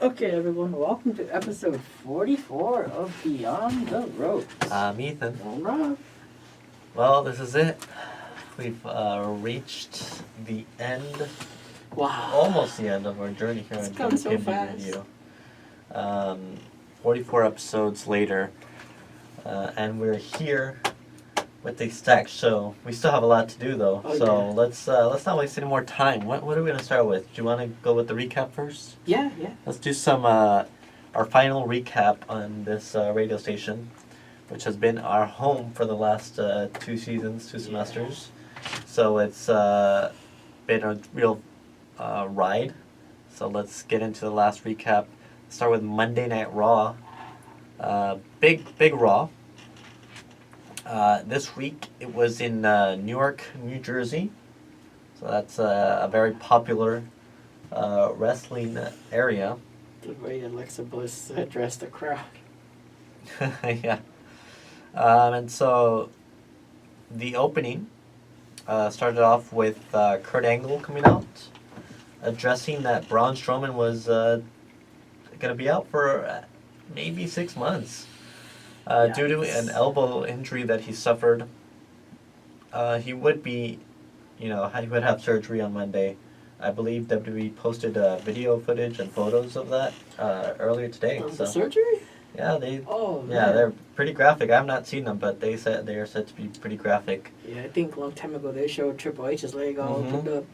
Okay, everyone, welcome to episode 44 of Beyond the Ropes. I'm Ethan. I'm Rob. Well, this is it. We've reached the end, Wow. almost the end of our journey here It's on gone so WPMD fast. Radio. 44 episodes later, and we're here with the stacked show. We still have a lot to do, though, so yeah. let's not waste any more time. What are we going to start with? Do you want to go with the recap first? Yeah. Let's do some our final recap on this radio station, which has been our home for the last 2 seasons, 2 semesters. So it's been a real ride. So let's get into the last recap. Start with Monday Night Raw. Big Raw. This week it was in Newark, New Jersey. So that's a very popular wrestling area. The way Alexa Bliss addressed the crowd. Yeah. And so the opening started off with Kurt Angle coming out, addressing that Braun Strowman was going to be out for maybe 6 months due to an elbow injury that he suffered. He would be, he would have surgery on Monday. I believe WWE posted video footage and photos of that earlier today. The surgery? Yeah, man. they're pretty graphic. I've not seen them, but they are said to be pretty graphic. Yeah, I think a long time ago they showed Triple H's leg all opened up.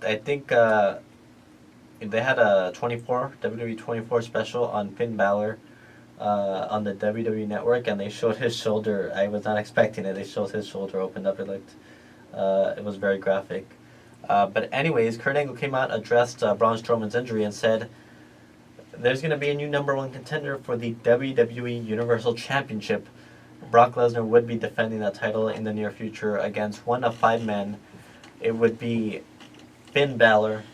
I think they had a WWE 24 special on Finn Balor on the WWE Network, and they showed his shoulder. I was not expecting it. They showed his shoulder opened up. It was very graphic. But anyways, Kurt Angle came out, addressed Braun Strowman's injury, and said there's going to be a new number 1 contender for the WWE Universal Championship. Brock Lesnar would be defending that title in the near future against one of 5 men. It would be Finn Balor,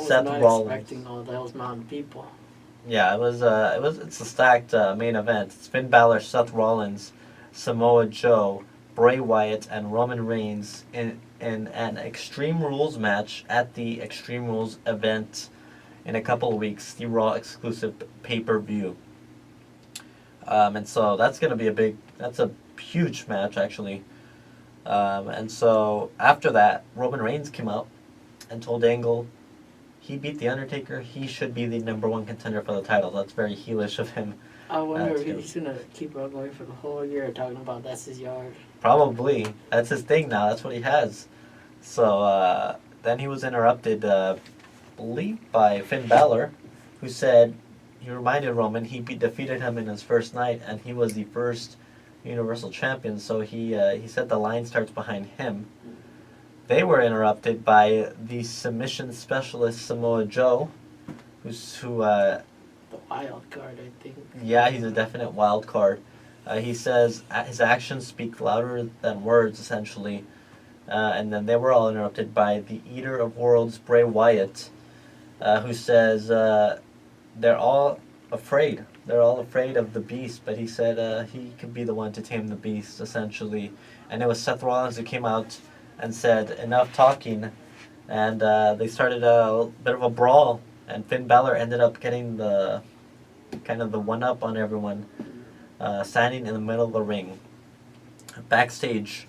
Seth Rollins. I was not expecting all those amount of people. Yeah, it's a stacked main event. It's Finn Balor, Seth Rollins, Samoa Joe, Bray Wyatt, and Roman Reigns in an Extreme Rules match at the Extreme Rules event in a couple of weeks, the Raw exclusive pay-per-view. And so that's going to be that's a huge match, actually. And so after that, Roman Reigns came out and told Angle he beat The Undertaker. He should be the number 1 contender for the title. That's very heelish of him. I wonder if he's going to keep on going for the whole year talking about that's his yard. Probably. That's his thing now. That's what he has. So then he was interrupted, I believe, by Finn Balor, who said he reminded Roman he defeated him in his first night, and he was the first Universal Champion. So he said the line starts behind him. They were interrupted by the submission specialist Samoa Joe, who the wild card, I think. Yeah, he's a definite wild card. He says his actions speak louder than words, essentially. And then they were all interrupted by the Eater of Worlds, Bray Wyatt, who says they're all afraid. They're all afraid of the Beast, but he said he could be the one to tame the Beast, essentially. And it was Seth Rollins who came out and said, enough talking. And they started a bit of a brawl, and Finn Balor ended up getting the one-up on everyone, standing in the middle of the ring. Backstage,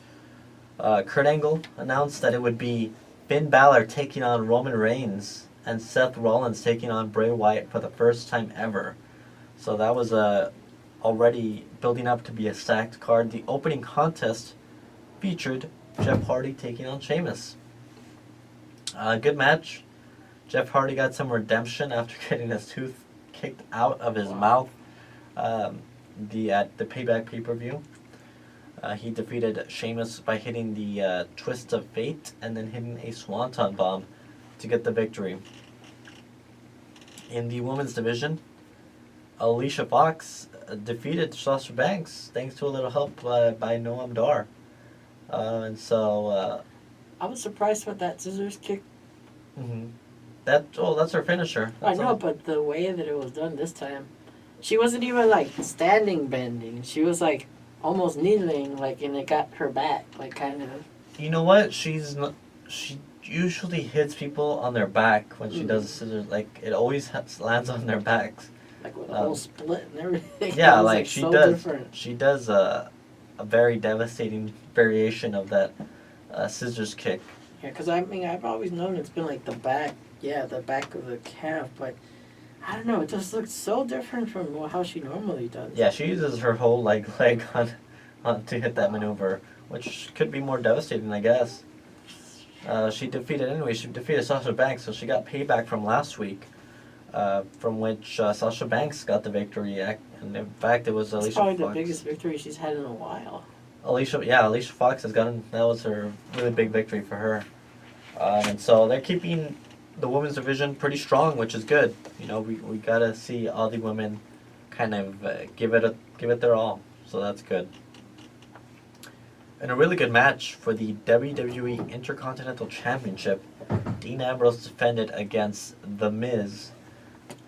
Kurt Angle announced that it would be Finn Balor taking on Roman Reigns and Seth Rollins taking on Bray Wyatt for the first time ever. So that was already building up to be a stacked card. The opening contest featured Jeff Hardy taking on Sheamus. Good match. Jeff Hardy got some redemption after getting his tooth kicked out of his mouth at the Payback pay-per-view. He defeated Sheamus by hitting the Twist of Fate and then hitting a Swanton Bomb to get the victory. In the women's division, Alicia Fox defeated Sasha Banks thanks to a little help by Noam Dar. And so I was surprised with that scissors kick. Mm-hmm. That's her finisher. I know, but the way that it was done this time, she wasn't even like standing bending. She was like almost kneeling, like, and it got her back, like kind of. You know what? She usually hits people on their back when she does the scissors. Like, it always lands on their backs. Like with a whole split and everything. Yeah, It was, like she so does. different. She does a very devastating variation of that scissors kick. Yeah, because I mean, I've always known it's been like the back of the calf, but I don't know, it just looks so different from how she normally does. Yeah, she uses her whole leg on to hit that maneuver, which could be more devastating, I guess. She defeated Sasha Banks, so she got payback from last week, from which Sasha Banks got the victory. And in fact, it was Alicia It's probably Fox. the biggest victory she's had in a while. Alicia Fox has gotten, that was her really big victory for her. And so they're keeping the women's division pretty strong, which is good. You know, we gotta see all the women kind of give it their all. So that's good. And a really good match for the WWE Intercontinental Championship. Dean Ambrose defended against The Miz.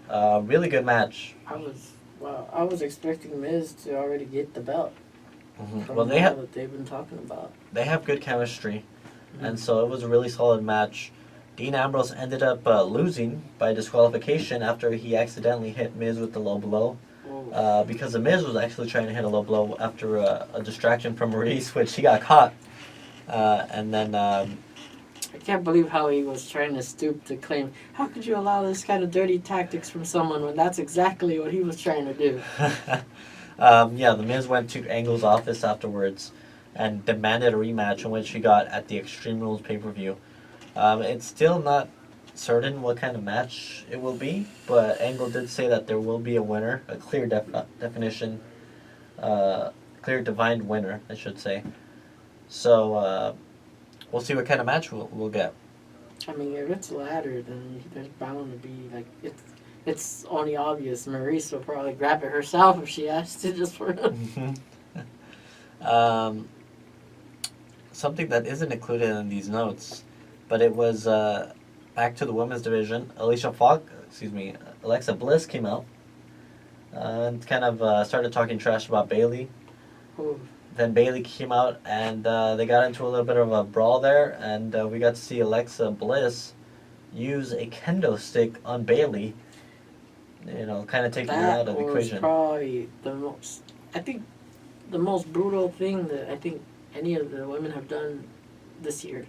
Really good match. I was expecting Miz to already get the belt. Mm-hmm. Well, that they've been talking about. They have good chemistry, and so it was a really solid match. Dean Ambrose ended up losing by disqualification after he accidentally hit Miz with the low blow. Because The Miz was actually trying to hit a low blow after a distraction from Maurice, which he got caught. And then... I can't believe how he was trying to stoop to claim, how could you allow this kind of dirty tactics from someone when that's exactly what he was trying to do? The Miz went to Angle's office afterwards and demanded a rematch, in which he got at the Extreme Rules pay-per-view. It's still not certain what kind of match it will be, but Angle did say that there will be a winner, a clear clear defined winner, I should say. So we'll see what kind of match we'll get. I mean, if it's ladder, then there's bound to be like it's only obvious. Maurice will probably grab it herself if she asks to, just for him. Something that isn't included in these notes, but it was back to the women's division. Alexa Bliss came out and kind of started talking trash about Bayley. Ooh. Then Bayley came out and they got into a little bit of a brawl there, and we got to see Alexa Bliss use a kendo stick on Bayley. You know, kind of taking her out of the equation. That was probably the most brutal thing that I think any of the women have done this year.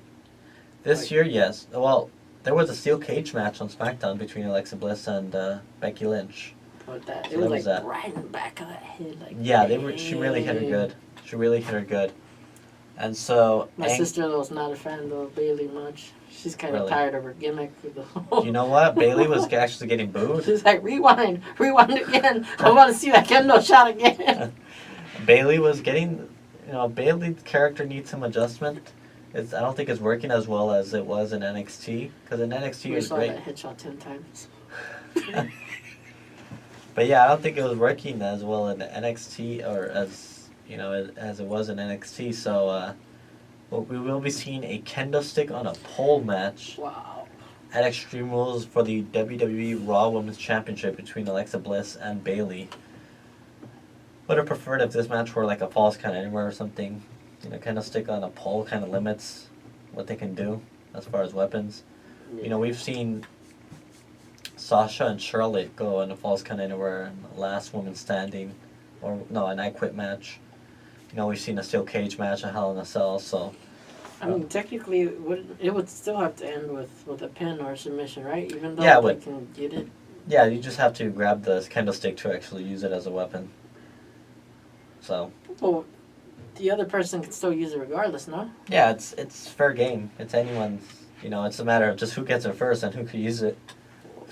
This year, yes. Well, there was a steel cage match on SmackDown between Alexa Bliss and Becky Lynch. But that, So it was like that. right in the back of that head. Like, Yeah, she really hit her good. She really hit her good. And so... My sister-in-law's not a fan of Bayley much. She's kind of Really? tired of her gimmick. With the whole You know what? Bayley was actually getting booed. She's like, rewind again. I want to see that kendo shot again. Bayley was getting... Bayley's character needs some adjustment. I don't think it's working as well as it was in NXT. Because in NXT it was great. We saw that headshot 10 times. But yeah, I don't think it was working as well in NXT or as it was in NXT. So we will be seeing a kendo stick on a pole match. Wow. At Extreme Rules for the WWE Raw Women's Championship between Alexa Bliss and Bayley. Would have preferred if this match were like a Falls Count Anywhere or something. Kendo stick on a pole kind of limits what they can do as far as weapons. Yeah. We've seen Sasha and Charlotte go in a Falls Count Anywhere and Last Woman Standing, an I Quit match. We've seen a steel cage match, a Hell in a Cell. So, I mean, technically, it would still have to end with a pin or a submission, right? Even though they can get it. Yeah, you just have to grab the kendo stick to actually use it as a weapon. So. Well, the other person can still use it regardless, no? Yeah, it's fair game. It's anyone's. It's a matter of just who gets it first and who can use it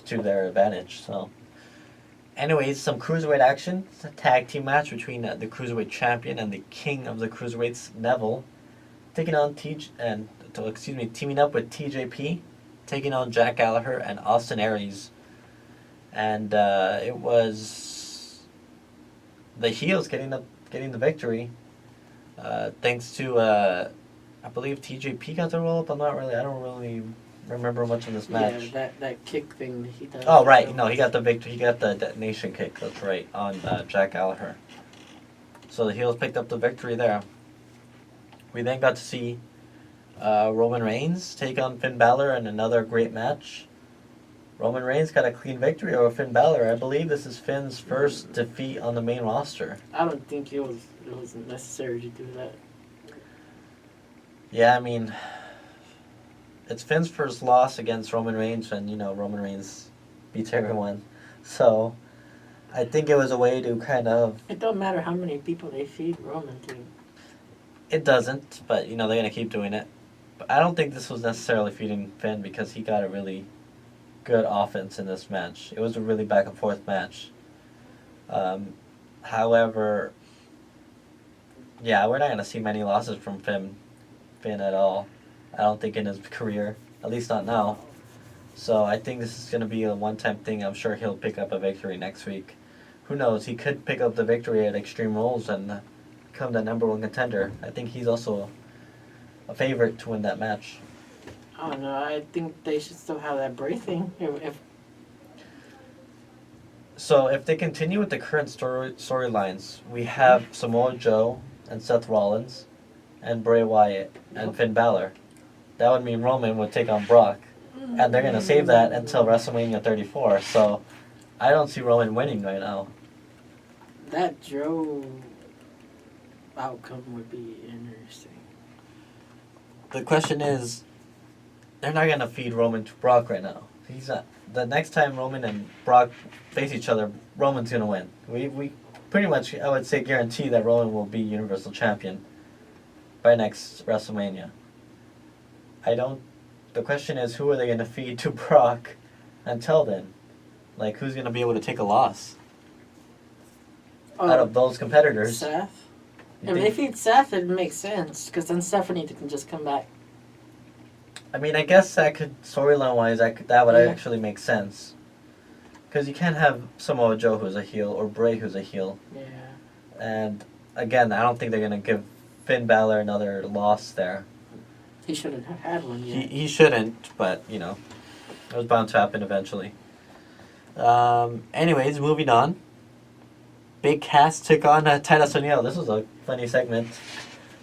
to their advantage. So, anyways, some cruiserweight action. It's a tag team match between the cruiserweight champion and the king of the cruiserweights, Neville, teaming up with TJP, taking on Jack Gallagher and Austin Aries, and it was the heels getting the victory, thanks to I believe TJP got the roll up. I don't really remember much of this match. Yeah, that kick thing that he does. Oh, right. No, he got the victory. He got the detonation kick. That's right, on Jack Gallagher. So the heels picked up the victory there. We then got to see Roman Reigns take on Finn Balor in another great match. Roman Reigns got a clean victory over Finn Balor. I believe this is Finn's first defeat on the main roster. I don't think it was necessary to do that. Yeah, I mean, it's Finn's first loss against Roman Reigns, and Roman Reigns beats everyone. So I think it was a way to kind of... It don't matter how many people they feed Roman to. It doesn't, but they're going to keep doing it. But I don't think this was necessarily feeding Finn because he got a really good offense in this match. It was a really back and forth match. However, yeah, we're not going to see many losses from Finn at all. I don't think in his career, at least not now. So I think this is going to be a one-time thing. I'm sure he'll pick up a victory next week. Who knows? He could pick up the victory at Extreme Rules and become the number one contender. I think he's also a favorite to win that match. I don't know. I think they should still have that Bray thing. So if they continue with the current storylines, we have Samoa Joe and Seth Rollins and Bray Wyatt and Finn Balor. That would mean Roman would take on Brock. And they're going to save that until WrestleMania 34. So I don't see Roman winning right now. That Joe outcome would be interesting. The question is, they're not going to feed Roman to Brock right now. He's not. The next time Roman and Brock face each other, Roman's going to win. We pretty much, I would say, guarantee that Roman will be Universal Champion by next WrestleMania. The question is, who are they going to feed to Brock until then? Like, who's going to be able to take a loss out of those competitors? Seth? If they feed Seth, it makes sense, because then Stephanie can just come back. I mean, I guess that could, storyline-wise, that would actually make sense. Because you can't have Samoa Joe who's a heel, or Bray who's a heel. Yeah. And, again, I don't think they're going to give Finn Balor another loss there. He shouldn't have had one yet. He shouldn't, but, it was bound to happen eventually. Anyways, moving on. Big Cass took on Titus O'Neil. This was a funny segment.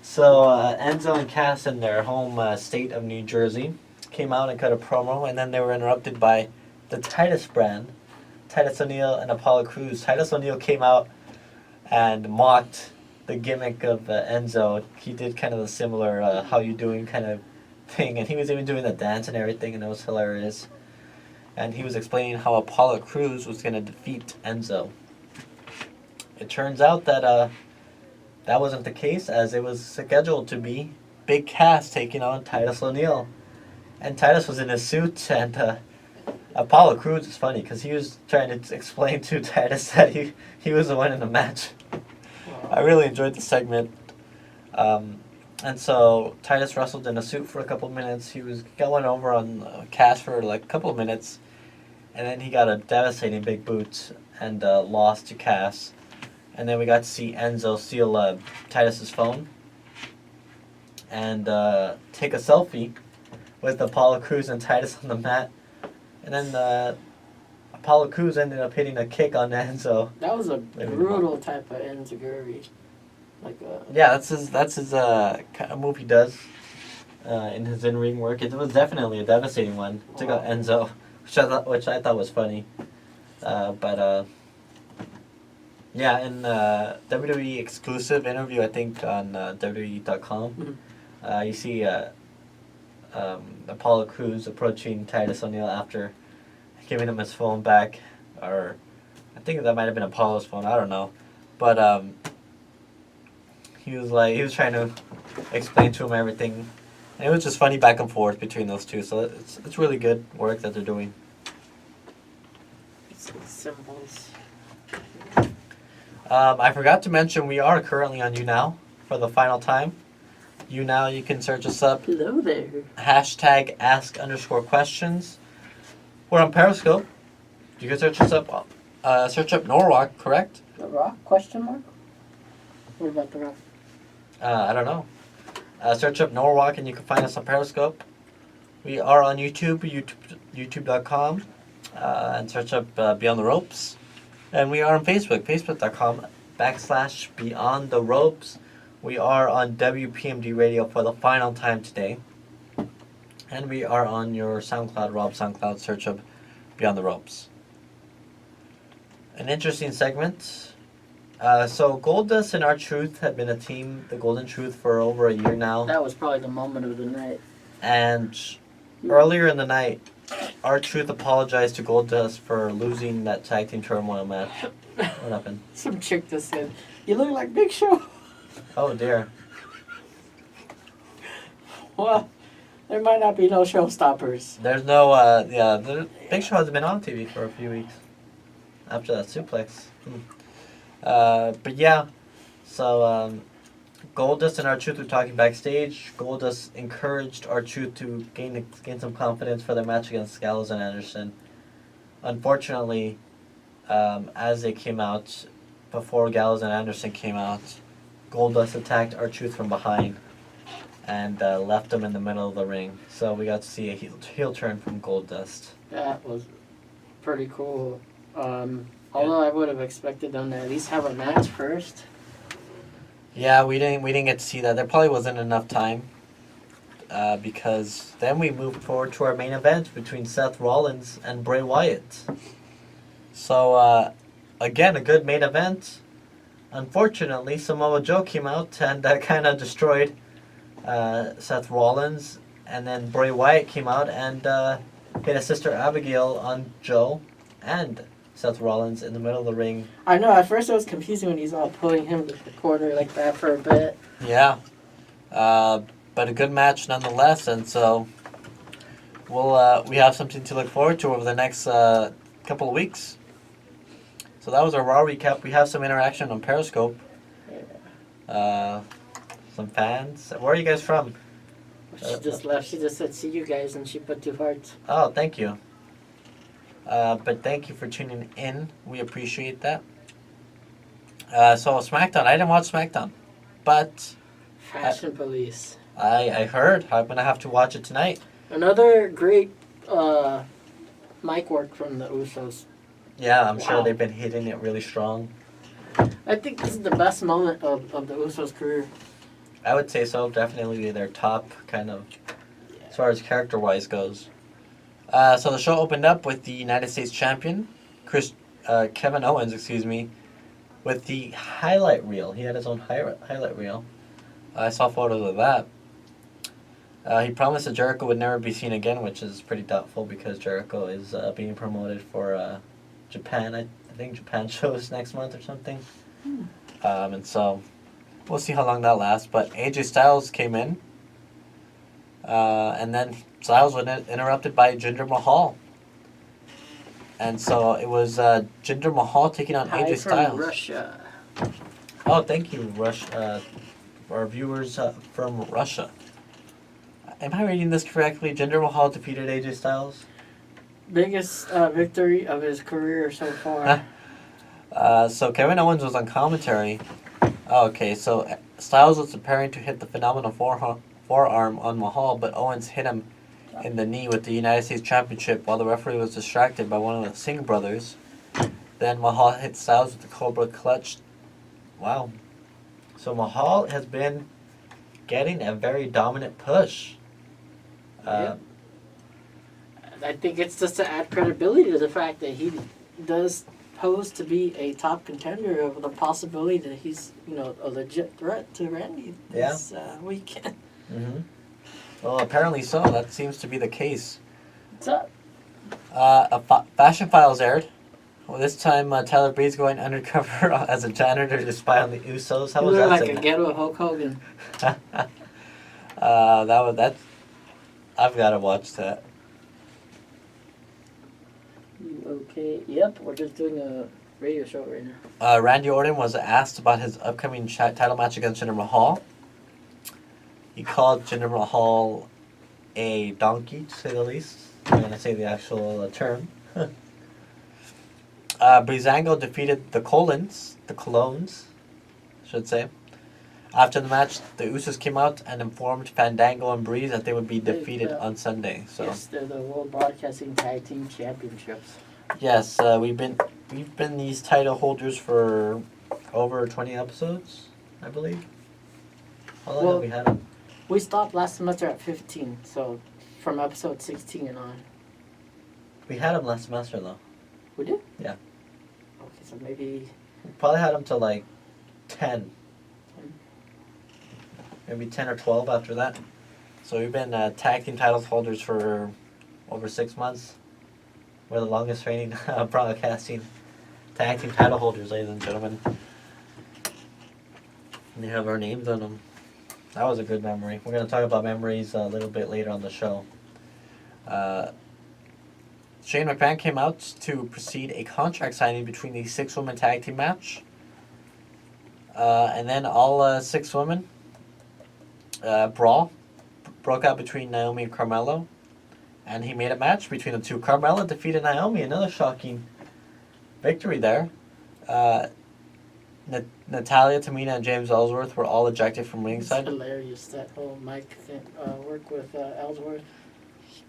So, Enzo and Cass in their home state of New Jersey came out and cut a promo, and then they were interrupted by the Titus brand, Titus O'Neil and Apollo Crews. Titus O'Neil came out and mocked the gimmick of Enzo. He did kind of a similar how you doing kind of thing, and he was even doing the dance and everything, and it was hilarious. And he was explaining how Apollo Crews was going to defeat Enzo. It turns out that that wasn't the case, as it was scheduled to be Big Cass taking on Titus O'Neil. And Titus was in his suit, and Apollo Crews is funny because he was trying to explain to Titus that he was the one in the match. I really enjoyed the segment. And so Titus wrestled in a suit for a couple of minutes. He was going over on Cass for like a couple of minutes. And then he got a devastating big boot and lost to Cass. And then we got to see Enzo steal Titus's phone and take a selfie with Apollo Crews and Titus on the mat. And then Apollo Crews ended up hitting a kick on Enzo. That was a brutal type of enziguri. Yeah, that's his kind of move he does in his in-ring work. It was definitely a devastating one. Took out Enzo, which I thought was funny. Yeah, in WWE exclusive interview, I think on WWE.com, you see Apollo Crews approaching Titus O'Neil after giving him his phone back, or I think that might have been Apollo's phone. I don't know, but he was trying to explain to him everything, and it was just funny back and forth between those two. So it's really good work that they're doing. It's symbols. I forgot to mention we are currently on YouNow for the final time. YouNow, you can search us up. Hello there. Hashtag ask_questions. We're on Periscope. You can search us up. Search up Norwalk, correct? The Rock? Question mark? What about The Rock? I don't know. Search up Norwalk and you can find us on Periscope. We are on YouTube, youtube.com, and search up Beyond the Ropes. And we are on Facebook, facebook.com/Beyond the Ropes. We are on WPMD Radio for the final time today. And we are on your SoundCloud, Rob SoundCloud, search of Beyond the Ropes. An interesting segment. So Goldust and R-Truth have been a team, the Golden Truth, for over a year now. That was probably the moment of the night. And earlier in the night, R-Truth apologized to Goldust for losing that tag team turmoil match. What happened? Some chick that said, "You look like Big Show." Oh dear. Well, there might not be no showstoppers. There's no, the Big Show hasn't been on TV for a few weeks after that suplex. But yeah, so Goldust and R-Truth were talking backstage. Goldust encouraged R-Truth to gain some confidence for their match against Gallows and Anderson. Unfortunately, as they came out, before Gallows and Anderson came out, Goldust attacked R-Truth from behind and left him in the middle of the ring. So we got to see a heel turn from Goldust. That was pretty cool. Although I would have expected them to at least have a match first. Yeah, we didn't get to see that. There probably wasn't enough time because then we moved forward to our main event between Seth Rollins and Bray Wyatt. So again, a good main event. Unfortunately, Samoa Joe came out and kind of destroyed Seth Rollins, and then Bray Wyatt came out and hit a Sister Abigail on Joe and Seth Rollins in the middle of the ring. I know, at first it was confusing when he's all pulling him to the corner like that for a bit. Yeah. But a good match nonetheless, and so we have something to look forward to over the next couple of weeks. So that was our Raw recap. We have some interaction on Periscope. Some fans. Where are you guys from? She just left. She just said, "See you guys," and she put 2 hearts. Oh, thank you. But thank you for tuning in. We appreciate that. So SmackDown. I didn't watch SmackDown, but Fashion Police. I heard. I'm gonna have to watch it tonight. Another great mic work from the Usos. Yeah, I'm sure they've been hitting it really strong. I think this is the best moment of the Usos' career. I would say so. Definitely their top kind of, as far as character-wise goes. So the show opened up with the United States champion, Kevin Owens, with the highlight reel. He had his own highlight reel. I saw photos of that. He promised that Jericho would never be seen again, which is pretty doubtful because Jericho is being promoted for Japan. I think Japan shows next month or something. And so we'll see how long that lasts. But AJ Styles came in. And then Styles was interrupted by Jinder Mahal. And so it was Jinder Mahal taking on AJ Styles. From Russia. Oh, thank you, our viewers from Russia. Am I reading this correctly? Jinder Mahal defeated AJ Styles? Biggest victory of his career so far. So Kevin Owens was on commentary. Okay, so Styles was preparing to hit the phenomenal forearm on Mahal, but Owens hit him in the knee with the United States Championship while the referee was distracted by one of the Singh brothers. Then Mahal hit Styles with the Cobra Clutch. Wow. So Mahal has been getting a very dominant push. Yep. I think it's just to add credibility to the fact that he does pose to be a top contender of the possibility that he's, a legit threat to Randy this weekend. Mm-hmm. Well, apparently so. That seems to be the case. What's up? Fashion Files aired. Well, this time Tyler Breed's going undercover as a janitor to spy on the Usos. How was that? Like a ghetto Hulk Hogan. I've got to watch that. Okay. Yep. We're just doing a radio show right now. Randy Orton was asked about his upcoming title match against Jinder Mahal. He called Jinder Mahal a donkey, to say the least. I'm going to say the actual term. Breezango defeated the Colons, I should say. After the match, the Usos came out and informed Fandango and Breeze that they would be defeated on Sunday. So yes, they're the World Broadcasting Tag Team Championships. Yes, we've been these title holders for over 20 episodes, I believe. How long have we had them? We stopped last semester at 15, so from episode 16 and on. We had him last semester, though. We did? Yeah. Okay, so maybe... We probably had him till, like, 10. Maybe 10 or 12 after that. So we've been tag team title holders for over 6 months. We're the longest reigning broadcasting tag team title holders, ladies and gentlemen. And they have our names on them. That was a good memory. We're going to talk about memories a little bit later on the show. Shane McMahon came out to precede a contract signing between the 6-woman tag team match. And then all 6 women brawl broke out between Naomi and Carmella. And he made a match between the two. Carmella defeated Naomi. Another shocking victory there. Natalia, Tamina, and James Ellsworth were all ejected from ringside. It's hilarious, that whole Mike work with Ellsworth.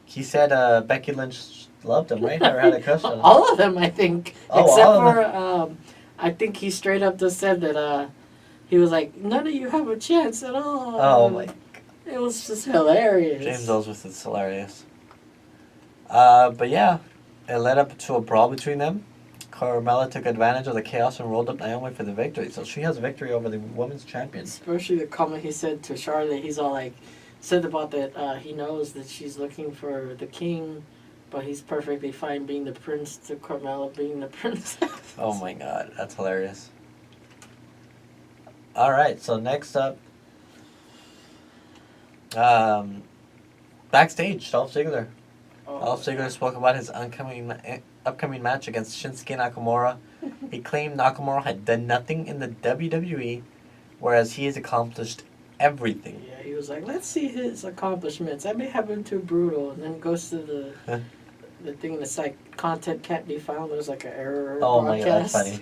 He said Becky Lynch loved him, right? Or had a crush on him. All of them, I think. Oh, except all of for, I think he straight up just said that he was like, none of you have a chance at all. Oh, my. It was just hilarious. James Ellsworth is hilarious. But yeah, it led up to a brawl between them. Carmella took advantage of the chaos and rolled up Naomi for the victory. So she has a victory over the women's champion. Especially the comment he said to Charlotte. He's all like, said about that he knows that she's looking for the king, but he's perfectly fine being the prince to Carmella being the princess. Oh my god, that's hilarious. Alright, so next up, backstage, Dolph Ziggler. Dolph Ziggler spoke about his upcoming match against Shinsuke Nakamura. He claimed Nakamura had done nothing in the WWE, whereas he has accomplished everything. Yeah, he was like, let's see his accomplishments. I may have been too brutal. And then goes to the thing that's like, content can't be found. There's like an error. Oh my god, that's funny.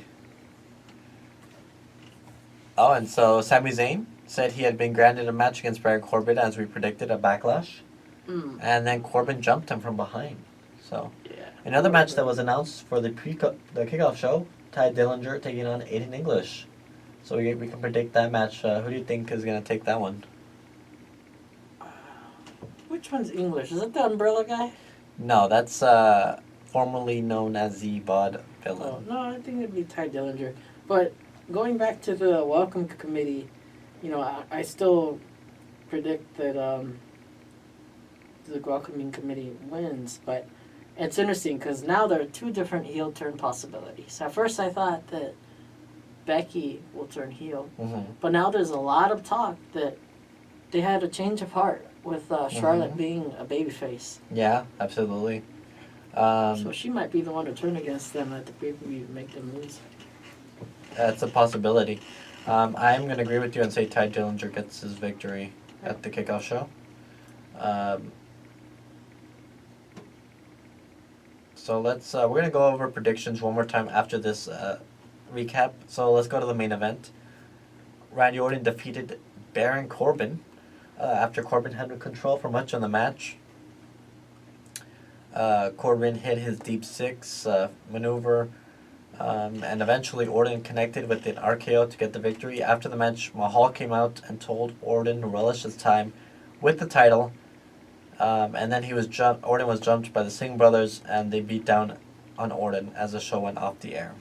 Oh, and so Sami Zayn said he had been granted a match against Baron Corbin, as we predicted, at Backlash. And then Corbin jumped him from behind. So, yeah. Another match that was announced for the kickoff show, Ty Dillinger taking on Aiden English. So we can predict that match. Who do you think is going to take that one? Which one's English? Is it the Umbrella guy? No, that's formerly known as the Bod villain. Oh, no, I think it'd be Ty Dillinger. But going back to the welcome committee, I still predict that the welcoming committee wins. But it's interesting because now there are 2 different heel turn possibilities. At first I thought that Becky will turn heel. Mm-hmm. But now there's a lot of talk that they had a change of heart with Charlotte being a babyface. Yeah, absolutely. So she might be the one to turn against them at the pay-per-view and make them lose. That's a possibility. I'm going to agree with you and say Ty Dillinger gets his victory at the kickoff show. So let's we're going to go over predictions one more time after this recap. So let's go to the main event. Randy Orton defeated Baron Corbin after Corbin had control for much of the match. Corbin hit his deep 6 maneuver, and eventually Orton connected with an RKO to get the victory. After the match, Mahal came out and told Orton to relish his time with the title. And then Orton was jumped by the Singh brothers, and they beat down on Orton as the show went off the air.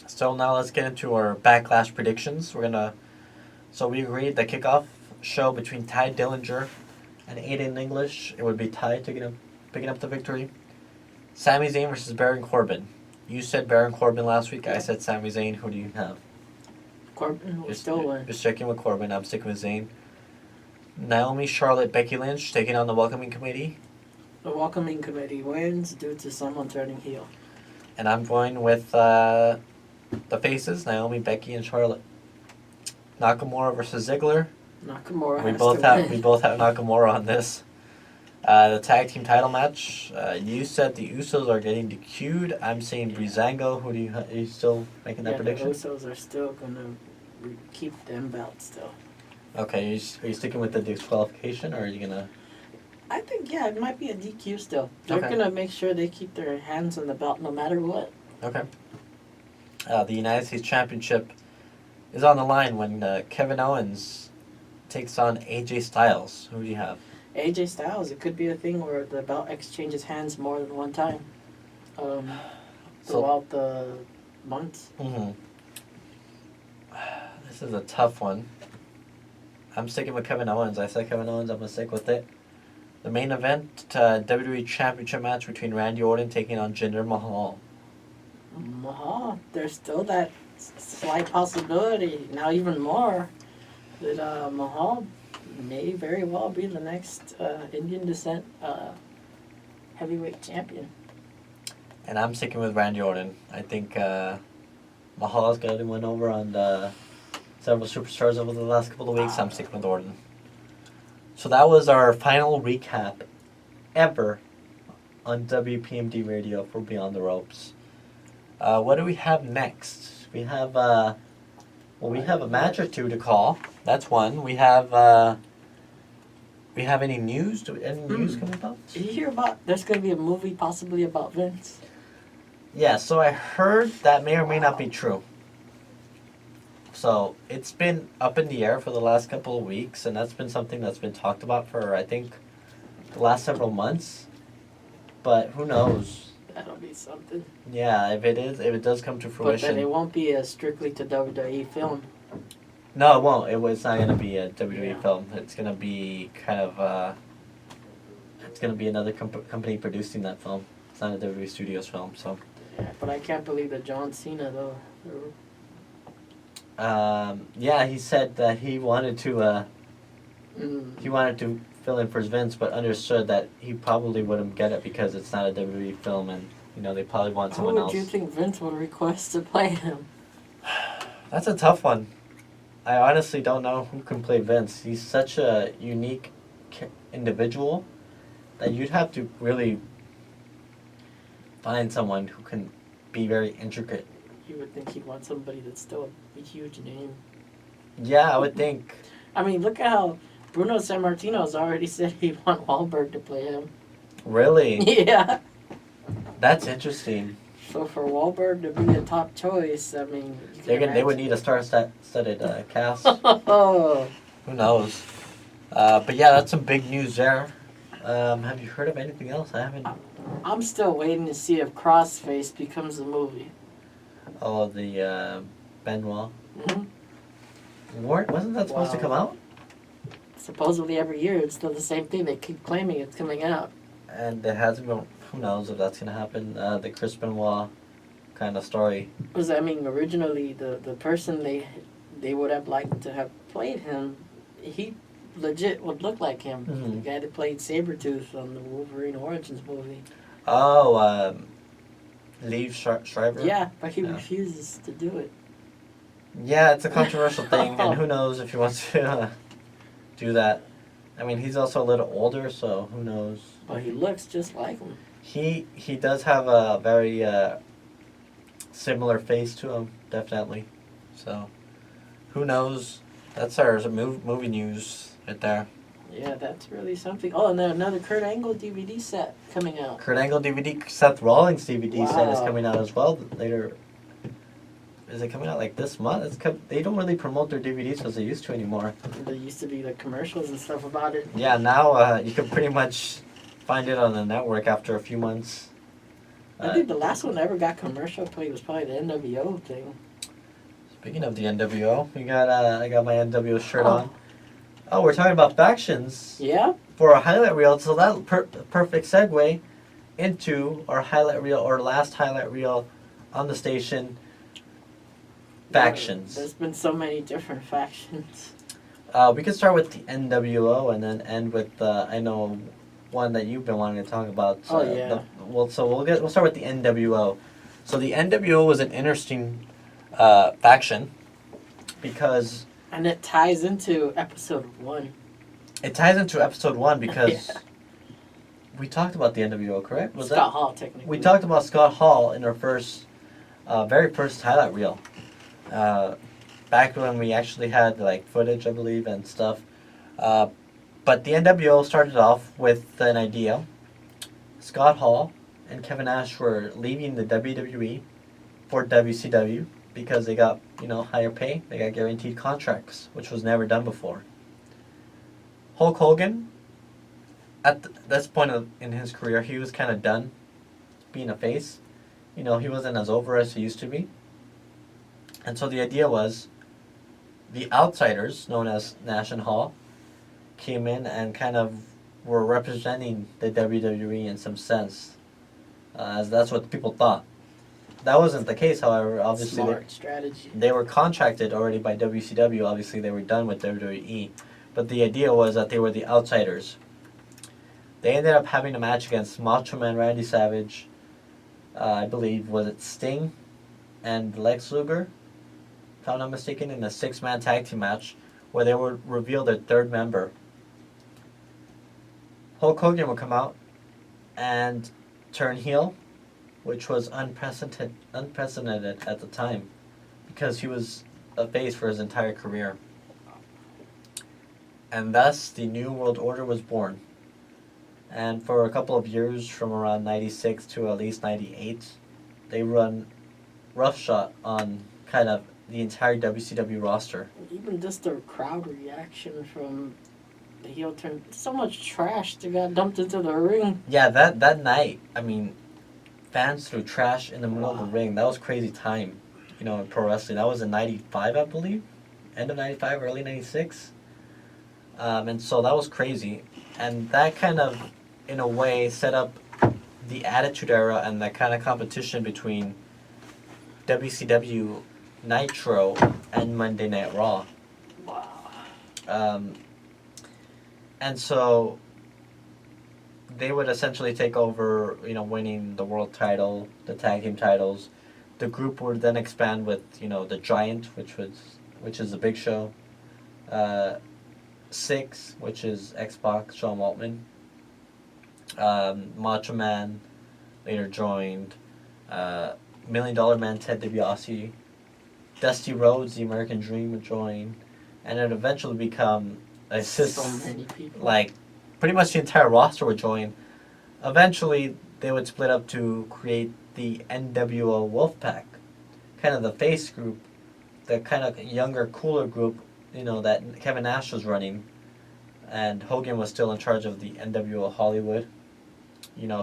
So now let's get into our Backlash predictions. So we agreed the kickoff show between Ty Dillinger and Aiden English. It would be Ty picking up the victory. Sami Zayn versus Baron Corbin. You said Baron Corbin last week. I said Sami Zayn. Who do you have? Corbin will still win. Just checking with Corbin. I'm sticking with Zayn. Naomi, Charlotte, Becky Lynch taking on the welcoming committee. The welcoming committee wins due to someone turning heel. And I'm going with the faces, Naomi, Becky, and Charlotte. Nakamura versus Ziggler. Nakamura We has both to have win. we both have Nakamura on this. The tag team title match. You said the Usos are getting DQ'd. I'm saying Breezango. Who do you? Are you still making that prediction? The Usos are still gonna keep them belts still. Okay, are you sticking with the disqualification, or are you gonna? I think it might be a DQ still. They're Okay. gonna make sure they keep their hands on the belt no matter what. Okay. The United States Championship is on the line when Kevin Owens takes on AJ Styles. Who do you have? AJ Styles, it could be a thing where the belt exchanges hands more than one time throughout the months. Mm-hmm. This is a tough one. I'm sticking with Kevin Owens. I said Kevin Owens. I'm going to stick with it. The main event, WWE Championship match between Randy Orton taking on Jinder Mahal. Mahal, there's still that slight possibility, now even more, that Mahal may very well be the next Indian descent heavyweight champion. And I'm sticking with Randy Orton. I think Mahal's got him win over on several superstars over the last couple of weeks. I'm sticking with Orton. So that was our final recap ever on WPMD Radio for Beyond the Ropes. What do we have next? We have we have a match or two to call. That's one. We have any news? Any news coming up? Did you hear about? There's going to be a movie possibly about Vince. Yeah. So I heard that may or may not be true. So it's been up in the air for the last couple of weeks, and that's been something that's been talked about for I think the last several months. But who knows? That'll be something. Yeah, if it does come to fruition. But then it won't be a strictly to WWE film. No, it won't. It's not going to be a WWE film. It's going to be kind of, it's going to be another company producing that film. It's not a WWE Studios film, so. Yeah, but I can't believe that John Cena, though. Yeah, he said that he wanted to, fill in for Vince, but understood that he probably wouldn't get it because it's not a WWE film, and they probably want someone else. Who would you think Vince would request to play him? That's a tough one. I honestly don't know who can play Vince. He's such a unique individual that you'd have to really find someone who can be very intricate. You would think he'd want somebody that's still a huge name. Yeah, I would think. I mean, look at how Bruno Sammartino's already said he'd want Wahlberg to play him. Really? Yeah. That's interesting. So for Wahlberg to be a top choice, I mean, they would need a star-studded cast. Oh. Who knows? But yeah, that's some big news there. Have you heard of anything else? I haven't. I'm still waiting to see if Crossface becomes a movie. Oh, the Benoit. Mm-hmm. Wasn't that supposed to come out? Supposedly every year it's still the same thing. They keep claiming it's coming out. And it hasn't been. Who knows if that's going to happen? The Chris Benoit kind of story. Because, I mean, originally the person they would have liked to have played him, he legit would look like him. Mm-hmm. The guy that played Sabretooth on the Wolverine Origins movie. Oh, Liev Schreiber? Yeah, but he refuses to do it. Yeah, it's a controversial thing, and who knows if he wants to do that. I mean, he's also a little older, so who knows. But he looks just like him. He does have a very similar face to him, definitely. So, who knows? That's our movie news right there. Yeah, that's really something. Oh, and then another Kurt Angle DVD set coming out. Kurt Angle DVD, Seth Rollins DVD set is coming out as well later. Is it coming out like this month? They don't really promote their DVDs as they used to anymore. There used to be the commercials and stuff about it. Yeah, now you can pretty much find it on the network after a few months. I think the last one that ever got commercial play was probably the NWO thing. Speaking of the NWO, I got my NWO shirt on. Oh, we're talking about factions. Yeah. For a highlight reel, so that perfect segue into our highlight reel, or last highlight reel on the station. Factions. There's been so many different factions. We could start with the NWO and then end with I know one that you've been wanting to talk about. We'll start with the NWO. So the NWO was an interesting faction because. And it ties into episode 1. It ties into episode 1 because we talked about the NWO, correct? Scott Hall, technically. We talked about Scott Hall in our very first highlight reel. Back when we actually had footage, I believe, and stuff. But the NWO started off with an idea. Scott Hall and Kevin Nash were leaving the WWE for WCW because they got, higher pay. They got guaranteed contracts, which was never done before. Hulk Hogan at this point in his career, he was kind of done being a face. He wasn't as over as he used to be. And so the idea was the outsiders, known as Nash and Hall, came in and kind of were representing the WWE in some sense, as that's what people thought. That wasn't the case, however. Obviously, Smart strategy. they were contracted already by WCW. Obviously, they were done with WWE. But the idea was that they were the outsiders. They ended up having a match against Macho Man Randy Savage, I believe, was it Sting and Lex Luger, if I'm not mistaken, in a 6-man tag team match where they would reveal their third member. Hulk Hogan would come out and turn heel, which was unprecedented at the time because he was a face for his entire career. And thus, the New World Order was born. And for a couple of years, from around 96 to at least 98, they run roughshod on kind of the entire WCW roster. Even just the crowd reaction from the heel turn, so much trash that got dumped into the ring. Yeah, that night, I mean, fans threw trash in the middle of the ring. That was crazy time, in pro wrestling. That was in 95, I believe. End of 95, early 96. And so that was crazy. And that kind of, in a way, set up the Attitude Era and that kind of competition between WCW Nitro and Monday Night Raw. Wow. And so they would essentially take over, winning the world title, the tag team titles. The group would then expand with, the Giant, which is the Big Show. Six, which is X-Pac, Sean Waltman. Macho Man later joined. $1 Million Man Ted DiBiase. Dusty Rhodes, the American Dream, would join. And it eventually become So many people. like pretty much the entire roster would join. Eventually they would split up to create the NWO Wolfpack, kind of the face group, the kind of younger, cooler group, that Kevin Nash was running, and Hogan was still in charge of the NWO Hollywood.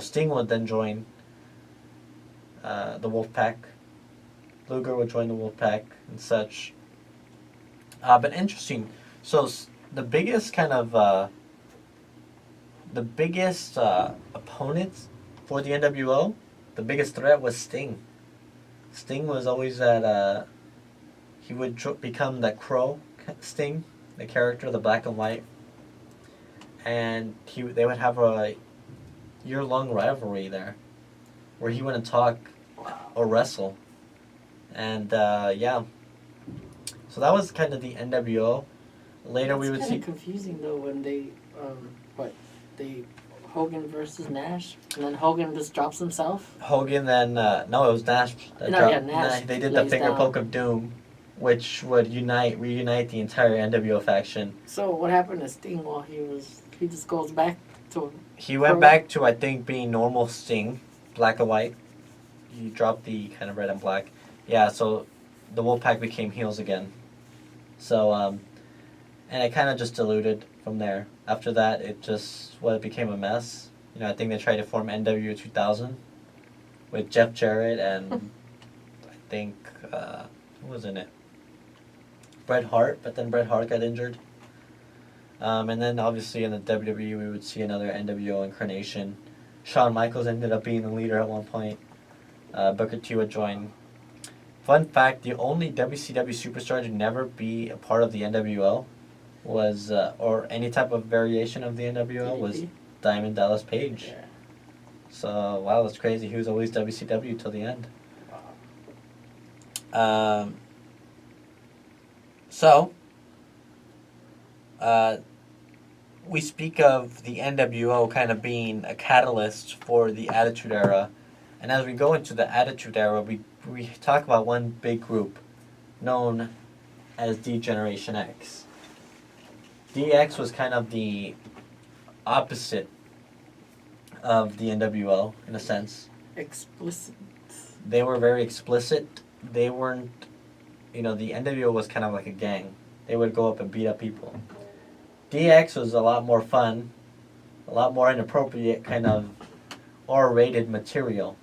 Sting would then join the Wolfpack. Luger would join the Wolfpack and such. But interesting. So the biggest kind of opponent for the NWO, the biggest threat was Sting. Sting was always that he would become that Crow Sting, the character, the black and white, and they would have a year-long rivalry there, where he wouldn't talk or wrestle, and yeah. So that was kind of the NWO. Later we would see. It's kind of confusing though when they Hogan versus Nash, and then Hogan just drops himself. Hogan then no, it was Nash. Nash. They did the finger down. poke of doom, which would reunite the entire NWO faction. So what happened to Sting while he just goes back to. He went back to, I think, being normal Sting, black and white. He dropped the kind of red and black. Yeah, so the Wolfpack became heels again. So and it kind of just diluted from there. After that, it became a mess. I think they tried to form NWO 2000 with Jeff Jarrett and I think, who was in it? Bret Hart, but then Bret Hart got injured. And then obviously in the WWE, we would see another NWO incarnation. Shawn Michaels ended up being the leader at one point. Booker T would join. Fun fact, the only WCW superstar to never be a part of the NWO was, or any type of variation of the NWO, was Diamond Dallas Page. Yeah. So, wow, that's crazy. He was always WCW till the end. We speak of the NWO kind of being a catalyst for the Attitude Era. And as we go into the Attitude Era, we talk about one big group known as D-Generation X. DX was kind of the opposite of the NWO, in a sense. Explicit. They were very explicit. They weren't, the NWO was kind of like a gang. They would go up and beat up people. DX was a lot more fun. a lot more inappropriate kind of R-rated material,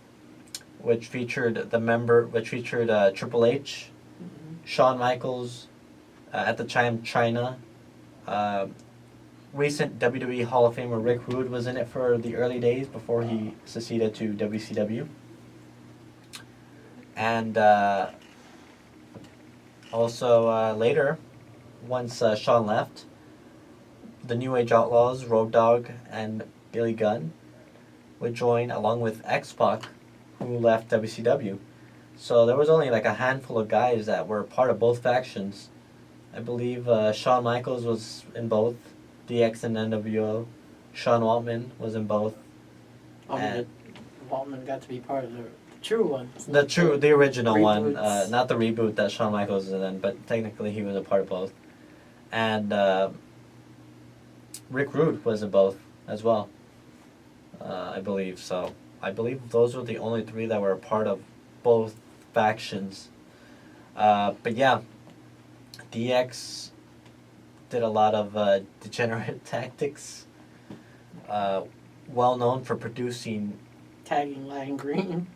which featured Triple H, Shawn Michaels, at the time China. Recent WWE Hall of Famer Rick Rude was in it for the early days before he seceded to WCW. And also later, once Shawn left, the New Age Outlaws, Road Dogg, and Billy Gunn would join along with X-Pac, who left WCW. So there was only like a handful of guys that were part of both factions. I believe Shawn Michaels was in both, DX and NWO. Sean Waltman was in both. Waltman got to be part of the true one. The original one, reboots. not the reboot that Shawn Michaels was in, but technically he was a part of both. And Rick Rude was in both as well, I believe. So I believe those were the only three that were a part of both factions. But yeah, DX did a lot of degenerate tactics. Well known for producing Tagging Line Green.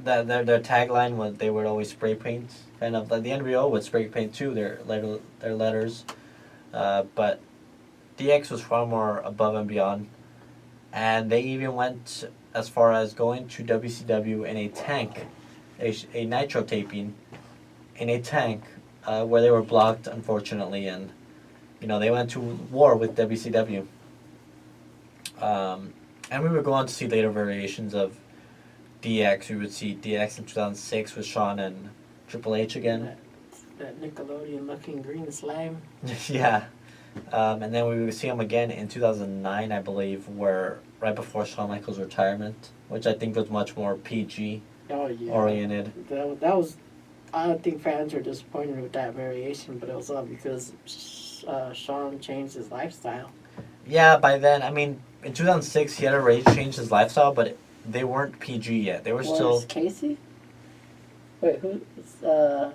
their tagline was they would always spray paint, kind of like the NWO would spray paint too their letters, but DX was far more above and beyond, and they even went as far as going to WCW in a tank, a nitro taping, in a tank, where they were blocked unfortunately, and they went to war with WCW. And we would go on to see later variations of DX. We would see DX in 2006 with Shawn and Triple H again. That Nickelodeon-looking green slime. Yeah. And then we would see him again in 2009, I believe, right before Shawn Michaels' retirement, which I think was much more PG oriented. That was, I don't think fans were disappointed with that variation, but it was all because Shawn changed his lifestyle. Yeah, by then, I mean, in 2006, he had already changed his lifestyle, but they weren't PG yet. They were still... Casey? Wait, who? I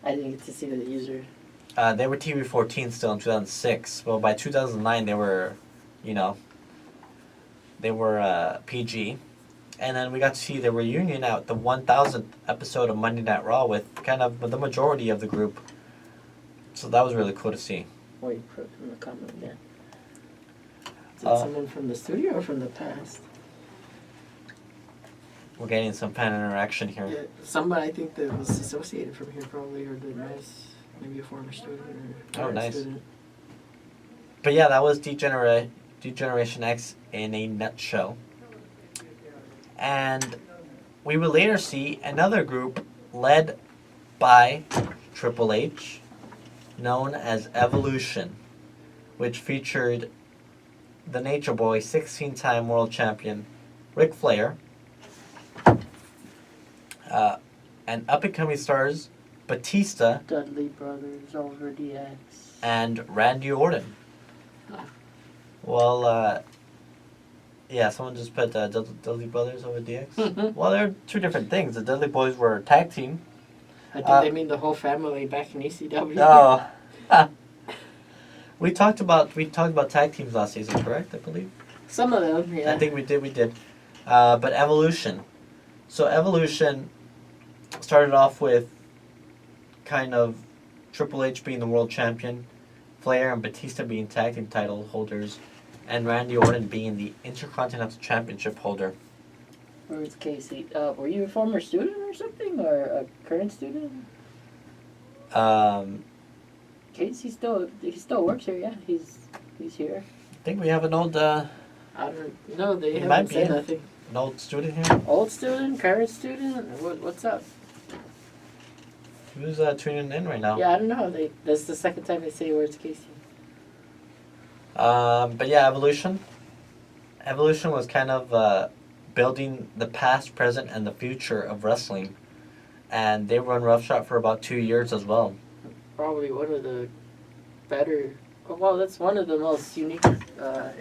didn't get to see the user. They were TV-14 still in 2006. Well, by 2009, they were, PG. And then we got to see the reunion at the 1000th episode of Monday Night Raw with kind of the majority of the group. So that was really cool to see. Wait, put it in the comment again. Is it someone from the studio or from the past? We're getting some fan interaction here. Yeah, somebody I think that was associated from here probably, or did nice, maybe a former student or nice. student. But yeah, that was Degeneration X in a nutshell. And we would later see another group led by Triple H, known as Evolution, which featured the Nature Boy, 16-time world champion Ric Flair, and up-and-coming stars Batista, Dudley Brothers over DX, and Randy Orton. Well, yeah, someone just put Dudley Brothers over DX. Well, they're two different things. The Dudley Boys were a tag team. I think they mean the whole family back in ECW. Oh. We talked about tag teams last season, correct? I believe. Some of them, yeah. I think we did. But Evolution. So Evolution started off with kind of Triple H being the world champion, Flair and Batista being tag team title holders, and Randy Orton being the Intercontinental Championship holder. Where's Casey? Were you a former student or something, or a current student? Casey he still works here. Yeah, he's here. I think we have an old. I don't know. They might haven't be said nothing. An old student here. Old student, current student. What's up? Who's tuning in right now? Yeah, I don't know. That's the second time they say where's Casey. But yeah, Evolution. Evolution was kind of building the past, present, and the future of wrestling, and they run roughshod for about 2 years as well. Probably one of the better. Well, that's one of the most unique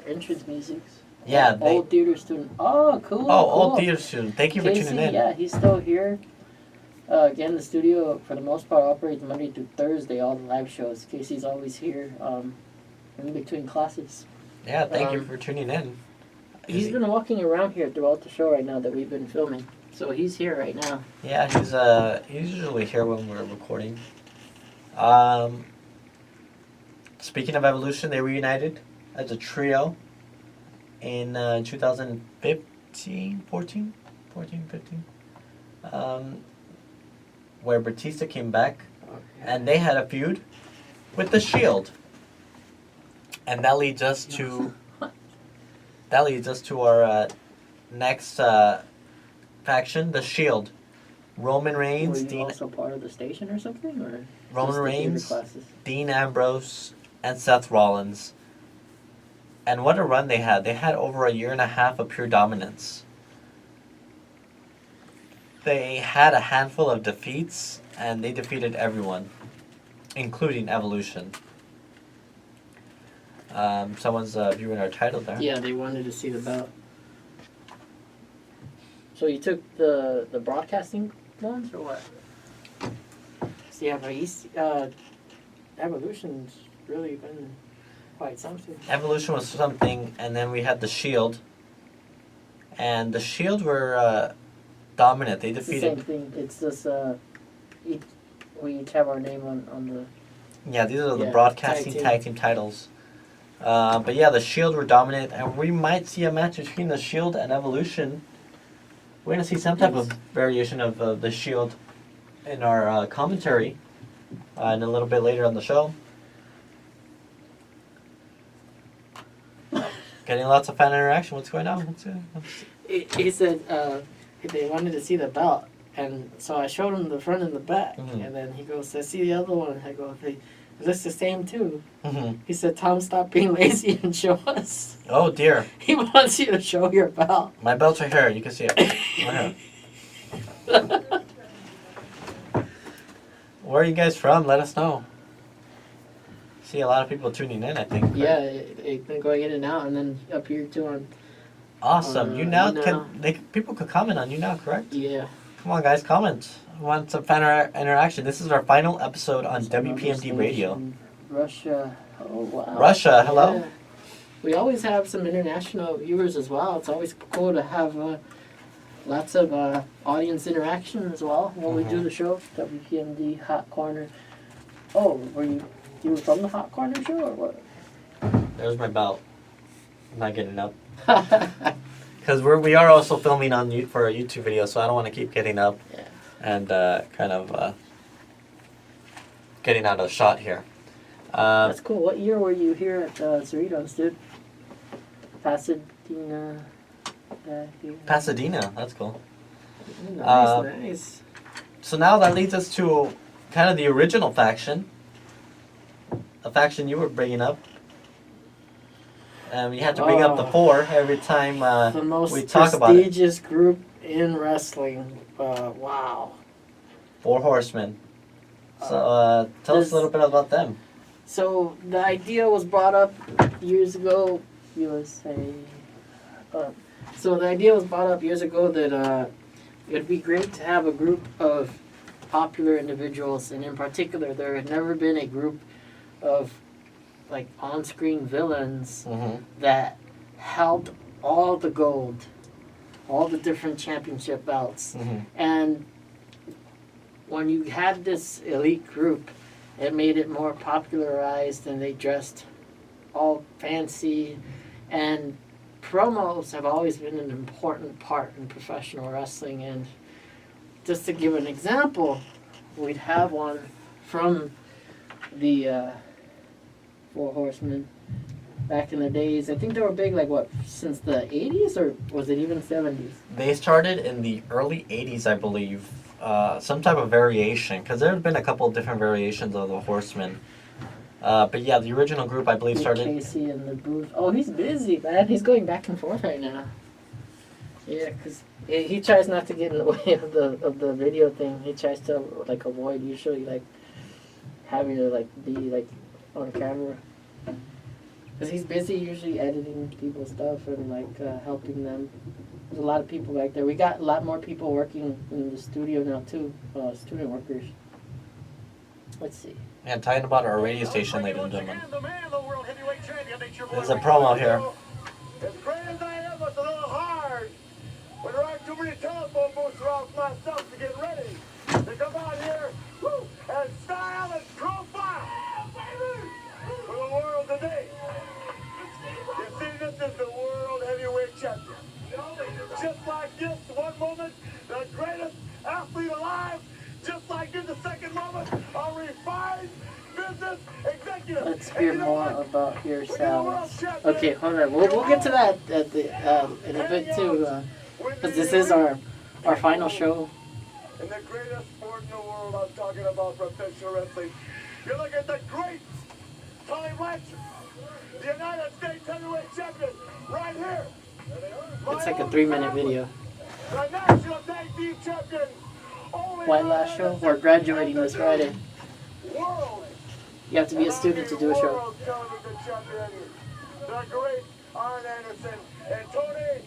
entrance musics. Yeah. Old theater student. Oh, cool. Oh, cool. old theater student. Thank you Casey, for tuning in. Yeah, he's still here. Again, the studio, for the most part, operates Monday through Thursday, all the live shows. Casey's always here in between classes. Yeah, thank you for tuning in. He's been walking around here throughout the show right now that we've been filming. So he's here right now. Yeah, he's usually here when we're recording. Speaking of Evolution, they reunited as a trio in 2015, 14, 15, where Batista came back, and they had a feud with the Shield, and that leads us to our next faction, the Shield. Roman Reigns, Were you also part of the station or something, or Roman just the theater Reigns, classes? Dean Ambrose, and Seth Rollins. And what a run they had. They had over a year and a half of pure dominance. They had a handful of defeats, and they defeated everyone, including Evolution. Someone's viewing our title there. Yeah, they wanted to see the belt. So you took the broadcasting ones, or what? So yeah, but Evolution's really been quite something. Evolution was something, and then we had the Shield. And the Shield were dominant. They It's the defeated... same thing. It's just we each have our name on the... Yeah, these are the Yeah, broadcasting tag tag team titles. But yeah, the Shield were dominant, and we might see a match between the Shield and Evolution. We're going to see some type of variation of the Shield in our commentary and a little bit later on the show. Getting lots of fan interaction. What's going on? He said they wanted to see the belt, and so I showed him the front and the back, and then he goes, "I see the other one." I go, "It looks the same too." He said, "Tom, stop being lazy and show us." Oh dear. He wants you to show your belt. My belt's right here. You can see it. Right here. Where are you guys from? Let us know. See a lot of people tuning in, I think. Right? Yeah, it's been going in and out, and then up here too on. Awesome. You now people could comment on you now, correct? Yeah. Come on, guys, comment. I want some fan interaction. This is our final episode on WPMD Radio. Russia. Oh wow. Russia, hello. Yeah. We always have some international viewers as well. It's always cool to have lots of audience interaction as well when we do the show. WPMD Hot Corner. Oh, you were from the Hot Corner show or what? There's my belt. I'm not getting up. Because we are also filming for a YouTube video, so I don't want to keep getting up and kind of getting out of shot here. That's cool. What year were you here at Cerritos, dude? Pasadena. Pasadena, that's cool. Nice. So now that leads us to kind of the original faction. A faction you were bringing up. And we have to bring up the four every time the most we talk about it. prestigious group in wrestling. Wow. 4 Horsemen. So tell us a little bit about them. So the idea was brought up years ago. USA. So the idea was brought up years ago that it'd be great to have a group of popular individuals, and in particular, there had never been a group of like on-screen villains that held all the gold, all the different championship belts, and when you had this elite group, it made it more popularized, and they dressed all fancy, and promos have always been an important part in professional wrestling. And just to give an example, we'd have one from the 4 Horsemen back in the days. I think they were big, like what, since the 80s, or was it even 70s? They started in the early 80s, I believe. Some type of variation, because there have been a couple of different variations of the Horsemen. But yeah, the original group, I believe, started... Casey in the booth. Oh, he's busy, man. He's going back and forth right now. Yeah, because he tries not to get in the way of the video thing. He tries to, like, avoid usually, like, having to, like, be, like, on camera. Because he's busy usually editing people's stuff and, like, helping them. There's a lot of people back there. We got a lot more people working in the studio now, too. Student workers. Let's see. Yeah, talking about our radio station, ladies and gentlemen. There's a promo here. As great as I am, it's a little hard when there aren't too many telephone booths around myself to get ready to come out here and style and profile for the world today. You see, this is the world heavyweight champion. Just like this, one moment, the greatest athlete alive. Just like this, the second moment, a refined business executive. Let's hear more about your salads. Okay, hold on. We'll get to that at the in a bit too, because this is our final show. In the greatest sport in the world, I'm talking about professional wrestling. You look at the great Tully Blanchard, the United States heavyweight champion, right here. It's like a 3-minute video. The national tag team champion. Why last show? We're graduating this Friday. World. You have to be a student to do a show. World television champion, the great Arn Anderson. And Tony,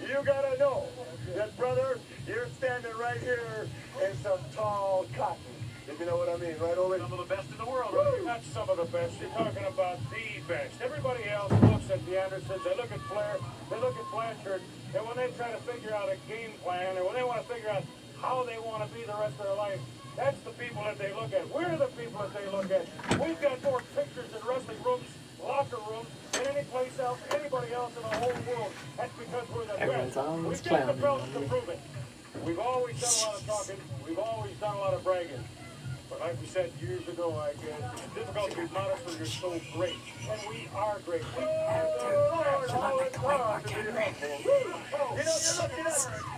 you gotta know that, brother, you're standing right here in some tall cotton. If you know what I mean, right, Ole? Some of the best in the world, right? Not some of the best. You're talking about the best. Everybody else looks at the Andersons, they look at Flair, they look at Blanchard, and when they try to figure out a game plan, or when they want to figure out how they want to be the rest of their life, that's the people that they look at. We're the people that they look at. We've got more pictures in wrestling rooms, locker rooms, than any place else, anybody else in the whole world. That's because we're the Everyone's best. always We've got the clowning belts to prove it. We've always done a lot of talking. We've always done a lot of bragging. But like we said years ago, I guess, it's difficult to be modest when you're so great. And we are great. We are the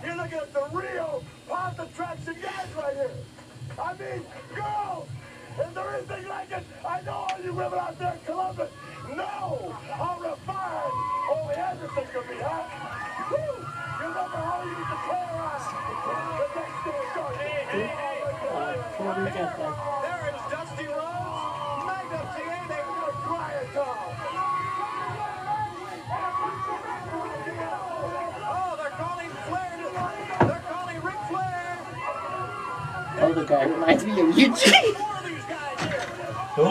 You're looking at the real pop attraction guys right here. I mean, girls, is there anything like it? I know all you women out there in Columbus know how refined Ole Anderson could be, huh? Woo! You remember how he used to play around the next door started. There is Dusty Rhodes, Magna Tiene, Brian Tom. Oh, they're calling Flair. They're calling Ric Flair. Oh, the guy reminds me of Eugene. Who?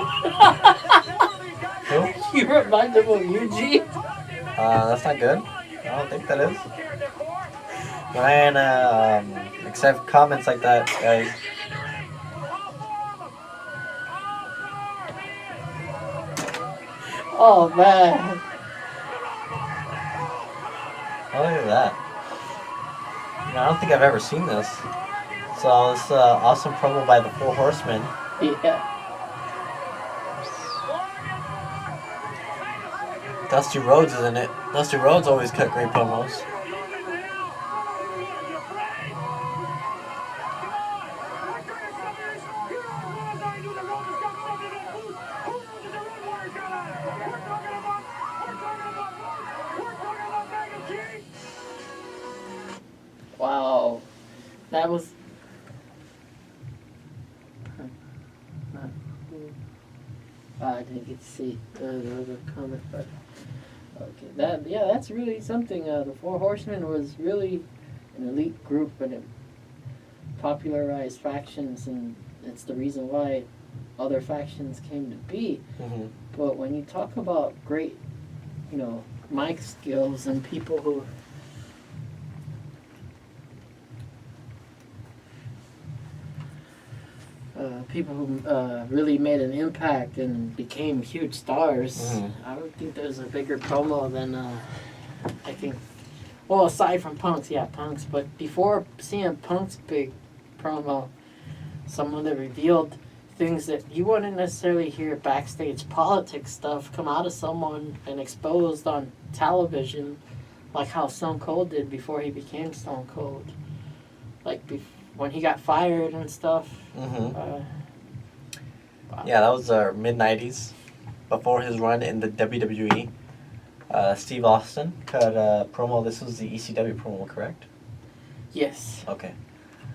Who? You remind him of Eugene? That's not good. I don't think that is. Ryan, accept comments like that, guys. Oh, man. Oh, look at that. I don't think I've ever seen this. So this awesome promo by the Four Horsemen. Yeah. Dusty Rhodes is in it. Dusty Rhodes always cut great promos. Wow. That was... I didn't get to see the comment, but... Okay, that's really something. The Four Horsemen was really an elite group, and it popularized factions, and it's the reason why other factions came to be. Mm-hmm. But when you talk about great, mic skills and people who really made an impact and became huge stars, Mm-hmm. I don't think there's a bigger promo than I think. Well, aside from Punk's, but before seeing Punk's big promo, someone that revealed things that you wouldn't necessarily hear backstage politics stuff come out of someone and exposed on television, like how Stone Cold did before he became Stone Cold. Like when he got fired and stuff. Mm-hmm. Wow. Yeah, that was mid-90s, before his run in the WWE. Steve Austin cut a promo. This was the ECW promo, correct? Yes. Okay.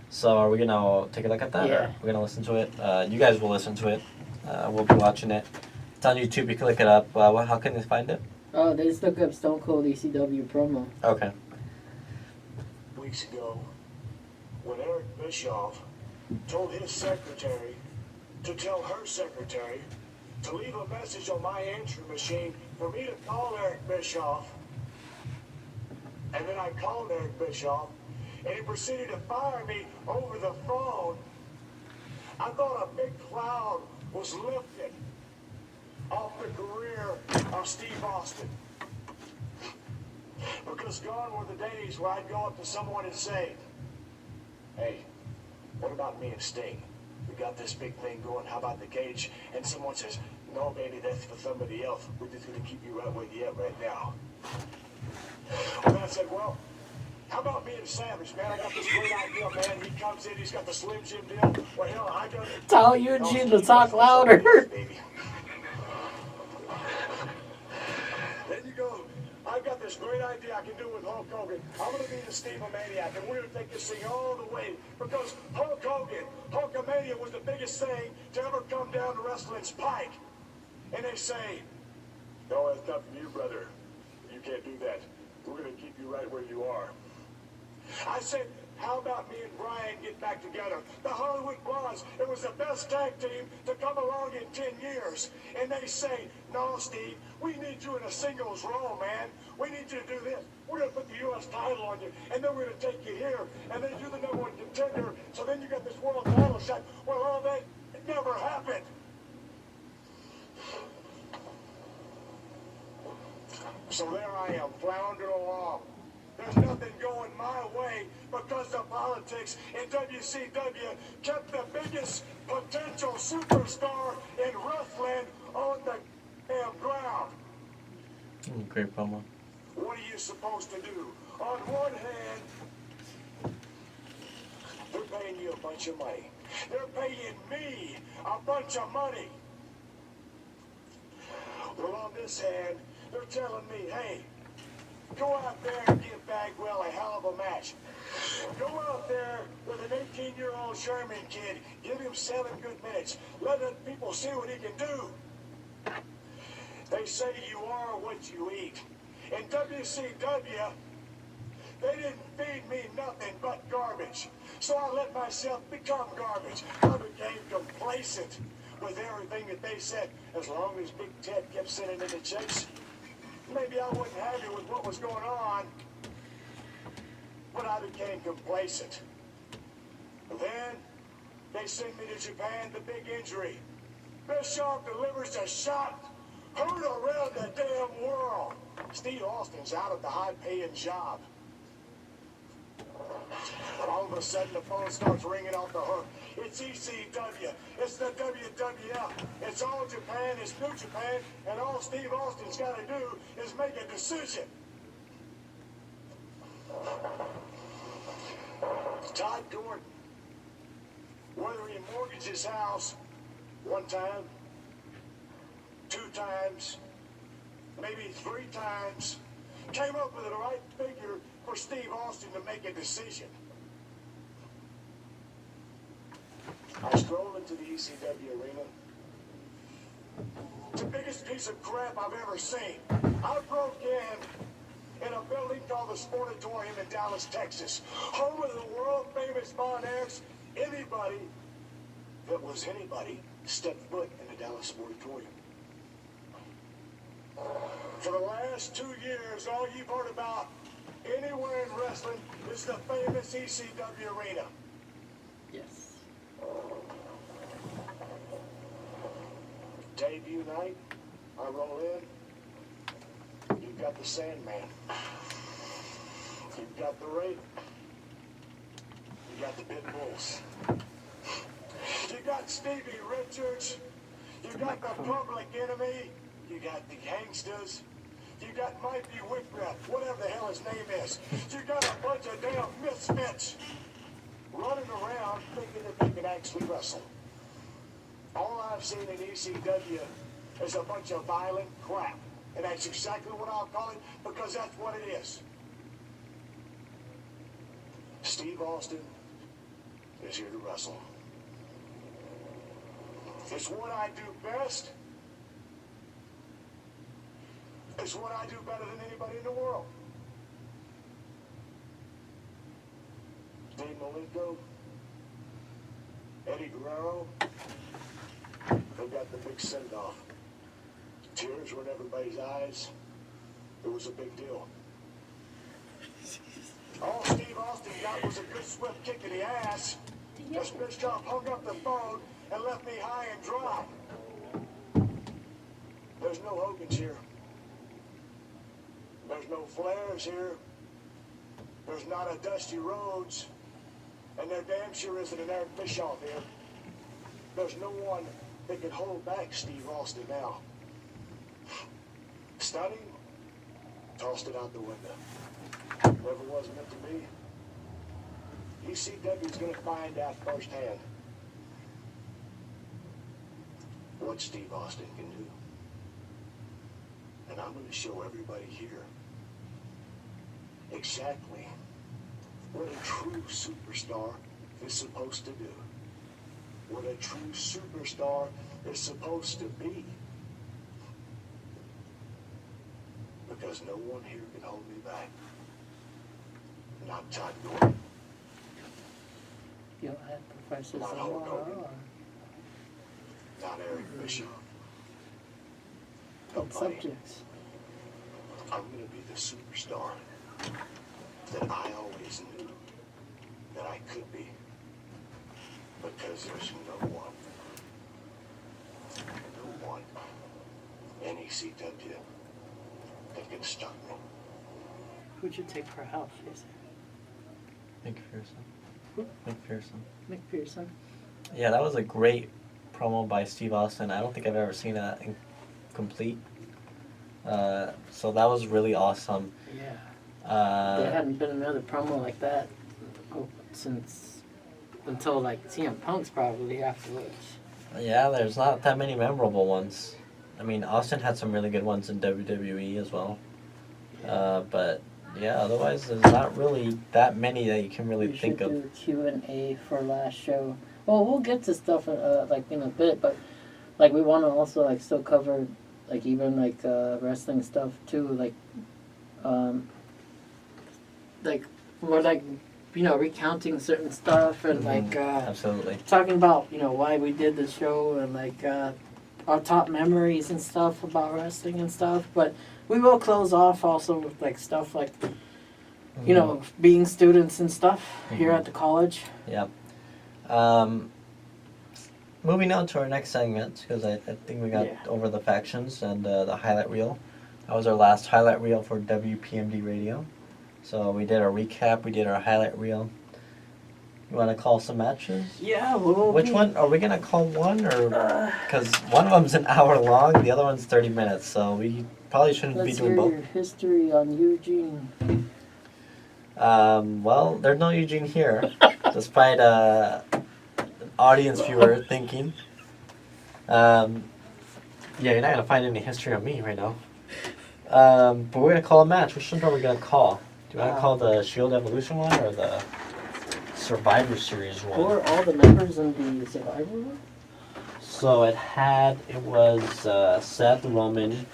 So are we going to take a look at that? Yeah. Or we're going to listen to it? You guys will listen to it. We'll be watching it. It's on YouTube. You can look it up. How can they find it? Oh, they just look up Stone Cold ECW promo. Okay. Weeks ago, when Eric Bischoff told his secretary to tell her secretary to leave a message on my answering machine for me to call Eric Bischoff. And then I called Eric Bischoff, and he proceeded to fire me over the phone. I thought a big cloud was lifted off the career of Steve Austin. Because gone were the days where I'd go up to someone and say, hey, what about me and Sting? We got this big thing going, how about the cage? And someone says, no, baby, that's for somebody else. We're just going to keep you right where you at right now. And I said, well, how about me and Savage, man? I got this great idea, man. He comes in, he's got the Slim Jim deal. Well, hell, I got it. Tell Eugene to talk louder. Baby. Then you go, I've got this great idea I can do with Hulk Hogan. I'm going to be the Steve-O-Maniac, and we're going to take this thing all the way. Because Hulk Hogan, Hulkamania was the biggest thing to ever come down to wrestling's pike. And they say, no, that's not for you, brother. You can't do that. We're going to keep you right where you are. I said, how about me and Brian get back together? The Hollywood Blondes, it was the best tag team to come along in 10 years. And they say, no, Steve, we need you in a singles role, man. We need you to do this. We're going to put the U.S. title on you, and then we're going to take you here, and then you're the number one contender, so then you got this world title shot. Well, all that never happened. So there I am, floundering along. There's nothing going my way because the politics in WCW kept the biggest potential superstar in wrestling on the damn ground. Great promo. What are you supposed to do? On one hand, they're paying you a bunch of money. They're paying me a bunch of money. Well, on this hand, they're telling me, hey, go out there and give Bagwell a hell of a match. Go out there with an 18-year-old Sherman kid. Give him 7 good minutes. Let the people see what he can do. They say you are what you eat. In WCW, they didn't feed me nothing but garbage. So I let myself become garbage. I became complacent with everything that they said. As long as Big Ted kept sending in the checks, maybe I wasn't happy with what was going on, but I became complacent. Then they sent me to Japan, the big injury. Bischoff delivers a shot heard around the damn world. Steve Austin's out of the high-paying job. All of a sudden, the phone starts ringing off the hook. It's ECW. It's the WWF. It's all Japan. It's New Japan. And all Steve Austin's got to do is make a decision. Todd Gordon, whether he mortgaged his house 1 time, 2 times, maybe 3 times, came up with the right figure for Steve Austin to make a decision. I strolled into the ECW arena. It's the biggest piece of crap I've ever seen. I broke in a building called the Sportatorium in Dallas, Texas, home of the world-famous Von Erichs. Anybody that was anybody stepped foot in the Dallas Sportatorium. For the last 2 years, all you've heard about anywhere in wrestling is the famous ECW arena. Yes. Debut night, I roll in. You've got the Sandman. You've got the Raven. You got the Pit Bulls. You got Stevie Richards. You got the Public Enemy. You got the Gangsters. You got Mikey Whitbreath, whatever the hell his name is. You got a bunch of damn misfits running around thinking that they can actually wrestle. All I've seen in ECW is a bunch of violent crap. And that's exactly what I'll call it, because that's what it is. Steve Austin is here to wrestle. It's what I do best. It's what I do better than anybody in the world. Dave Malenko, Eddie Guerrero, who got the big send-off. Tears were in everybody's eyes. It was a big deal. All Steve Austin got was a good swift kick in the ass. Just Bischoff hung up the phone and left me high and dry. There's no Hogans here. There's no Flairs here. There's not a Dusty Rhodes. And there damn sure isn't an Eric Bischoff here. There's no one that can hold back Steve Austin now. Stunning, tossed it out the window. Never was meant to be. ECW's gonna find out firsthand what Steve Austin can do. And I'm gonna show everybody here exactly what a true superstar is supposed to do. What a true superstar is supposed to be. Because no one here can hold me back. Not Todd Gordon. You'll have Professor Not Hulk Hogan. Zara. Not Eric Bischoff. Good Nobody. subjects. I'm gonna be the superstar that I always knew that I could be. Because there's no one in ECW that can stop me. Who'd you take for help, Jason? McPherson. Who? McPherson. McPherson. Yeah, that was a great promo by Steve Austin. I don't think I've ever seen that complete. So that was really awesome. Yeah. There hadn't been another promo like that until like CM Punk's probably afterwards. Yeah, there's not that many memorable ones. I mean, Austin had some really good ones in WWE as well. But yeah, otherwise there's not really that many that you can really We think should of. do Q&A for last show. Well, we'll get to stuff like in a bit, but like we want to also like still cover like even like wrestling stuff too, like we're like recounting certain stuff and like Absolutely. talking about why we did the show and like our top memories and stuff about wrestling and stuff. But we will close off also with like stuff like being students and stuff here at the college. Yeah. Moving on to our next segment, because I think we got over the factions and the highlight reel. That was our last highlight reel for WPMD Radio. So we did our recap, we did our highlight reel. You want to call some matches? Yeah, Which one? Are we going to call one? Or because one of them's an hour long, the other one's 30 minutes. So we probably shouldn't be doing both. Let's hear your history on Eugene. Well, there's no Eugene here, despite an audience viewer thinking. Yeah, you're not gonna find any history on me right now. But we're gonna call a match. Which one are we gonna call? Do you want to call the Shield Evolution one or the Survivor Series one? Who are all the members in the Survivor one? So it was Seth, Roman,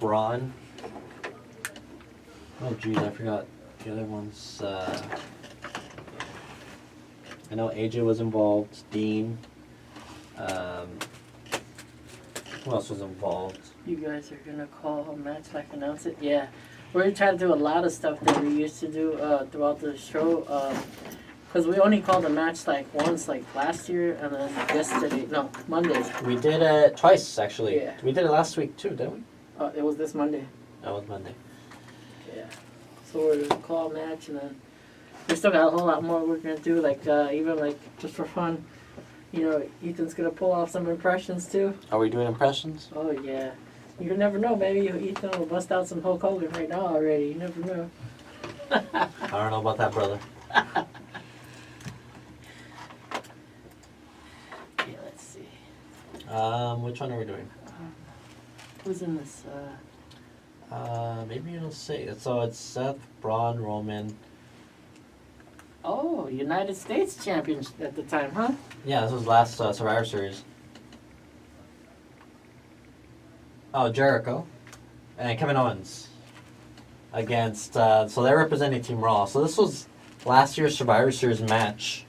Braun. Oh geez, I forgot the other ones. I know AJ was involved, Dean. Who else was involved? You guys are gonna call a match like announce it? Yeah. We're gonna try to do a lot of stuff that we used to do throughout the show. Because we only called a match like once, like last year, and then Monday. We did it twice, actually. Yeah. We did it last week, too, didn't we? It was this Monday. That was Monday. Yeah. So we're gonna call a match, and then we still got a whole lot more we're gonna do, like even like just for fun. Ethan's gonna pull off some impressions too. Are we doing impressions? Oh yeah. You never know, maybe Ethan will bust out some Hulk Hogan right now already. You never know. I don't know about that, brother. Yeah, let's see. Which one are we doing? Who's in this? Maybe it'll say. So it's Seth, Braun, Roman. Oh, United States champion at the time, huh? Yeah, this was last Survivor Series. Oh, Jericho. And Kevin Owens. Against, so they're representing Team Raw. So this was last year's Survivor Series match.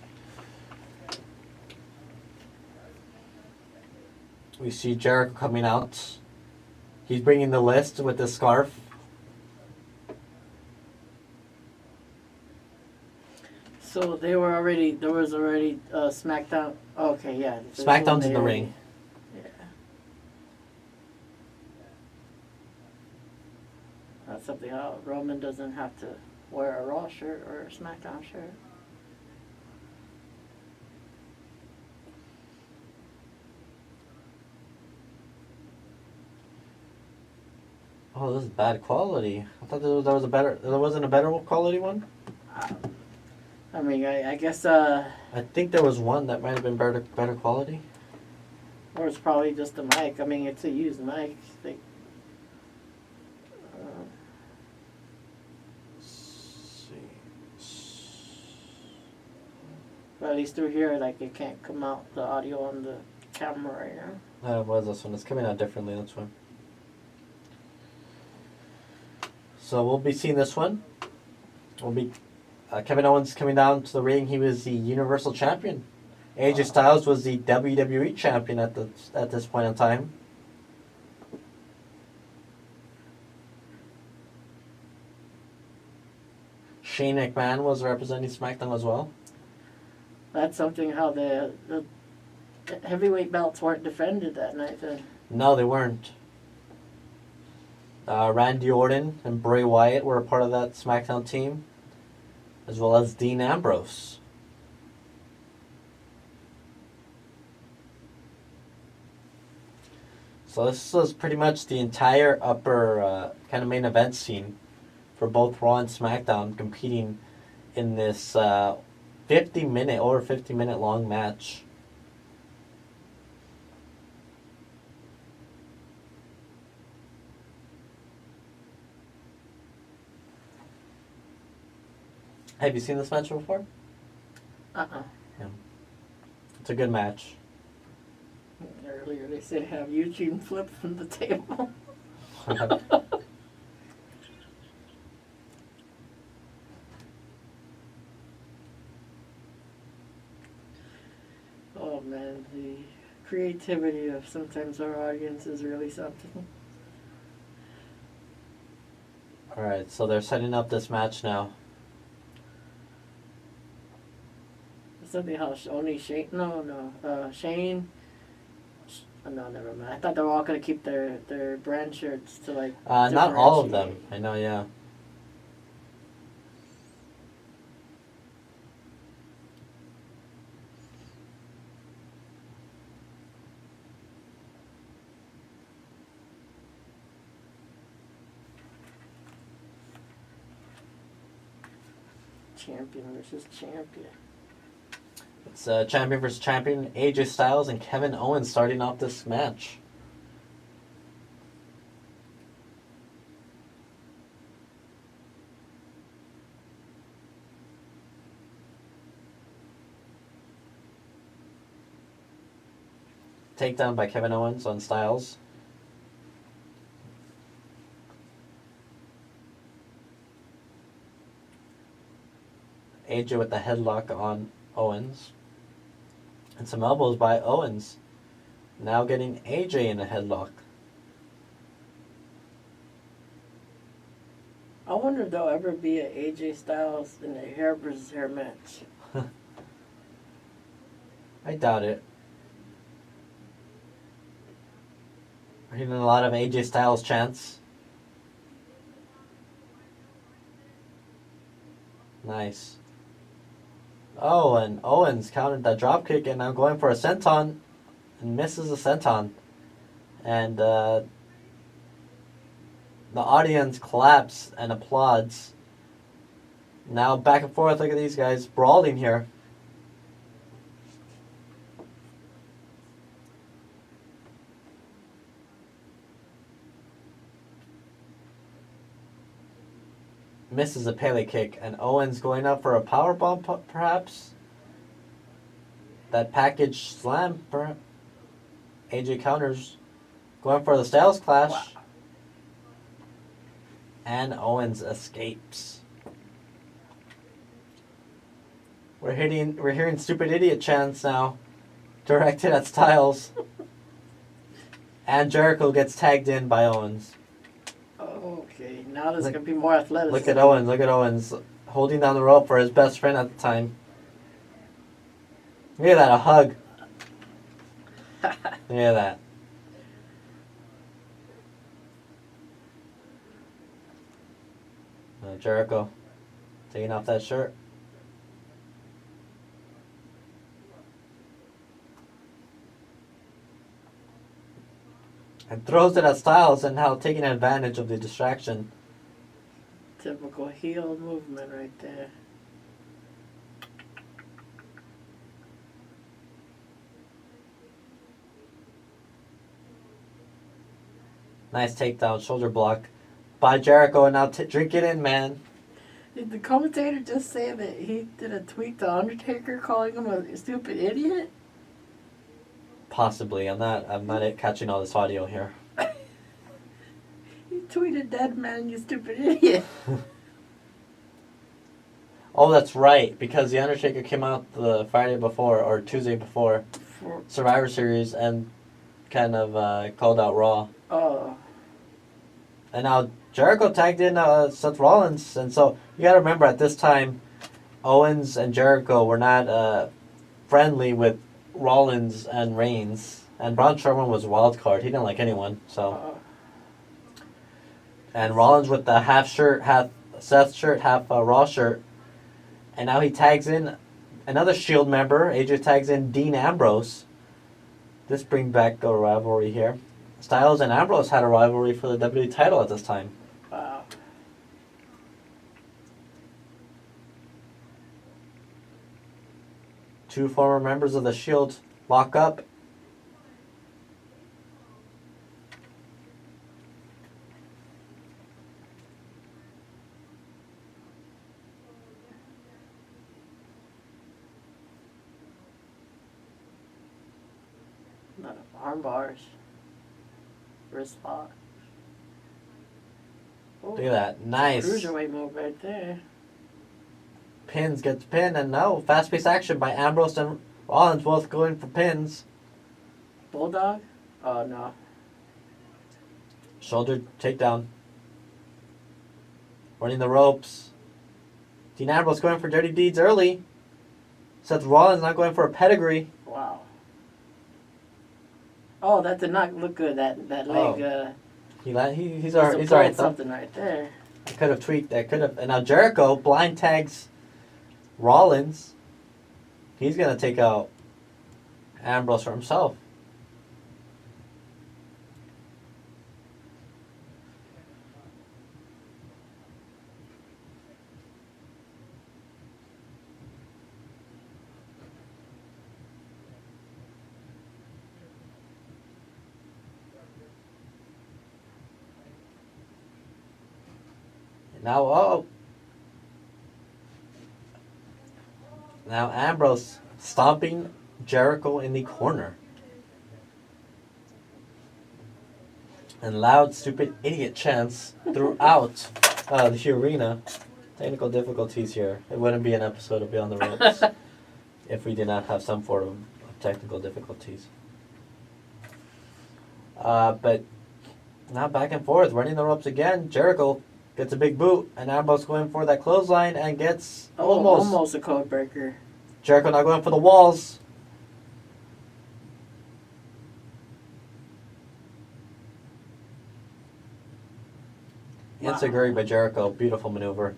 We see Jericho coming out. He's bringing the list with the scarf. So there was already SmackDown. Okay, yeah. this SmackDown's one in the they ring. Yeah. That's something how Roman doesn't have to wear a Raw shirt or a SmackDown shirt. Oh, this is bad quality. I thought there wasn't a better quality one. I mean, I guess I think there was one that might have been better quality. or it's probably just the mic. I mean, it's a used mic. They, Let's see. but at least through here, like it can't come out the audio on the camera right now. It was this one. It's coming out differently. That's why. So we'll be seeing this one. We'll be Kevin Owens coming down to the ring. He was the Universal Champion. AJ Styles was the WWE Champion at this point in time. Shane McMahon was representing SmackDown as well. That's something how the heavyweight belts weren't defended that night then. No, they weren't. Randy Orton and Bray Wyatt were a part of that SmackDown team, as well as Dean Ambrose. So this was pretty much the entire upper kind of main event scene for both Raw and SmackDown competing in this over 50 minute long match. Have you seen this match before? Uh-uh. Yeah. It's a good match. Earlier they said have Eugene flip from the table. Oh man, the creativity of sometimes our audience is really something. Alright, so they're setting up this match now. Something how only Shane. Shane. No, never mind. I thought they were all gonna keep their brand shirts to like. Not all of them. differentiate. I know, yeah. Champion versus champion. It's champion versus champion, AJ Styles and Kevin Owens starting off this match. Takedown by Kevin Owens on Styles. AJ with the headlock on Owens. And some elbows by Owens. Now getting AJ in a headlock. I wonder if there'll ever be an AJ Styles in a hair versus hair match. I doubt it. We're hearing a lot of AJ Styles chants. Nice. Oh, and Owens countered that dropkick and now going for a senton and misses the senton. And the audience claps and applauds. Now back and forth, look at these guys brawling here. Misses a Pele kick, and Owens going up for a powerbomb, perhaps? That package slam, perhaps? AJ counters, going for the Styles Clash. Wow. And Owens escapes. We're hearing stupid idiot chants now, directed at Styles. And Jericho gets tagged in by Owens. Okay, now there's Look- going to be more athleticism. Look at Owens. Look at Owens holding down the rope for his best friend at the time. Look at that, a hug. Look at that. Jericho taking off that shirt. And throws it at Styles and now taking advantage of the distraction. Typical heel movement right there. Nice takedown, shoulder block by Jericho, and now drink it in, man. Did the commentator just say that he did a tweet to Undertaker calling him a stupid idiot? Possibly. I'm not catching all this audio here. He tweeted, "Dead man, you stupid idiot." Oh, that's right, because the Undertaker came out the Friday before or Tuesday before Survivor Series and kind of called out Raw. Oh. And now Jericho tagged in Seth Rollins, and so you got to remember at this time, Owens and Jericho were not friendly with Rollins and Reigns, and Braun Strowman was a wild card. He didn't like anyone, so. And Rollins with the half shirt, half Seth shirt, half Raw shirt, and now he tags in another Shield member. AJ tags in Dean Ambrose. This brings back a rivalry here. Styles and Ambrose had a rivalry for the WWE title at this time. Wow. Two former members of the Shield lock up. Not arm bars. Wrist lock. Oh, Look at that. Nice. cruiserweight move right there. Pins, gets pinned, and now fast-paced action by Ambrose and Rollins both going for pins. Bulldog? Oh, no. Shoulder takedown. Running the ropes. Dean Ambrose going for dirty deeds early. Seth Rollins not going for a pedigree. Wow. Oh, that did not look good. That leg. He's He's alright though. something right there. I could have tweaked. I could have. And now Jericho blind tags Rollins. He's gonna take out Ambrose for himself. Now, now Ambrose stomping Jericho in the corner. And loud, stupid, idiot chants throughout the arena. Technical difficulties here. It wouldn't be an episode of Beyond the Ropes if we did not have some form of technical difficulties. But now back and forth, running the ropes again. Jericho gets a big boot, and Ambrose going for that clothesline and gets almost a code breaker. Jericho now going for the walls. Wow. Enziguri by Jericho, beautiful maneuver.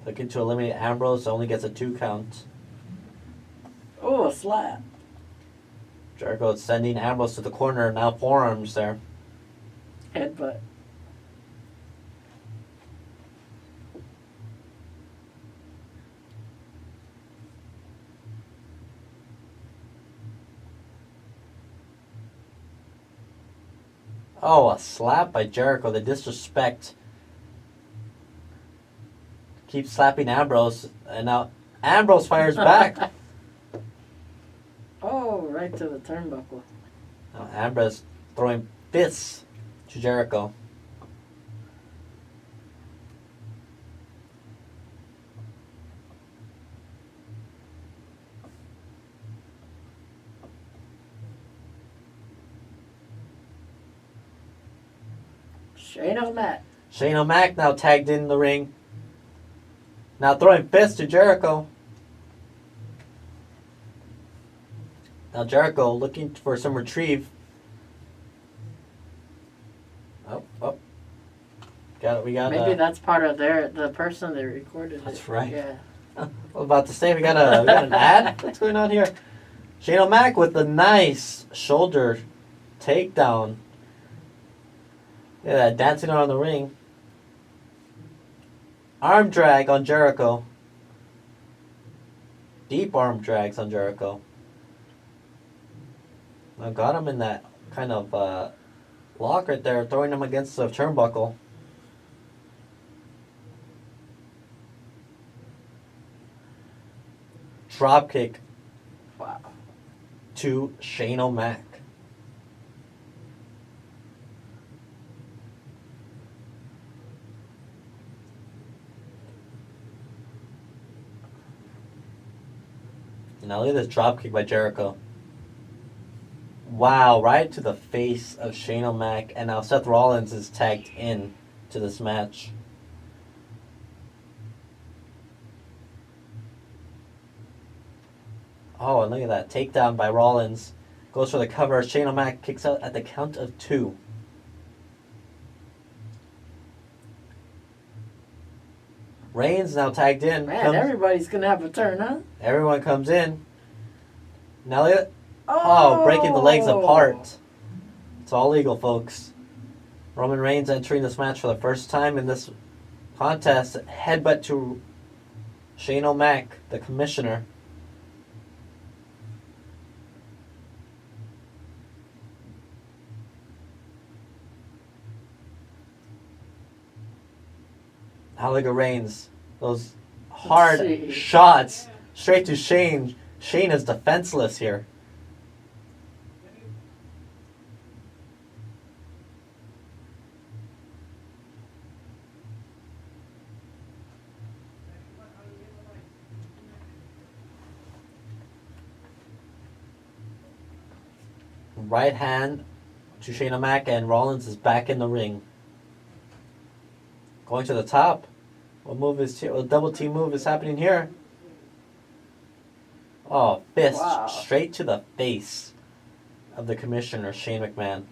Looking to eliminate Ambrose, only gets a 2 count. Oh, a slap. Jericho sending Ambrose to the corner, now forearms there. Headbutt. Oh, a slap by Jericho, the disrespect. Keeps slapping Ambrose, and now Ambrose fires back. Oh, right to the turnbuckle. Now Ambrose throwing fists to Jericho. Shane O'Mac. Shane O'Mac now tagged in the ring. Now throwing fists to Jericho. Now Jericho looking for some retrieve. Oh. We got Maybe that's part of the person they recorded it. That's right. Yeah. I was about to say, we got an ad? What's going on here? Shane O'Mac with a nice shoulder takedown. Yeah, dancing around the ring. Arm drag on Jericho. Deep arm drags on Jericho. I got him in that kind of lock right there, throwing him against the turnbuckle. Drop kick. Wow. To Shane O'Mac. Now look at this drop kick by Jericho. Wow, right to the face of Shane O'Mac, and now Seth Rollins is tagged in to this match. Oh, and look at that. Takedown by Rollins. Goes for the cover. Shane O'Mac kicks out at the count of 2. Reigns now tagged in. Man, everybody's going to have a turn, huh? Everyone comes in. Now look at... Oh, breaking the legs apart. It's all legal, folks. Roman Reigns entering this match for the first time in this contest. Headbutt to Shane O'Mac, the commissioner. Now look at Reigns. Those hard shots straight to Shane. Shane is defenseless here. Right hand to Shane O'Mac, and Rollins is back in the ring. Going to the top. What double team move is happening here? Oh, fist straight to the face of the commissioner, Shane McMahon.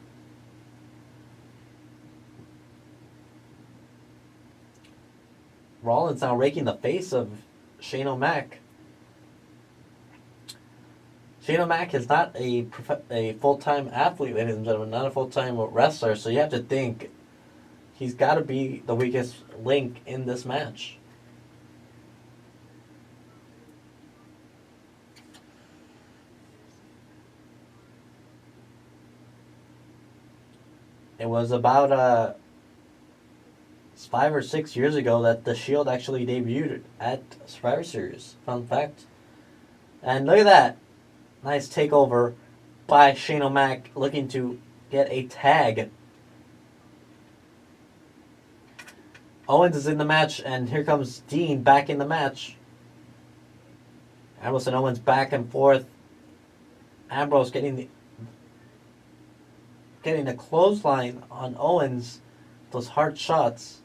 Rollins now raking the face of Shane O'Mac. Shane O'Mac is not a full-time athlete, ladies and gentlemen, not a full-time wrestler, so you have to think he's got to be the weakest link in this match. It was about 5 or 6 years ago that the Shield actually debuted at Survivor Series. Fun fact. And look at that. Nice takeover by Shane O'Mac, looking to get a tag. Owens is in the match, and here comes Dean back in the match. Ambrose and Owens back and forth. Ambrose getting the clothesline on Owens. Those hard shots.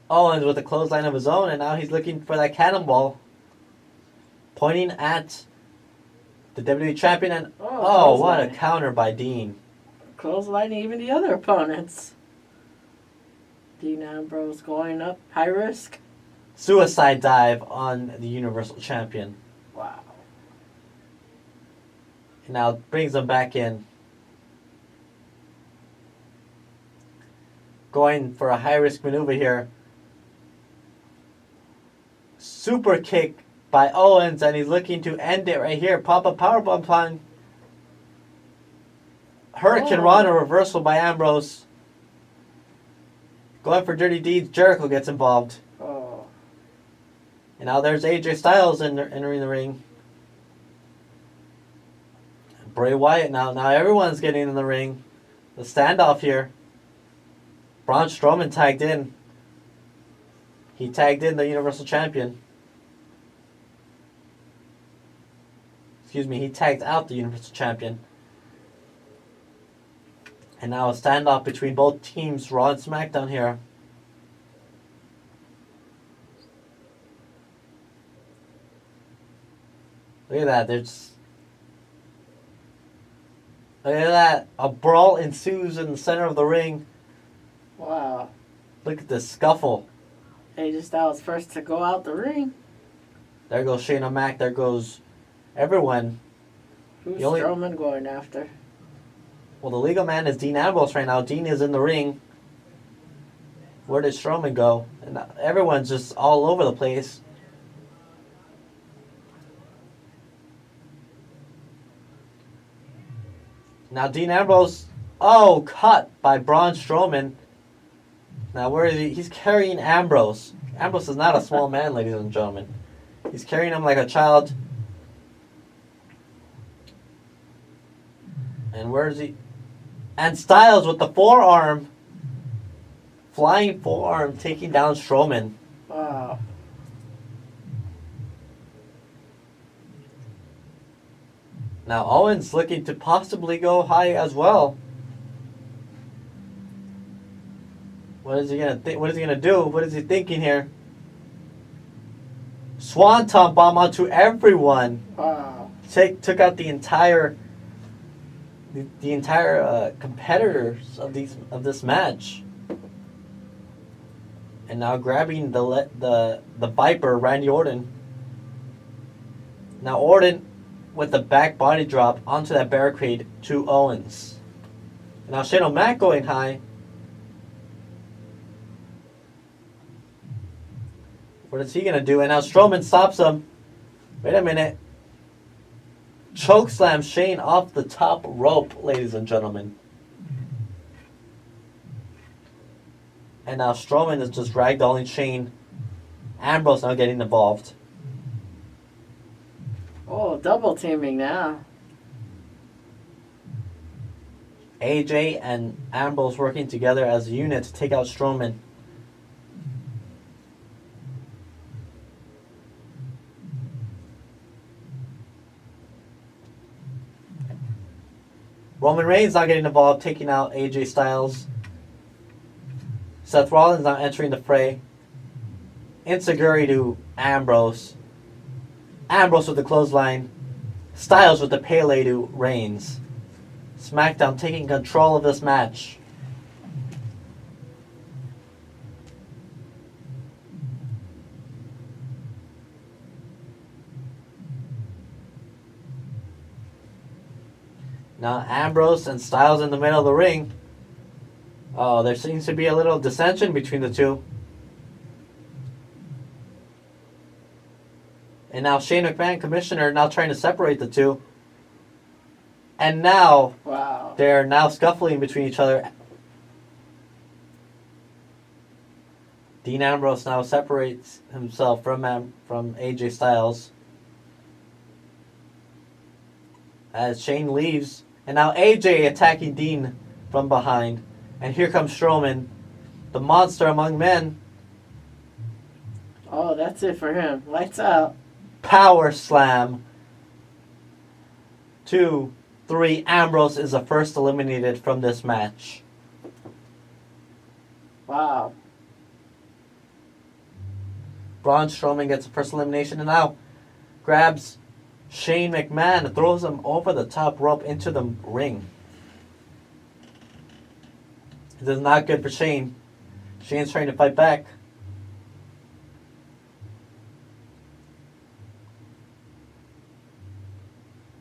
Owens with a clothesline of his own, and now he's looking for that cannonball. Pointing at the WWE Champion, and what a counter by Dean. Clotheslining even the other opponents. Dean Ambrose going up, high risk. Suicide dive on the Universal Champion. Wow. And now brings him back in. Going for a high risk maneuver here. Super kick by Owens, and he's looking to end it right here. Pop a powerbomb plan. Hurricane Rana reversal by Ambrose. Going for dirty deeds. Jericho gets involved. Oh. And now there's AJ Styles entering the ring. Bray Wyatt now. Now everyone's getting in the ring. The standoff here. Braun Strowman tagged in. He tagged in the Universal Champion. he tagged out the Universal Champion. And now a standoff between both teams, Raw and SmackDown here. Look at that. Look at that. A brawl ensues in the center of the ring. Wow. Look at this scuffle. AJ Styles first to go out the ring. There goes Shane O'Mac. There goes everyone. Who's The only- Strowman going after? Well, the legal man is Dean Ambrose right now. Dean is in the ring. Where did Strowman go? And everyone's just all over the place. Now Dean Ambrose, cut by Braun Strowman. Now where is he? He's carrying Ambrose. Ambrose is not a small man, ladies and gentlemen. He's carrying him like a child. And where is he? And Styles with the forearm. Flying forearm taking down Strowman. Wow. Now Owens looking to possibly go high as well. What is he gonna think? What is he gonna do? What is he thinking here? Swanton bomb onto everyone. Wow. Took out the entire competitors of this match. And now grabbing the Viper, Randy Orton. Now Orton with the back body drop onto that barricade to Owens. Now Shane O'Mac going high. What is he going to do? And now Strowman stops him. Wait a minute. Chokeslam Shane off the top rope, ladies and gentlemen. And now Strowman is just ragdolling Shane. Ambrose now getting involved. Oh, double teaming now. AJ and Ambrose working together as a unit to take out Strowman. Roman Reigns now getting involved, taking out AJ Styles. Seth Rollins now entering the fray. Enziguri to Ambrose. Ambrose with the clothesline. Styles with the Pele to Reigns. SmackDown taking control of this match. Now Ambrose and Styles in the middle of the ring. Oh, there seems to be a little dissension between the two. And now Shane McMahon, commissioner, now trying to separate the two. And now Wow. they're now scuffling between each other. Dean Ambrose now separates himself from AJ Styles. As Shane leaves. And now AJ attacking Dean from behind. And here comes Strowman, the monster among men. Oh, that's it for him. Lights out. Power slam. 2, 3. Ambrose is the first eliminated from this match. Wow. Braun Strowman gets the first elimination and now grabs Shane McMahon and throws him over the top rope into the ring. This is not good for Shane. Shane's trying to fight back.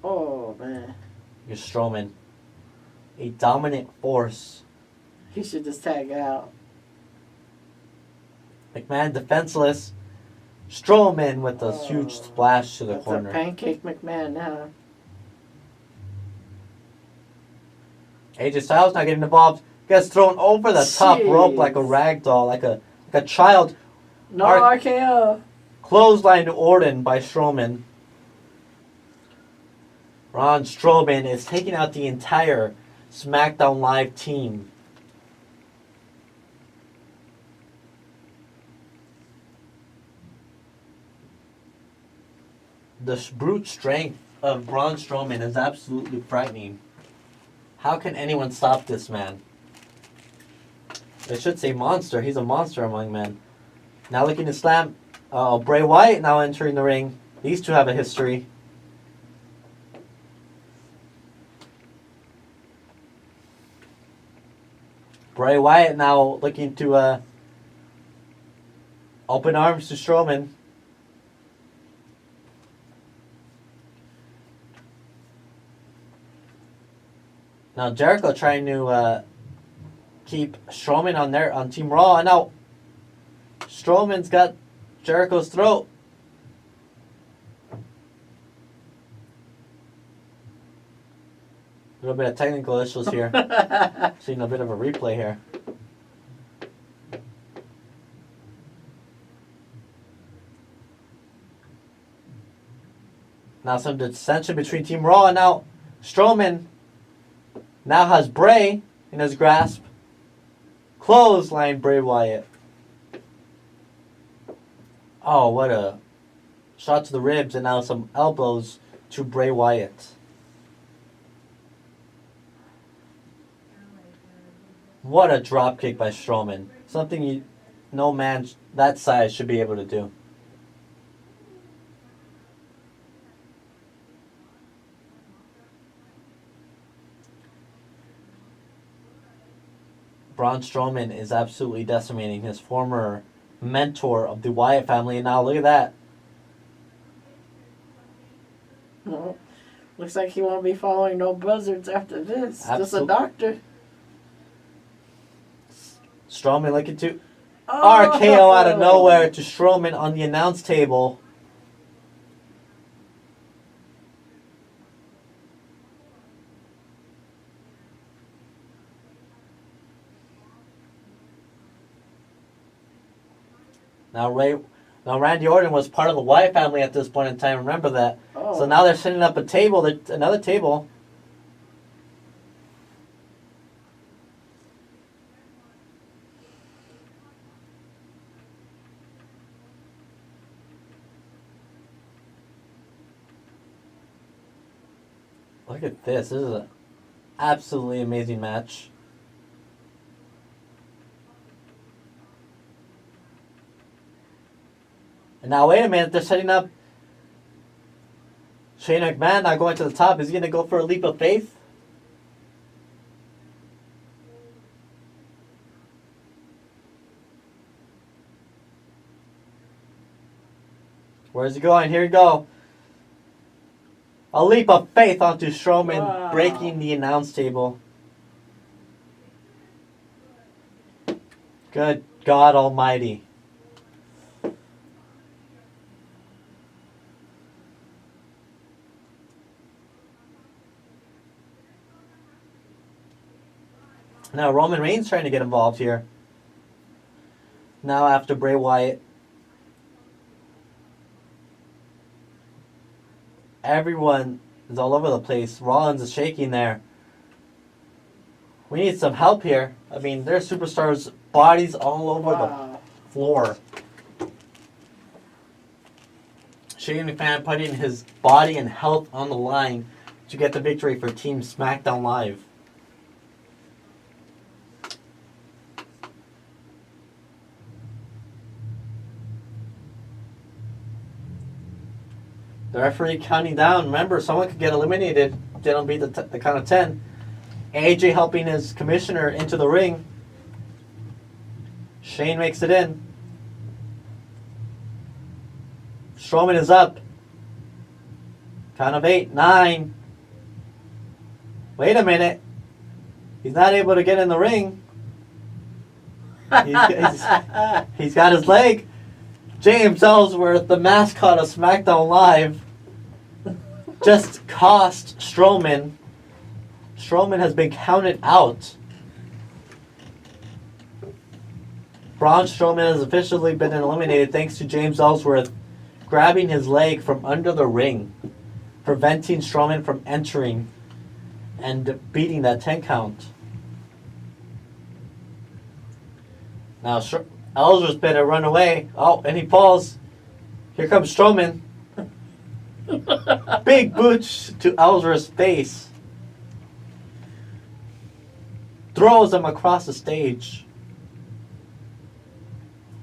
Oh, man. Here's Strowman. A dominant force. He should just tag out. McMahon defenseless. Strowman with a huge splash to the That's corner. a pancake McMahon now. AJ Styles not getting involved. Gets thrown over the top rope like a rag doll, like a child. No Ar- RKO. Clothesline to Orton by Strowman. Braun Strowman is taking out the entire SmackDown Live team. The brute strength of Braun Strowman is absolutely frightening. How can anyone stop this man? I should say monster. He's a monster among men. Now looking to slam Bray Wyatt now entering the ring. These two have a history. Bray Wyatt now looking to open arms to Strowman. Now Jericho trying to keep Strowman on Team Raw, and now Strowman's got Jericho's throat. A little bit of technical issues here. Seeing a bit of a replay here. Now some dissension between Team Raw, and now Strowman now has Bray in his grasp. Clothesline Bray Wyatt. Oh, what a shot to the ribs, and now some elbows to Bray Wyatt. What a drop kick by Strowman. Something no man that size should be able to do. Braun Strowman is absolutely decimating his former mentor of the Wyatt family, and now look at that. Well, looks like he won't be following no buzzards after this. Just a doctor. Strowman looking to RKO out of nowhere to Strowman on the announce table. Now Randy Orton was part of the Wyatt family at this point in time. Remember that. Oh. So now they're setting up another table. Look at this. This is an absolutely amazing match. And now, wait a minute. They're setting up Shane McMahon now going to the top. Is he going to go for a leap of faith? Where's he going? Here we go. A leap of faith onto Strowman, breaking the announce table. Good God Almighty. Now Roman Reigns trying to get involved here. Now after Bray Wyatt. Everyone is all over the place. Rollins is shaking there. We need some help here. I mean, there's superstars' bodies all over the floor. Shane McMahon putting his body and health on the line to get the victory for Team SmackDown Live. The referee counting down. Remember, someone could get eliminated if they don't beat the count of 10. AJ helping his commissioner into the ring. Shane makes it in. Strowman is up. Count of 8, 9. Wait a minute. He's not able to get in the ring. He's got his leg. James Ellsworth, the mascot of SmackDown Live, just cost Strowman. Strowman has been counted out. Braun Strowman has officially been eliminated thanks to James Ellsworth grabbing his leg from under the ring, preventing Strowman from entering and beating that 10 count. Now, Ellsworth better run away. Oh, and he falls. Here comes Strowman. Big boots to Ellsworth's face. Throws him across the stage.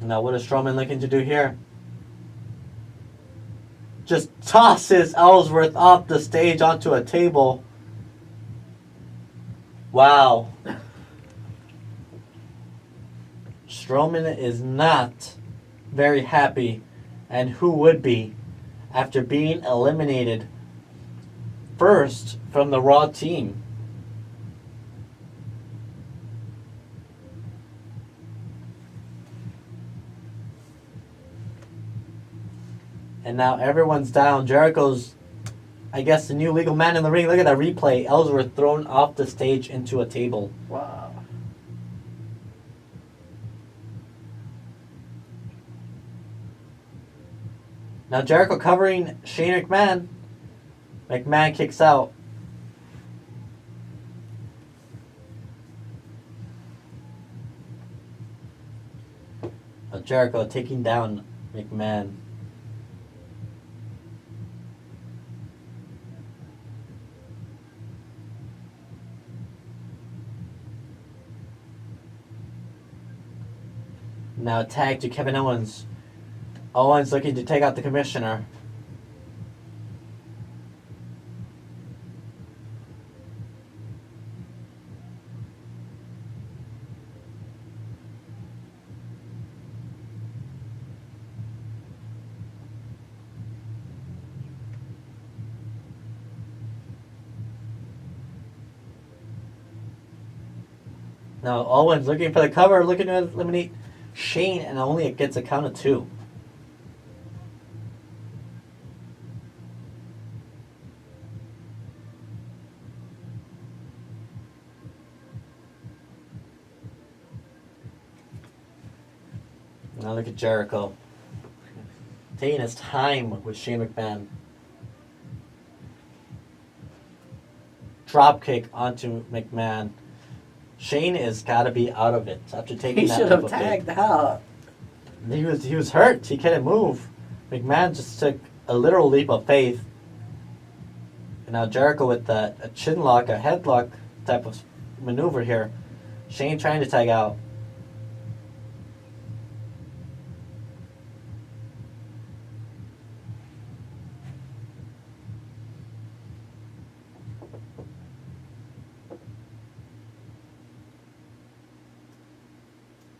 Now what is Strowman looking to do here? Just tosses Ellsworth off the stage onto a table. Wow. Strowman is not very happy, and who would be, after being eliminated first from the Raw team. And now everyone's down. Jericho's, I guess, the new legal man in the ring. Look at that replay. Ellsworth thrown off the stage into a table. Wow. Now Jericho covering Shane McMahon. McMahon kicks out. Now Jericho taking down McMahon. Now tag to Kevin Owens. Owens looking to take out the commissioner. Now Owens looking for the cover, looking to eliminate Shane, and only it gets a count of 2. Now look at Jericho taking his time with Shane McMahon. Drop kick onto McMahon. Shane has got to be out of it after taking He that. should have tagged out. He was hurt. He couldn't move. McMahon just took a literal leap of faith. And now Jericho with a chin lock, a headlock type of maneuver here. Shane trying to tag out.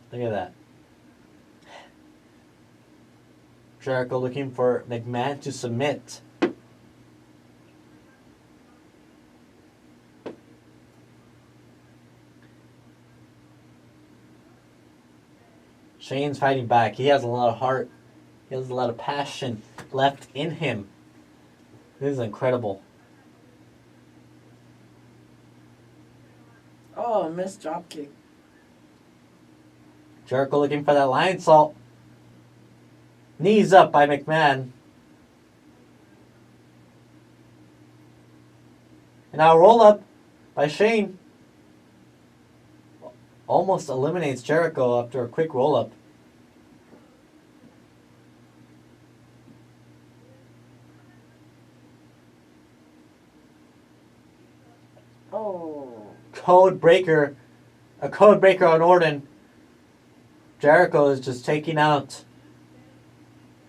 Look at that. Jericho looking for McMahon to submit. Shane's fighting back. He has a lot of heart. He has a lot of passion left in him. This is incredible. Oh, missed drop kick. Jericho looking for that lion salt. Knees up by McMahon. And now a roll up by Shane. Almost eliminates Jericho after a quick roll up. Oh. Code breaker. A code breaker on Orton. Jericho is just taking out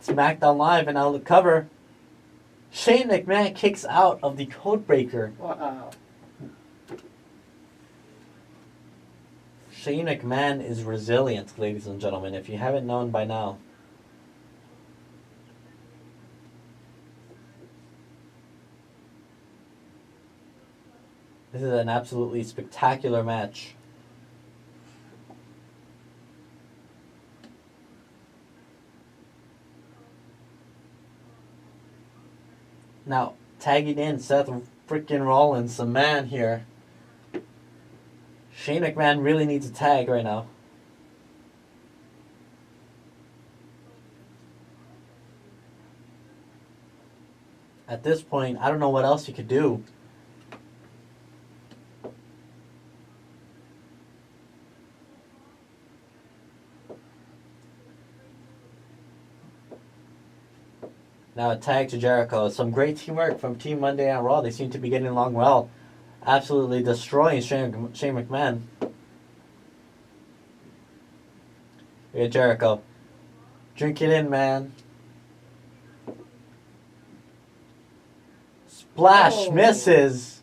SmackDown Live, and now the cover. Shane McMahon kicks out of the code breaker. Wow. Shane McMahon is resilient, ladies and gentlemen, if you haven't known by now. This is an absolutely spectacular match. Now, tagging in Seth freaking Rollins, the man here. Shane McMahon really needs a tag right now. At this point, I don't know what else you could do. Now a tag to Jericho. Some great teamwork from Team Monday Night Raw. They seem to be getting along well. Absolutely destroying Shane McMahon. Look at Jericho. Drink it in, man. Splash misses.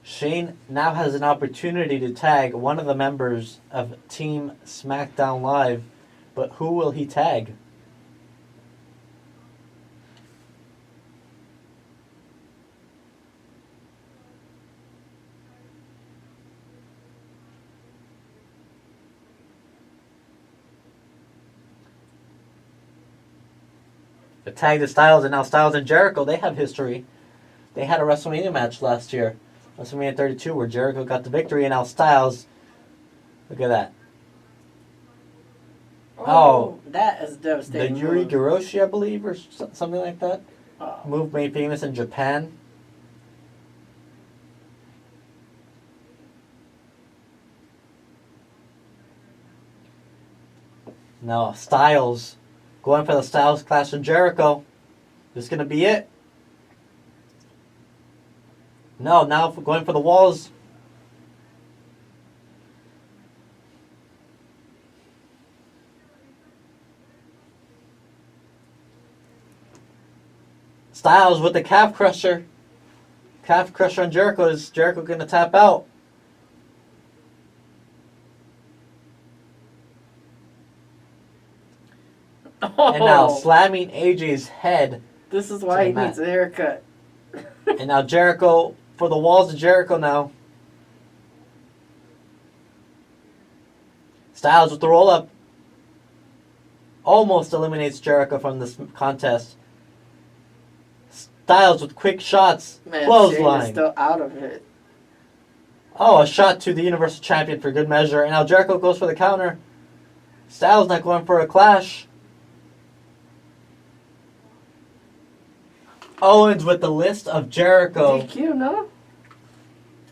Shane now has an opportunity to tag one of the members of Team SmackDown Live, but who will he tag? The tag to Styles, and now Styles and Jericho, they have history. They had a WrestleMania match last year, WrestleMania 32, where Jericho got the victory, and now Styles, look at that. Oh, that is devastating. The Yuri Giroshi, I believe, or something like that. Oh. Move made famous in Japan. Now Styles going for the Styles Clash with Jericho. This gonna be it? No, now going for the walls. Styles with the calf crusher. Calf crusher on Jericho. Is Jericho gonna tap out? Oh, And now slamming AJ's head. this is why he to the needs a haircut. And now Jericho for the walls of Jericho now. Styles with the roll up. Almost eliminates Jericho from this contest. Styles with quick shots. Man, Shane is Clothesline. still out of it. Oh, a shot to the Universal Champion for good measure. And now Jericho goes for the counter. Styles not going for a clash. Owens with the list of Jericho. DQ, no?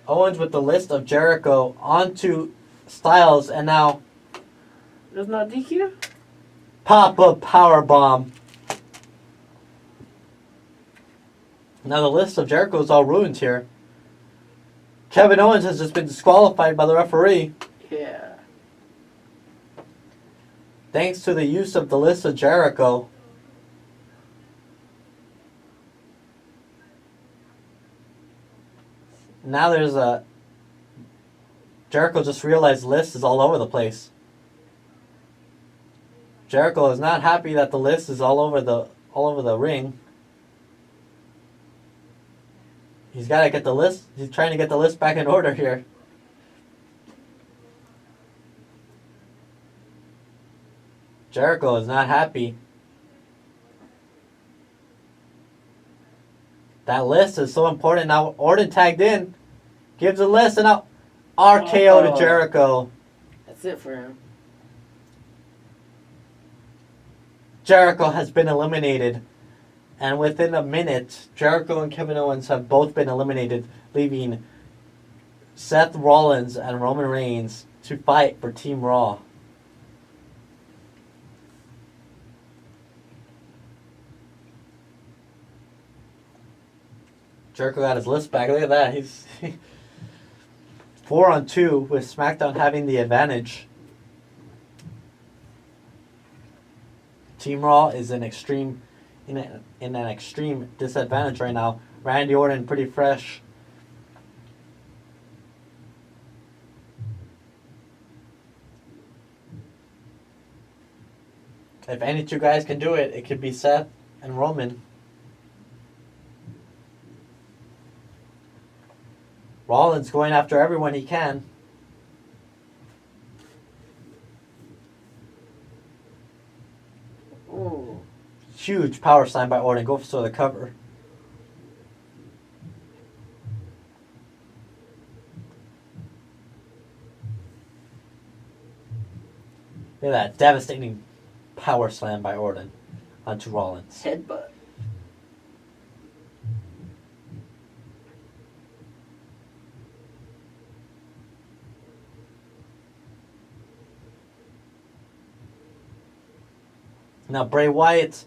Owens with the list of Jericho onto Styles, and now There's no DQ? pop-up powerbomb. Now the list of Jericho is all ruined here. Kevin Owens has just been disqualified by the referee. Yeah. Thanks to the use of the list of Jericho. Now there's a... Jericho just realized list is all over the place. Jericho is not happy that the list is all over the ring. He's got to get the list. He's trying to get the list back in order here. Jericho is not happy. That list is so important. Now Orton tagged in. Gives the list and now RKO to Jericho. That's it for him. Jericho has been eliminated. And within a minute, Jericho and Kevin Owens have both been eliminated, leaving Seth Rollins and Roman Reigns to fight for Team Raw. Jericho got his list back. Look at that. He's 4-on-2 with SmackDown having the advantage. Team Raw is in an extreme disadvantage right now. Randy Orton pretty fresh. If any two guys can do it, it could be Seth and Roman. Rollins going after everyone he can. Ooh. Huge power slam by Orton. Go for the cover. Look at that devastating power slam by Orton onto Rollins. Headbutt. Now Bray Wyatt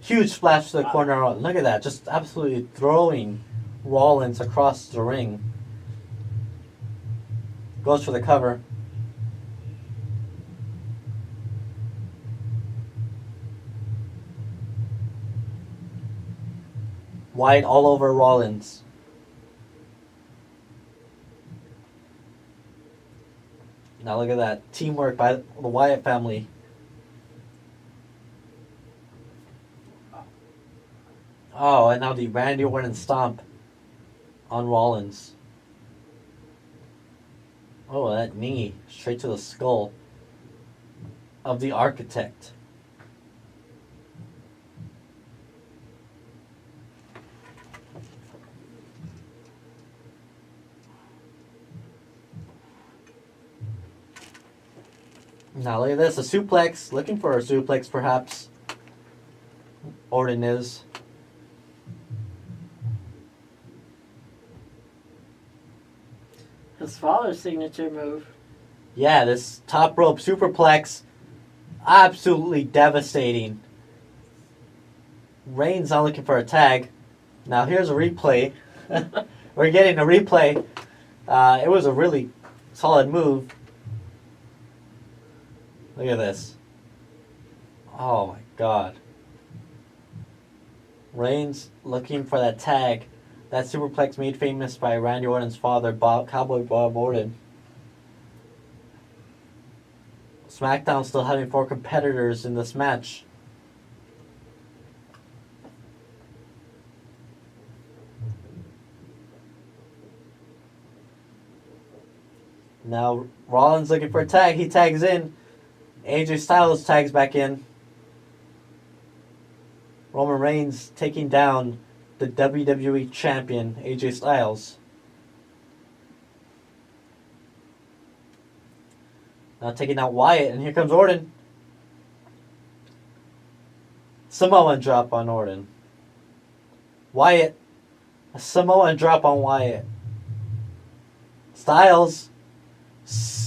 Huge splash to the corner. Look at that. Just absolutely throwing Rollins across the ring. Goes for the cover. Wyatt all over Rollins. Now look at that. Teamwork by the Wyatt family. Oh, and now the Randy Orton stomp on Rollins. Oh, that knee straight to the skull of the Architect. Now look at this, a suplex. Looking for a suplex, perhaps. Orton is. His father's signature move. Yeah, this top rope superplex, absolutely devastating. Reigns not looking for a tag. Now here's a replay. We're getting a replay. It was a really solid move. Look at this. Oh my God. Reigns looking for that tag. That superplex made famous by Randy Orton's father, Cowboy Bob Orton. SmackDown still having 4 competitors in this match. Now Rollins looking for a tag. He tags in. AJ Styles tags back in. Roman Reigns taking down the WWE Champion, AJ Styles. Now taking out Wyatt, and here comes Orton. Samoan drop on Orton. Wyatt, a Samoan drop on Wyatt. Styles,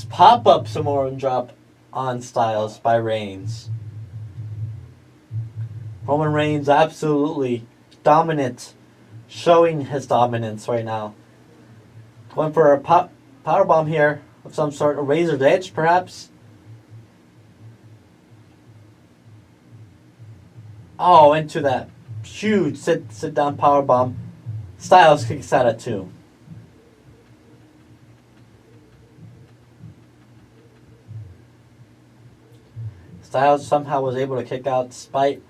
pop-up Samoan drop on Styles by Reigns. Roman Reigns absolutely dominant, showing his dominance right now. Going for a powerbomb here of some sort, a razor's edge perhaps. Oh, into that huge sit down powerbomb. Styles kicks out at 2. Styles somehow was able to kick out despite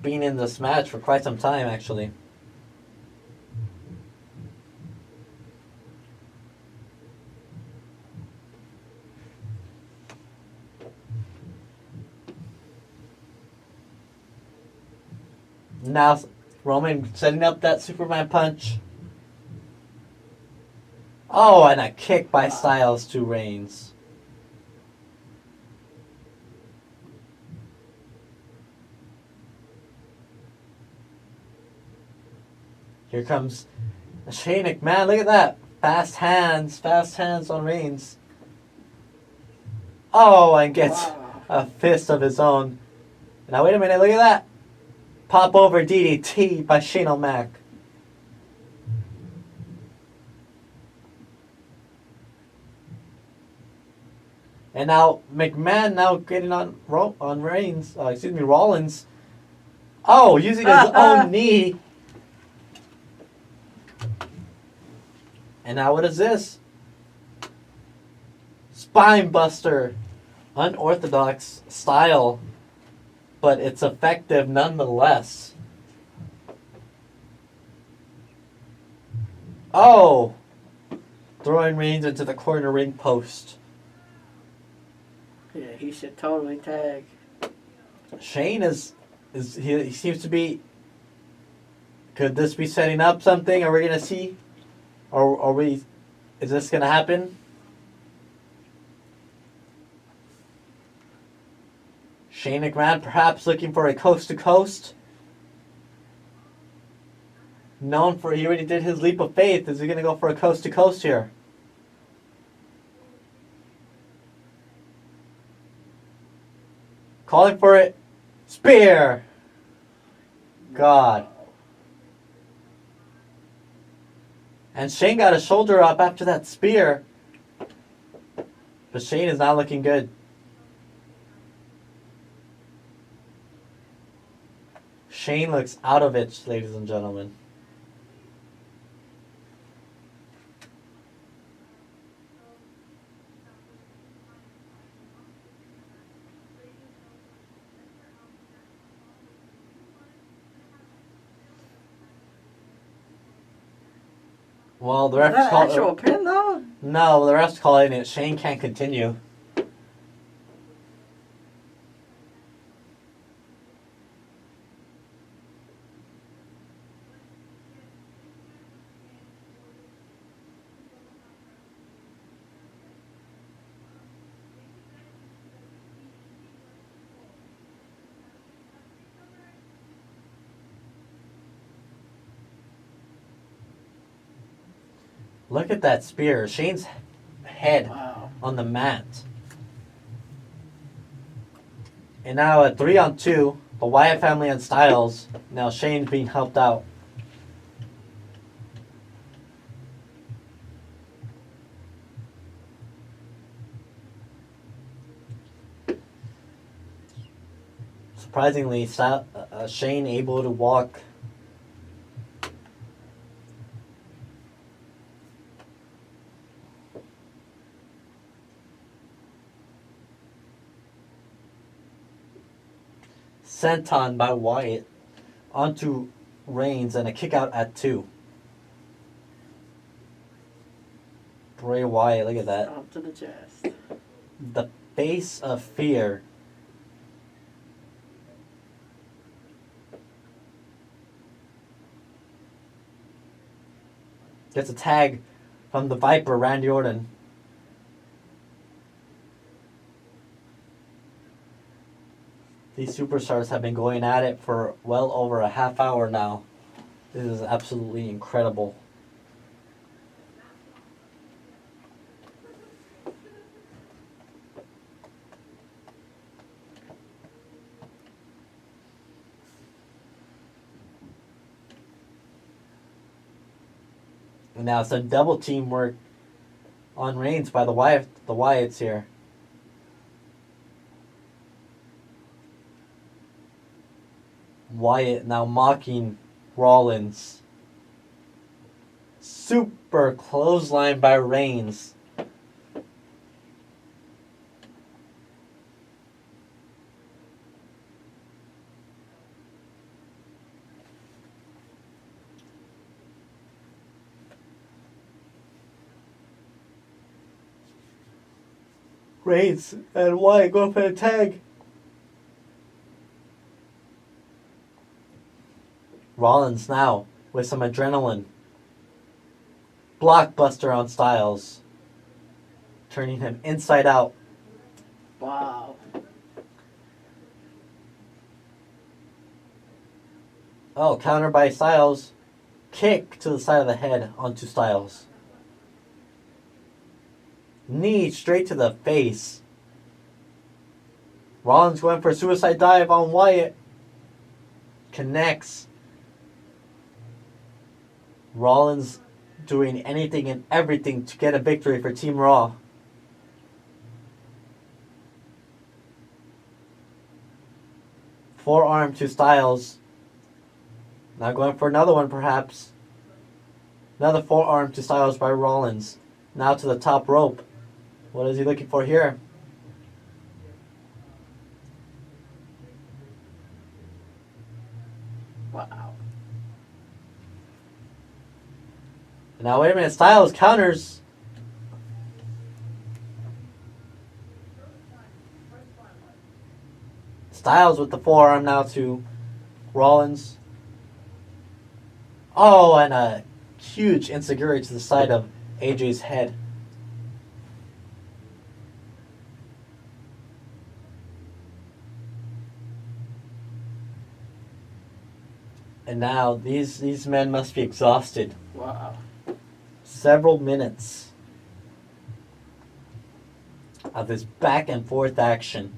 being in this match for quite some time, actually. Now Roman setting up that Superman punch. Oh, and a kick by Styles to Reigns. Here comes Shane McMahon. Look at that. Fast hands on Reigns. Oh, and gets a fist of his own. Now, wait a minute. Look at that. Pop over DDT by Shane O'Mac. And now McMahon now getting on Reigns. Rollins. Oh, using his own knee. And now what is this? Spine buster. Unorthodox style. But it's effective nonetheless. Oh! Throwing Reigns into the corner ring post. Yeah, he should totally tag. Shane he seems to be. Could this be setting up something? Are we gonna see? Or is this gonna happen? Shane McMahon perhaps looking for a coast to coast. Known for, he already did his leap of faith. Is he gonna go for a coast to coast here? Calling for it. Spear. God. And Shane got his shoulder up after that spear. But Shane is not looking good. Shane looks out of it, ladies and gentlemen. Well, the Is ref's that actual pin though? No, the ref's calling it. Shane can't continue. Look at that spear. Shane's head Wow. on the mat. And now at 3-on-2, the Wyatt family and Styles. Now Shane's being helped out. Surprisingly, Shane able to walk. Senton by Wyatt onto Reigns and a kick out at 2. Bray Wyatt, look at that. Up to the chest. The face of fear. Gets a tag from the Viper, Randy Orton. These superstars have been going at it for well over a half hour now. This is absolutely incredible. And now some double teamwork on Reigns by the Wyatts here. Wyatt now mocking Rollins. Super clothesline by Reigns. Reigns and Wyatt go for a tag. Rollins now with some adrenaline. Blockbuster on Styles. Turning him inside out. Wow. Oh, counter by Styles. Kick to the side of the head onto Styles. Knee straight to the face. Rollins going for a suicide dive on Wyatt. Connects. Rollins doing anything and everything to get a victory for Team Raw. Forearm to Styles. Now going for another one perhaps. Another forearm to Styles by Rollins. Now to the top rope. What is he looking for here? Wow. Now wait a minute, Styles counters. Styles with the forearm now to Rollins. Oh, and a huge enziguri to the side of AJ's head. And now these men must be exhausted. Wow. Several minutes of this back and forth action.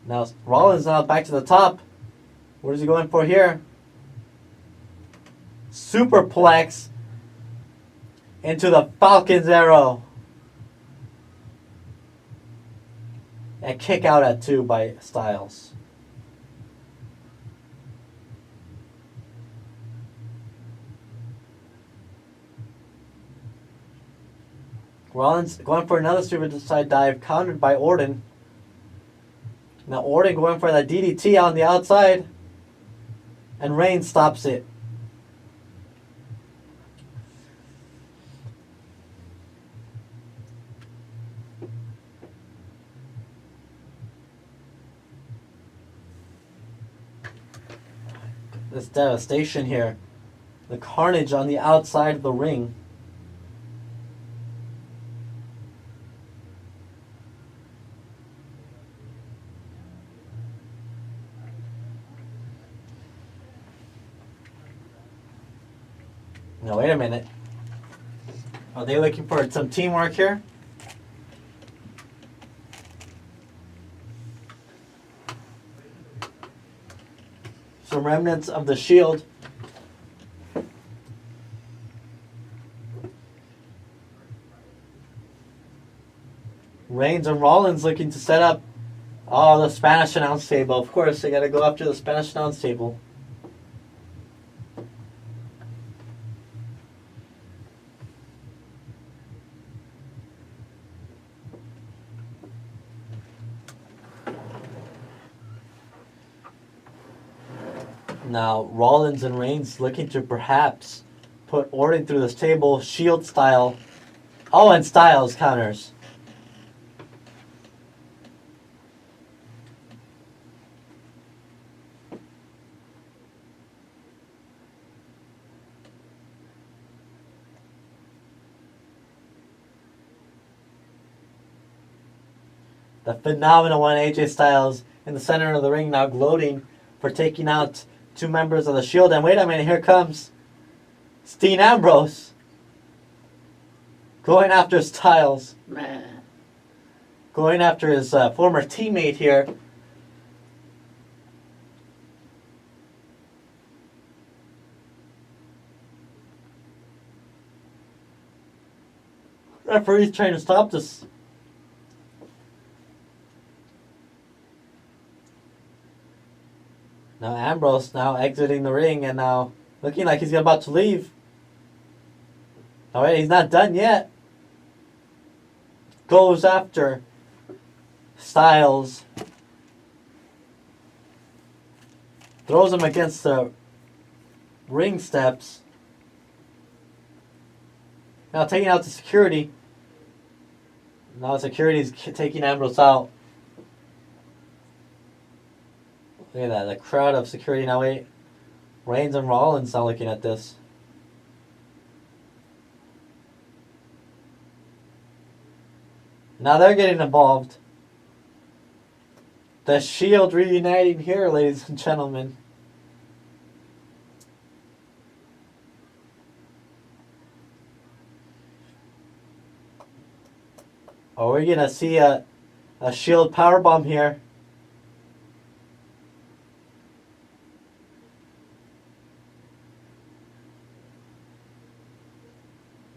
Now Rollins now back to the top. What is he going for here? Superplex into the Falcon's Arrow. And kick out at 2 by Styles. Rollins going for another suicide dive, countered by Orton. Now Orton going for that DDT on the outside. And Reigns stops it. This devastation here. The carnage on the outside of the ring. Now wait a minute. Are they looking for some teamwork here? Some remnants of the Shield. Reigns and Rollins looking to set up the Spanish announce table. Of course, they got to go after the Spanish announce table. Now, Rollins and Reigns looking to perhaps put Orton through this table, Shield style. Oh, and Styles counters. The phenomenal one, AJ Styles, in the center of the ring, now gloating for taking out 2 members of the Shield. And wait a minute, here comes Dean Ambrose going after Styles. Man. Going after his former teammate here. Referee's trying to stop this. Now Ambrose now exiting the ring and now looking like he's about to leave. Oh wait, he's not done yet. Goes after Styles. Throws him against the ring steps. Now taking out the security. Now security's taking Ambrose out. Look at that, the crowd of security now. Wait, Reigns and Rollins now looking at this. Now they're getting involved. The Shield reuniting here, ladies and gentlemen. Are we gonna see a Shield powerbomb here?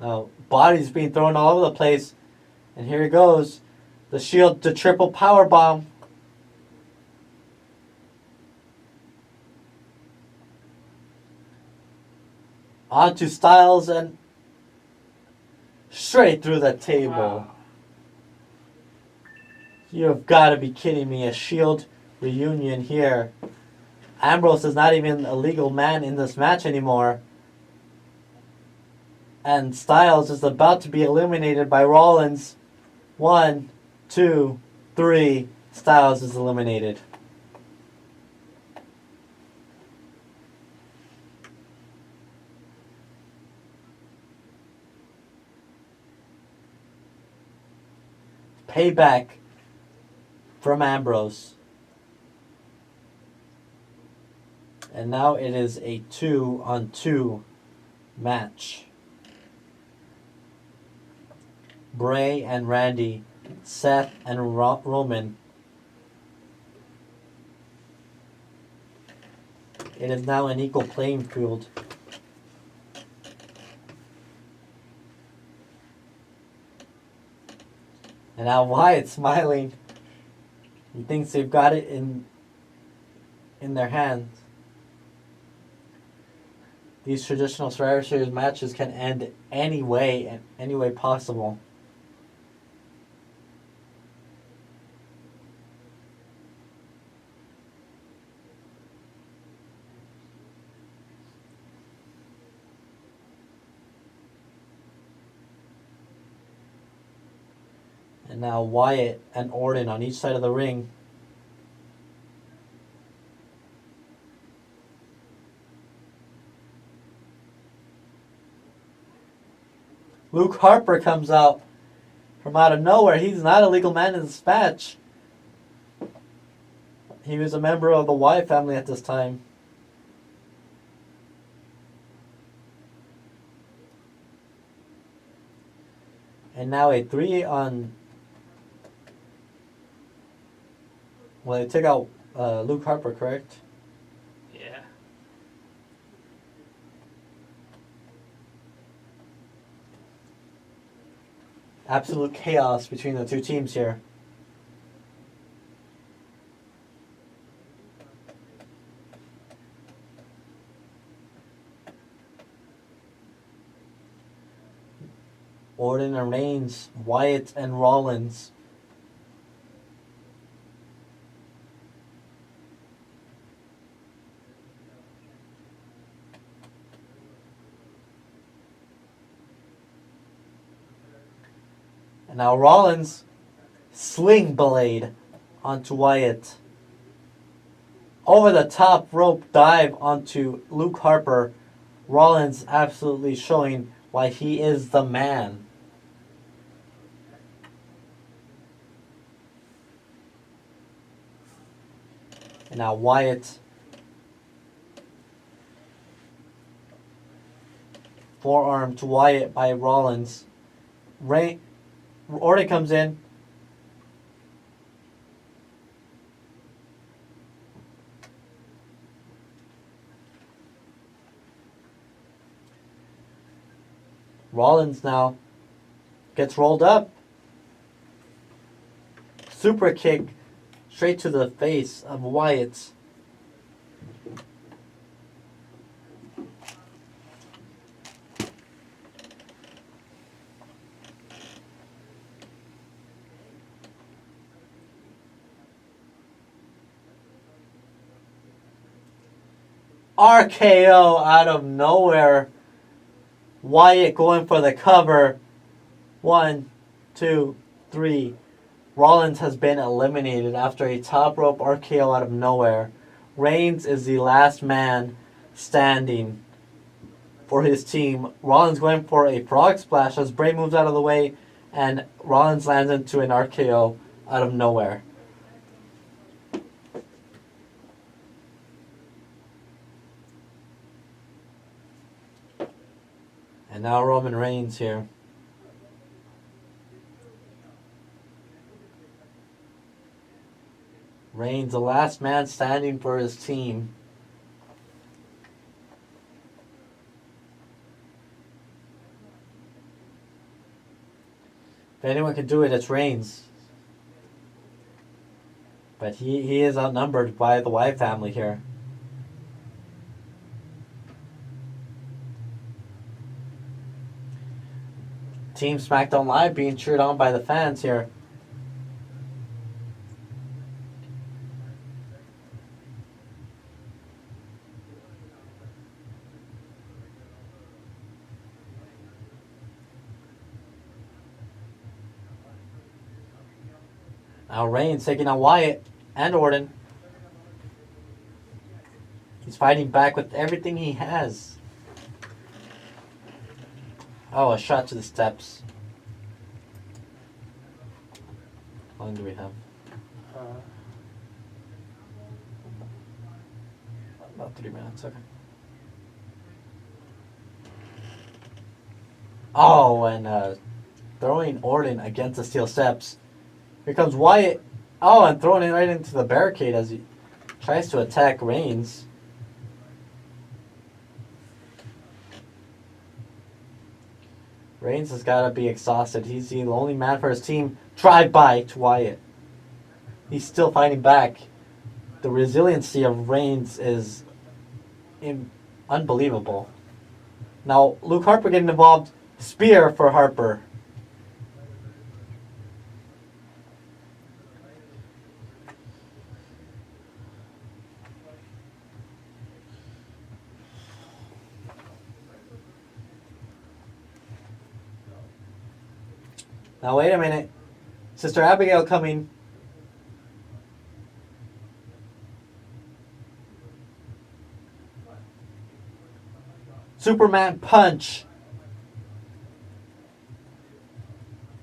Now, bodies being thrown all over the place. And here it goes. The Shield to triple power bomb. Onto Styles and straight through the table. Wow. You have got to be kidding me. A Shield reunion here. Ambrose is not even a legal man in this match anymore. And Styles is about to be eliminated by Rollins. 1, 2, 3. Styles is eliminated. Payback from Ambrose. And now it is a 2-on-2 match. Bray and Randy, Seth and Roman. It is now an equal playing field. And now Wyatt smiling. He thinks they've got it in their hands. These traditional Survivor Series matches can end any way possible. And now Wyatt and Orton on each side of the ring. Luke Harper comes out from out of nowhere. He's not a legal man in this match. He was a member of the Wyatt family at this time. And now a 3-on... Well, they took out Luke Harper, correct? Yeah. Absolute chaos between the two teams here. Orton and Reigns, Wyatt and Rollins. And now Rollins, sling blade onto Wyatt. Over the top rope dive onto Luke Harper. Rollins absolutely showing why he is the man. And now Wyatt. Forearm to Wyatt by Rollins. Orton comes in. Rollins now gets rolled up. Super kick straight to the face of Wyatt. RKO out of nowhere. Wyatt going for the cover. 1, 2, 3. Rollins has been eliminated after a top rope RKO out of nowhere. Reigns is the last man standing for his team. Rollins going for a frog splash as Bray moves out of the way and Rollins lands into an RKO out of nowhere. And now Roman Reigns here. Reigns, the last man standing for his team. If anyone can do it, it's Reigns. But he is outnumbered by the Wyatt family here. Team SmackDown Live being cheered on by the fans here. Now Reigns taking on Wyatt and Orton. He's fighting back with everything he has. Oh, a shot to the steps. How long do we have? About 3 minutes, okay. Oh, and throwing Orton against the steel steps. Here comes Wyatt. Oh, and throwing it right into the barricade as he tries to attack Reigns. Reigns has got to be exhausted. He's the only man for his team. Drive by to Wyatt. He's still fighting back. The resiliency of Reigns is unbelievable. Now, Luke Harper getting involved. Spear for Harper. Now, wait a minute. Sister Abigail coming. Superman punch.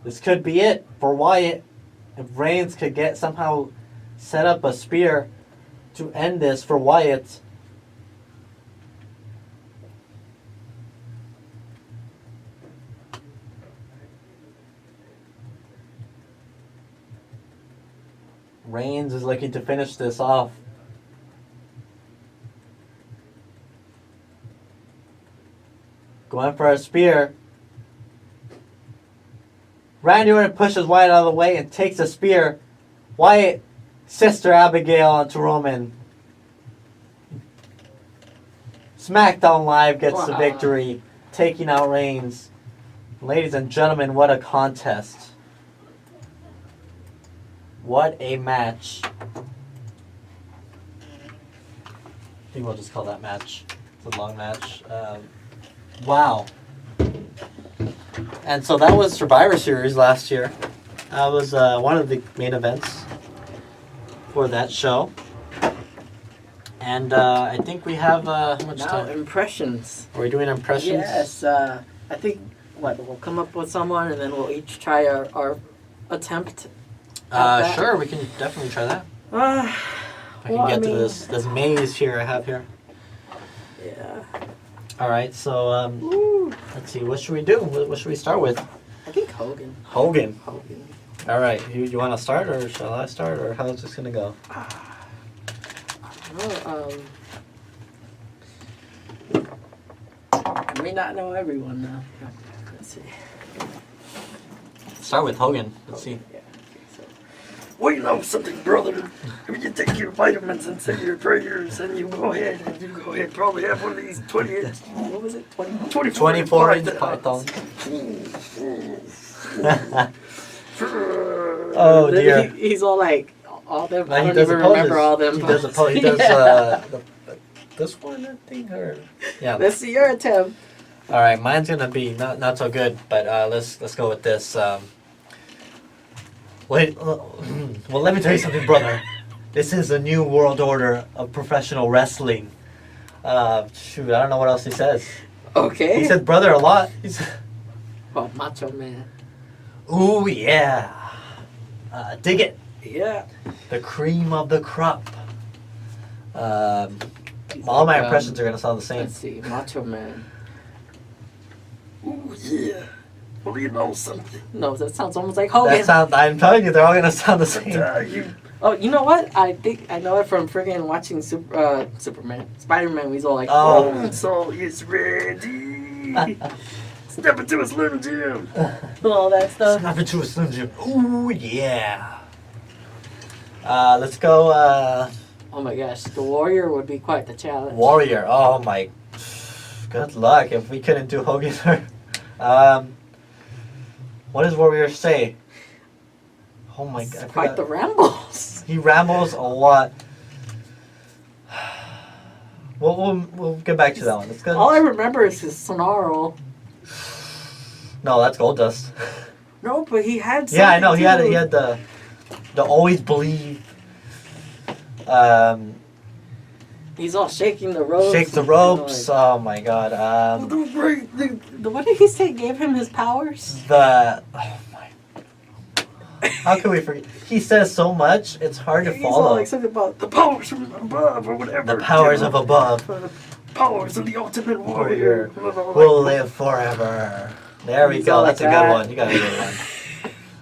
This could be it for Wyatt. If Reigns could somehow set up a spear to end this for Wyatt. Reigns is looking to finish this off. Going for a spear. Randy Orton pushes Wyatt out of the way and takes a spear. Wyatt, Sister Abigail onto Roman. SmackDown Live gets the victory, taking out Reigns. Ladies and gentlemen, what a contest. What a match. I think we'll just call that match. It's a long match. Wow. And so that was Survivor Series last year. That was one of the main events for that show. And I think we have how much Now time? impressions. Are we doing impressions? Yes. I think we'll come up with someone and then we'll each try our attempt. Sure, we can definitely try that. If I can get to this maze here I have here. Yeah. All right, so let's see. What should we do? What should we start with? I think Hogan. Hogan. Hogan. All right, you want to start, or shall I start, or how's this gonna go? Well, I may not know everyone now. Let's see. Start with Hogan. Let's see. Yeah. So. Well, you know something, brother. If you take your vitamins and say your prayers, and you go ahead probably have one of these 20. What was it? 24 inch python. Oh dear. He's all like, all them. No, I don't even remember all them. He does a pose. He does this one, I think, or yeah. Let's see your attempt. All right, mine's gonna be not so good, but let's go with this. Wait, well, let me tell you something, brother. This is a new world order of professional wrestling. Shoot, I don't know what else he says. Okay. He says brother a lot. He's Oh, Macho Man. ooh yeah, dig it. Yeah. The cream of the crop. All my impressions are gonna sound the same. Let's see, Macho Man. Ooh, yeah. Well, you know something. No, that sounds almost like Hogan. I'm telling you, they're all gonna sound the same. You Oh, you know what? I think I know it from friggin' watching Superman. Spider-Man, he's all like, Oh. so it's ready. Step into a Slim Jim. all that stuff. Snap into a Slim Jim. Ooh yeah. Let's go. Oh my gosh, the Warrior would be quite the challenge. Warrior. Oh my. Good luck if we couldn't do Hogan. What does Warrior say? Oh my god. I Quite forgot. the rambles. He rambles a lot. We'll get back to that one. Let's go. All I remember is his snarl. No, that's Goldust. No, but he had something Yeah, I know. He too. had the always believe. He's all shaking the ropes. Shake the ropes. Oh my god. What did he say gave him his powers? Oh my. How can we forget? He says so much. It's hard to He's all follow. like something about The powers from above or whatever. The powers of above Powers of the ultimate warrior. will live forever. There we He's go. all That's a like good that. one. You got a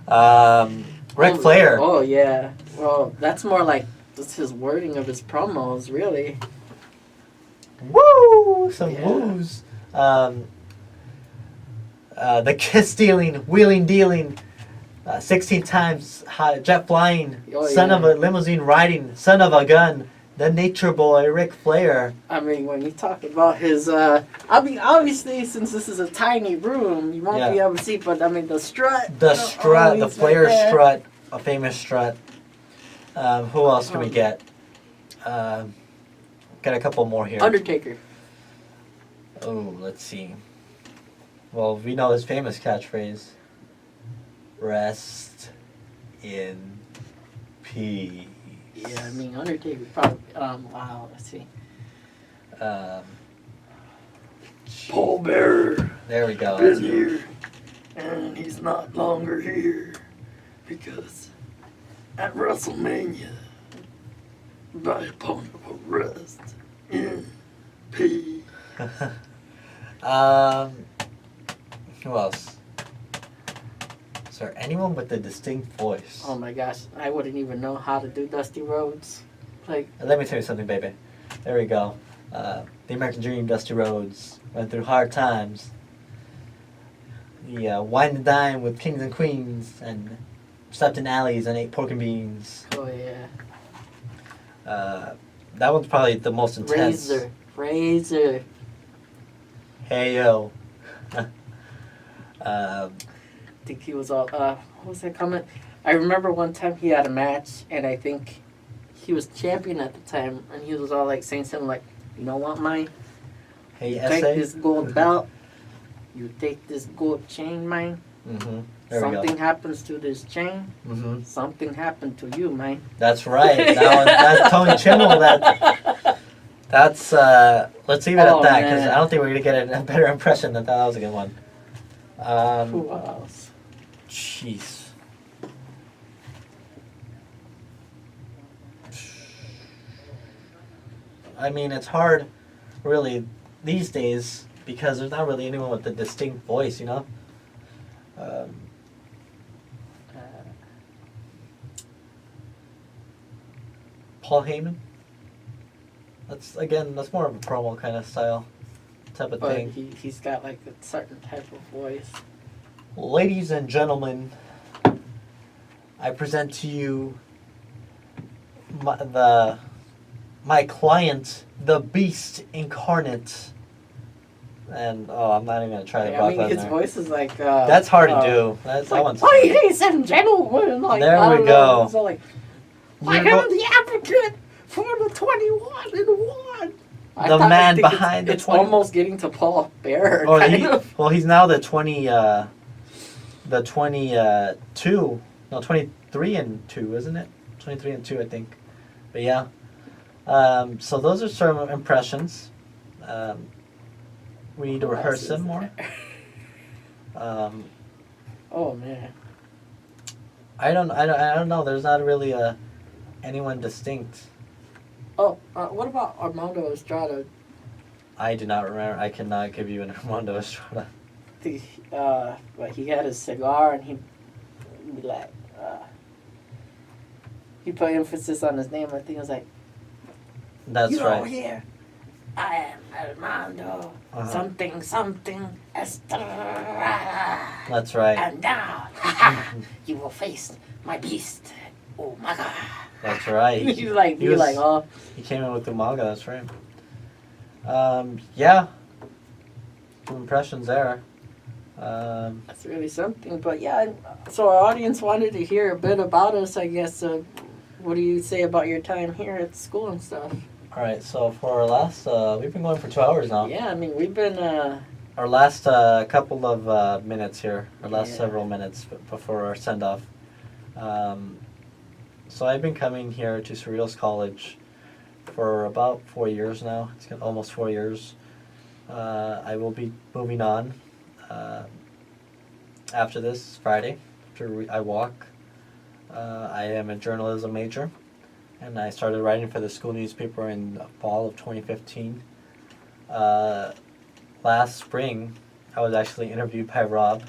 good one. Ric Flair. Oh yeah. Well, that's more like just his wording of his promos, really. Woo! Some Yeah. woos. the kiss stealing, wheeling dealing, 16 times jet flying, son of a limousine riding, son of a gun, the nature boy, Ric Flair. I mean, when you talk about his, I mean, obviously, since this is a tiny room, you won't be able to see, but I mean, the strut. The strut, the Flair right strut, a famous strut. Who else can we get? Got a couple more here. Undertaker. Oh, let's see. Well, we know his famous catchphrase. Rest in peace. Yeah, I mean, Undertaker probably, wow, let's see. Paul Bearer. There we go. Been here, and he's not longer here because at WrestleMania, my opponent will rest in peace. Who else? Is there anyone with a distinct voice? Oh my gosh, I wouldn't even know how to do Dusty Rhodes. Like, Let me tell you something, baby. There we go. The American Dream, Dusty Rhodes, went through hard times. He wined and dined with kings and queens and slept in alleys and ate pork and beans. oh yeah. That one's probably the most intense. Razor. Hey yo. I think he was all, what was that comment? I remember one time he had a match, and I think he was champion at the time, and he was all like saying something like, you know what, man? Hey, You essay. take this gold belt, you take this gold chain, man. Mm-hmm. There we Something go. happens to this chain, Mm-hmm. something happened to you, man. That's right. That's Tony Chimmel. That's let's leave it at that because man. I don't think we're gonna get a better impression than that. That was a good one. Who else? Jeez. I mean, it's hard, really, these days because there's not really anyone with a distinct voice, you know. Paul Heyman. That's more of a promo kind of style, type of But thing. he's got like a certain type of voice. Ladies and gentlemen, I present to you my client, the Beast Incarnate. And I'm not even gonna try to I Brock mean, his Lesnar. voice is like. That's hard to do. That Like, one's. ladies and gentlemen, like, There I we don't go. know, so like, I You're am the advocate for the 21 and 1. The I man think behind the it's 20 almost getting to Paul Bearer. Oh, kind of. well, he's now the 23 and 2, isn't it? 23 and 2, I think. But yeah. So those are some impressions. We need to Who rehearse else them is more. there? Oh man. I don't know. There's not really anyone distinct. Oh, what about Armando Estrada? I do not remember. I cannot give you an Armando Estrada. But he had his cigar and he'd be like, he put emphasis on his name. I think it was like, That's you right. know, here, I am Armando something Estrada. That's right. And now, you will face my beast. Oh my God. That's right. He's like, oh. He came in with Umaga. That's right. Yeah. Two impressions there. That's really something. But yeah, so our audience wanted to hear a bit about us, I guess. What do you say about your time here at school and stuff? All right. So for our last, we've been going for 2 hours now. Yeah, I mean, we've been. Our last couple of minutes here, our last Yeah. several minutes before our send off. So I've been coming here to Cerritos College for about 4 years now. It's been almost 4 years. I will be moving on after this Friday. After I walk, I am a journalism major, and I started writing for the school newspaper in the fall of 2015. Last spring, I was actually interviewed by Rob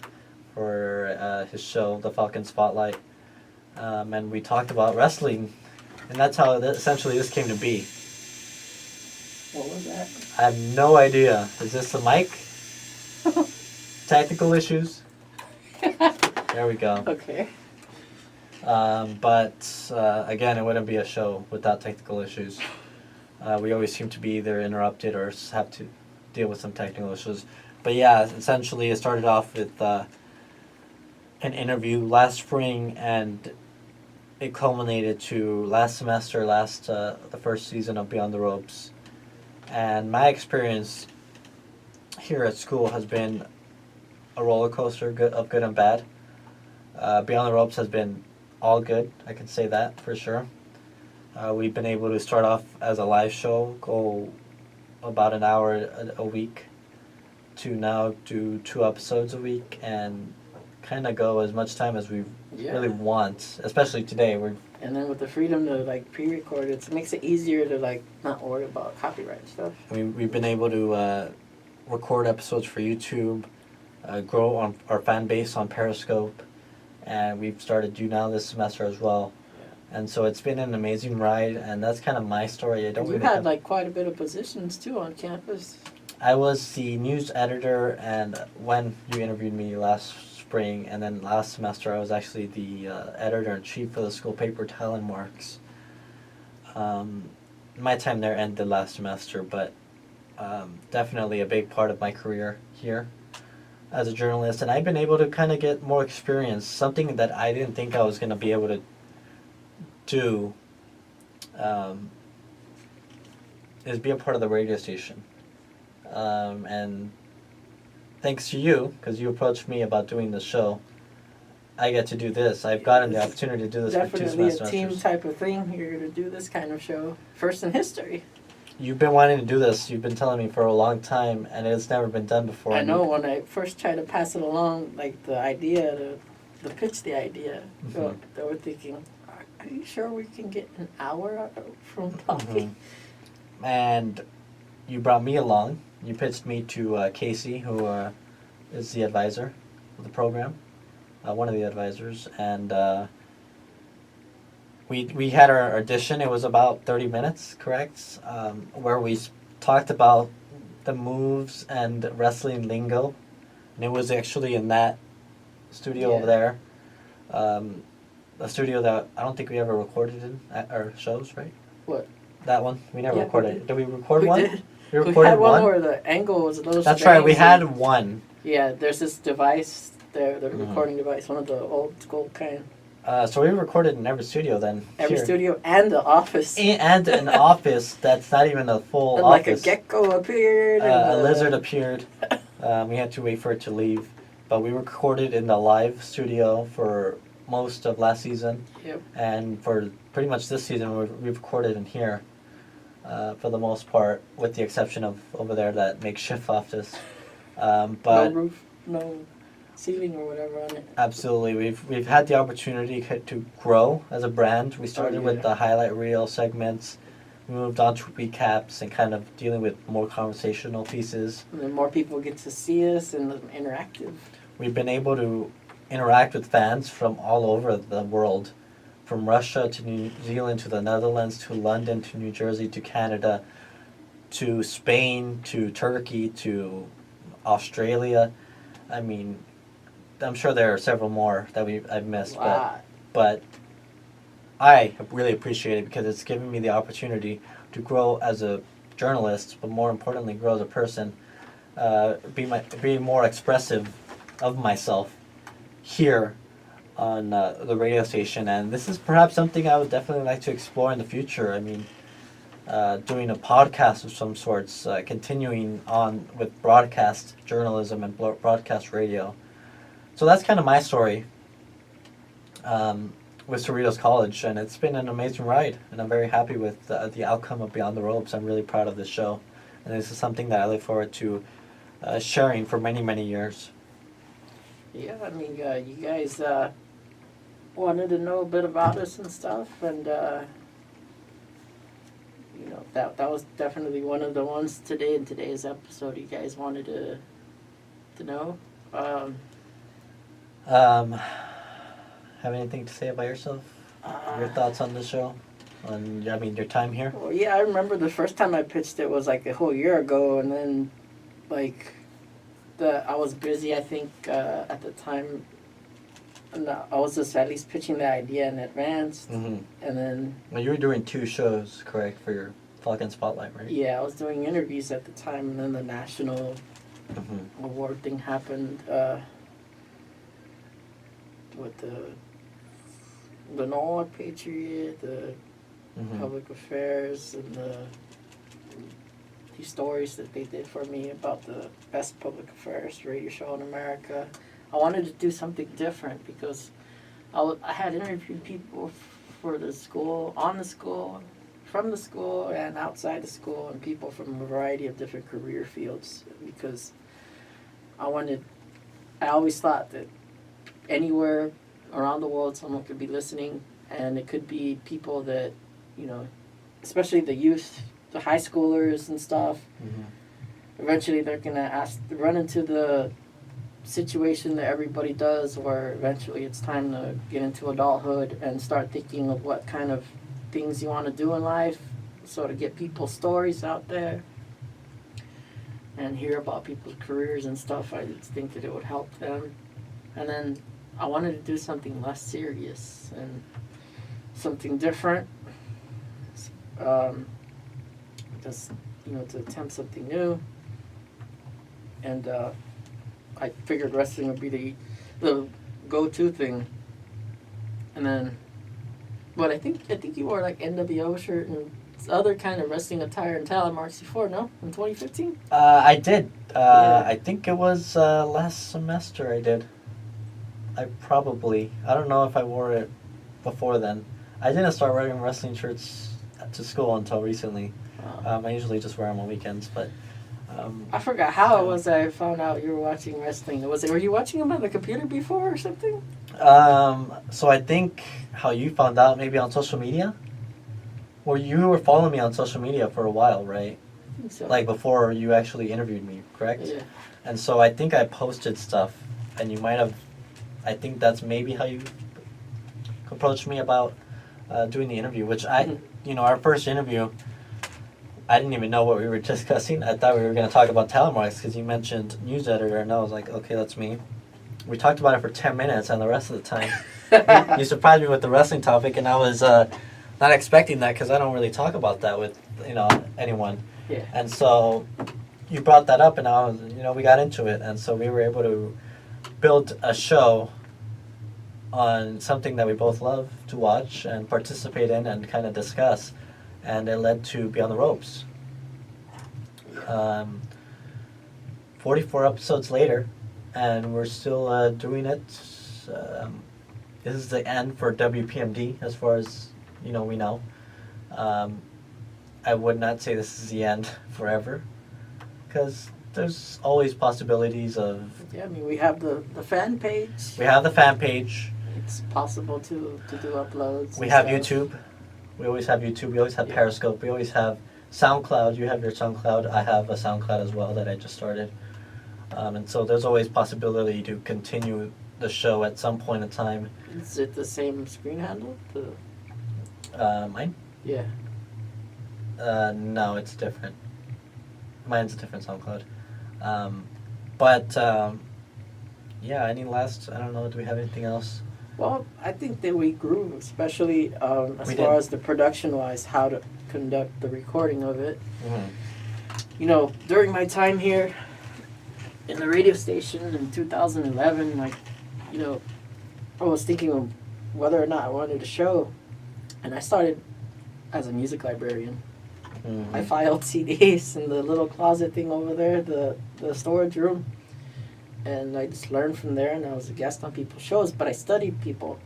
for his show, The Falcon Spotlight, and we talked about wrestling, and that's how essentially this came to be. What was that? I have no idea. Is this the mic? Technical issues. There we go. Okay. But again, it wouldn't be a show without technical issues. We always seem to be either interrupted or have to deal with some technical issues. But yeah, essentially it started off with an interview last spring, and it culminated to last semester, the first season of Beyond the Ropes. And my experience here at school has been a roller coaster of good and bad. Beyond the Ropes has been all good, I can say that for sure. We've been able to start off as a live show, go about an hour a week, to now do 2 episodes a week, and kind of go as much time as we really want, especially today. And then with the freedom to like pre-record, it makes it easier to like not worry about copyright stuff. We've been able to record episodes for YouTube, grow on our fan base on Periscope, and we've started to do now this semester as well. Yeah. And so it's been an amazing ride, and that's kind of my story. You had like quite a bit of positions too on campus. I was the news editor, and when you interviewed me last spring, and then last semester I was actually the editor-in-chief for the school paper Talon Marks. My time there ended last semester, but definitely a big part of my career here as a journalist, and I've been able to kind of get more experience, something that I didn't think I was going to be able to do, is be a part of the radio station. And thanks to you, because you approached me about doing the show, I get to do this. I've gotten the opportunity to do this for 2 semesters. Definitely a team type of thing here to do this kind of show. First in history. You've been wanting to do this. You've been telling me for a long time, and it's never been done before. I know when I first tried to pass it along, like the idea, to pitch the idea, so they were thinking, are you sure we can get an hour from talking? And you brought me along. You pitched me to Casey, who is the advisor of the program, one of the advisors, and we had our audition. It was about 30 minutes, correct? Where we talked about the moves and wrestling lingo, and it was actually in that studio over there, a studio that I don't think we ever recorded in at our shows, right? What? That one? We never recorded. Did we record we one? Did. We recorded had one where the angle was a little That's right, we had one. Yeah, there's this device there, the recording device, one of the old school kind. So we recorded in every studio then. Every studio and the office. And an office that's not even a full and office. Like a gecko appeared. A lizard appeared. We had to wait for it to leave. But we recorded in the live studio for most of last season. Yep. And for pretty much this season, we've recorded in here. For the most part, with the exception of over there, that makeshift office. But no roof, no ceiling or whatever on it. Absolutely. We've had the opportunity to grow as a brand. We started with the highlight reel segments. We moved on to recaps and kind of dealing with more conversational pieces. And then more people get to see us and interactive. We've been able to interact with fans from all over the world. From Russia to New Zealand to the Netherlands to London to New Jersey to Canada to Spain to Turkey to Australia. I mean, I'm sure there are several more that I've missed, but I really appreciate it because it's given me the opportunity to grow as a journalist, but more importantly, grow as a person, be more expressive of myself here on the radio station, and this is perhaps something I would definitely like to explore in the future. I mean, doing a podcast of some sorts, continuing on with broadcast journalism and broadcast radio. So that's kind of my story with Cerritos College, and it's been an amazing ride, and I'm very happy with the outcome of Beyond the Ropes. I'm really proud of this show, and this is something that I look forward to sharing for many, many years. Yeah, I mean, you guys wanted to know a bit about us and stuff, and you know, that was definitely one of the ones today in today's episode you guys wanted to know. Have anything to say about yourself? Your thoughts on the show? Your time here? Well, yeah, I remember the first time I pitched it was like a whole year ago, and then like that I was busy, I think, at the time. No, I was just at least pitching the idea in advance. Mm-hmm. And then... Well, you were doing 2 shows, correct, for your Falcon Spotlight, right? Yeah, I was doing interviews at the time, and then the national award thing happened with the NOAA Patriot, the Public Affairs, and these stories that they did for me about the best public affairs radio show in America. I wanted to do something different because I had interviewed people for the school, on the school, from the school, and outside the school, and people from a variety of different career fields, because I always thought that anywhere around the world someone could be listening, and it could be people that, you know, especially the youth, the high schoolers and stuff. Eventually they're going to run into the situation that everybody does, where eventually it's time to get into adulthood and start thinking of what kind of things you want to do in life, so to get people's stories out there and hear about people's careers and stuff. I just think that it would help them. And then I wanted to do something less serious and something different, just, you know, to attempt something new. And I figured wrestling would be the go-to thing. And then, but I think you wore like NWO shirt and other kind of wrestling attire in Telemarks before, no? In 2015? I did. Yeah. I think it was last semester I did. I don't know if I wore it before then. I didn't start wearing wrestling shirts to school until recently. I usually just wear them on weekends, but... I forgot how it was that I found out you were watching wrestling. Were you watching them on the computer before or something? So I think how you found out, maybe on social media? Well, you were following me on social media for a while, right? I think so. Like before you actually interviewed me, correct? Yeah. And so I think I posted stuff, and you might have... I think that's maybe how you approached me about doing the interview, which you know, our first interview... I didn't even know what we were discussing. I thought we were going to talk about telemarks because you mentioned news editor, and I was like, okay, that's me. We talked about it for 10 minutes, and the rest of the time, you surprised me with the wrestling topic, and I was not expecting that because I don't really talk about that with, you know, anyone. Yeah. And so you brought that up, and we got into it, and so we were able to build a show on something that we both love to watch and participate in and kind of discuss. And it led to Beyond the Ropes. 44 episodes later, and we're still doing it. This is the end for WPMD, as far as we know. I would not say this is the end forever, because there's always possibilities of... Yeah, I mean, we have the fan page. We have the fan page. It's possible to do uploads. We have YouTube. We always have YouTube. We always have Periscope. We always have SoundCloud. You have your SoundCloud. I have a SoundCloud as well that I just started. And so there's always possibility to continue the show at some point in time. Is it the same screen handle? Mine? Yeah. No, it's different. Mine's a different SoundCloud. Yeah, any last, I don't know, do we have anything else? Well, I think that we grew, especially as We far did. as the production-wise, how to conduct the recording of it. Mm-hmm. You know, during my time here in the radio station in 2011, I was thinking of whether or not I wanted a show, and I started as a music librarian. Mm-hmm. I filed CDs in the little closet thing over there, the storage room. And I just learned from there, and I was a guest on people's shows. But I studied people,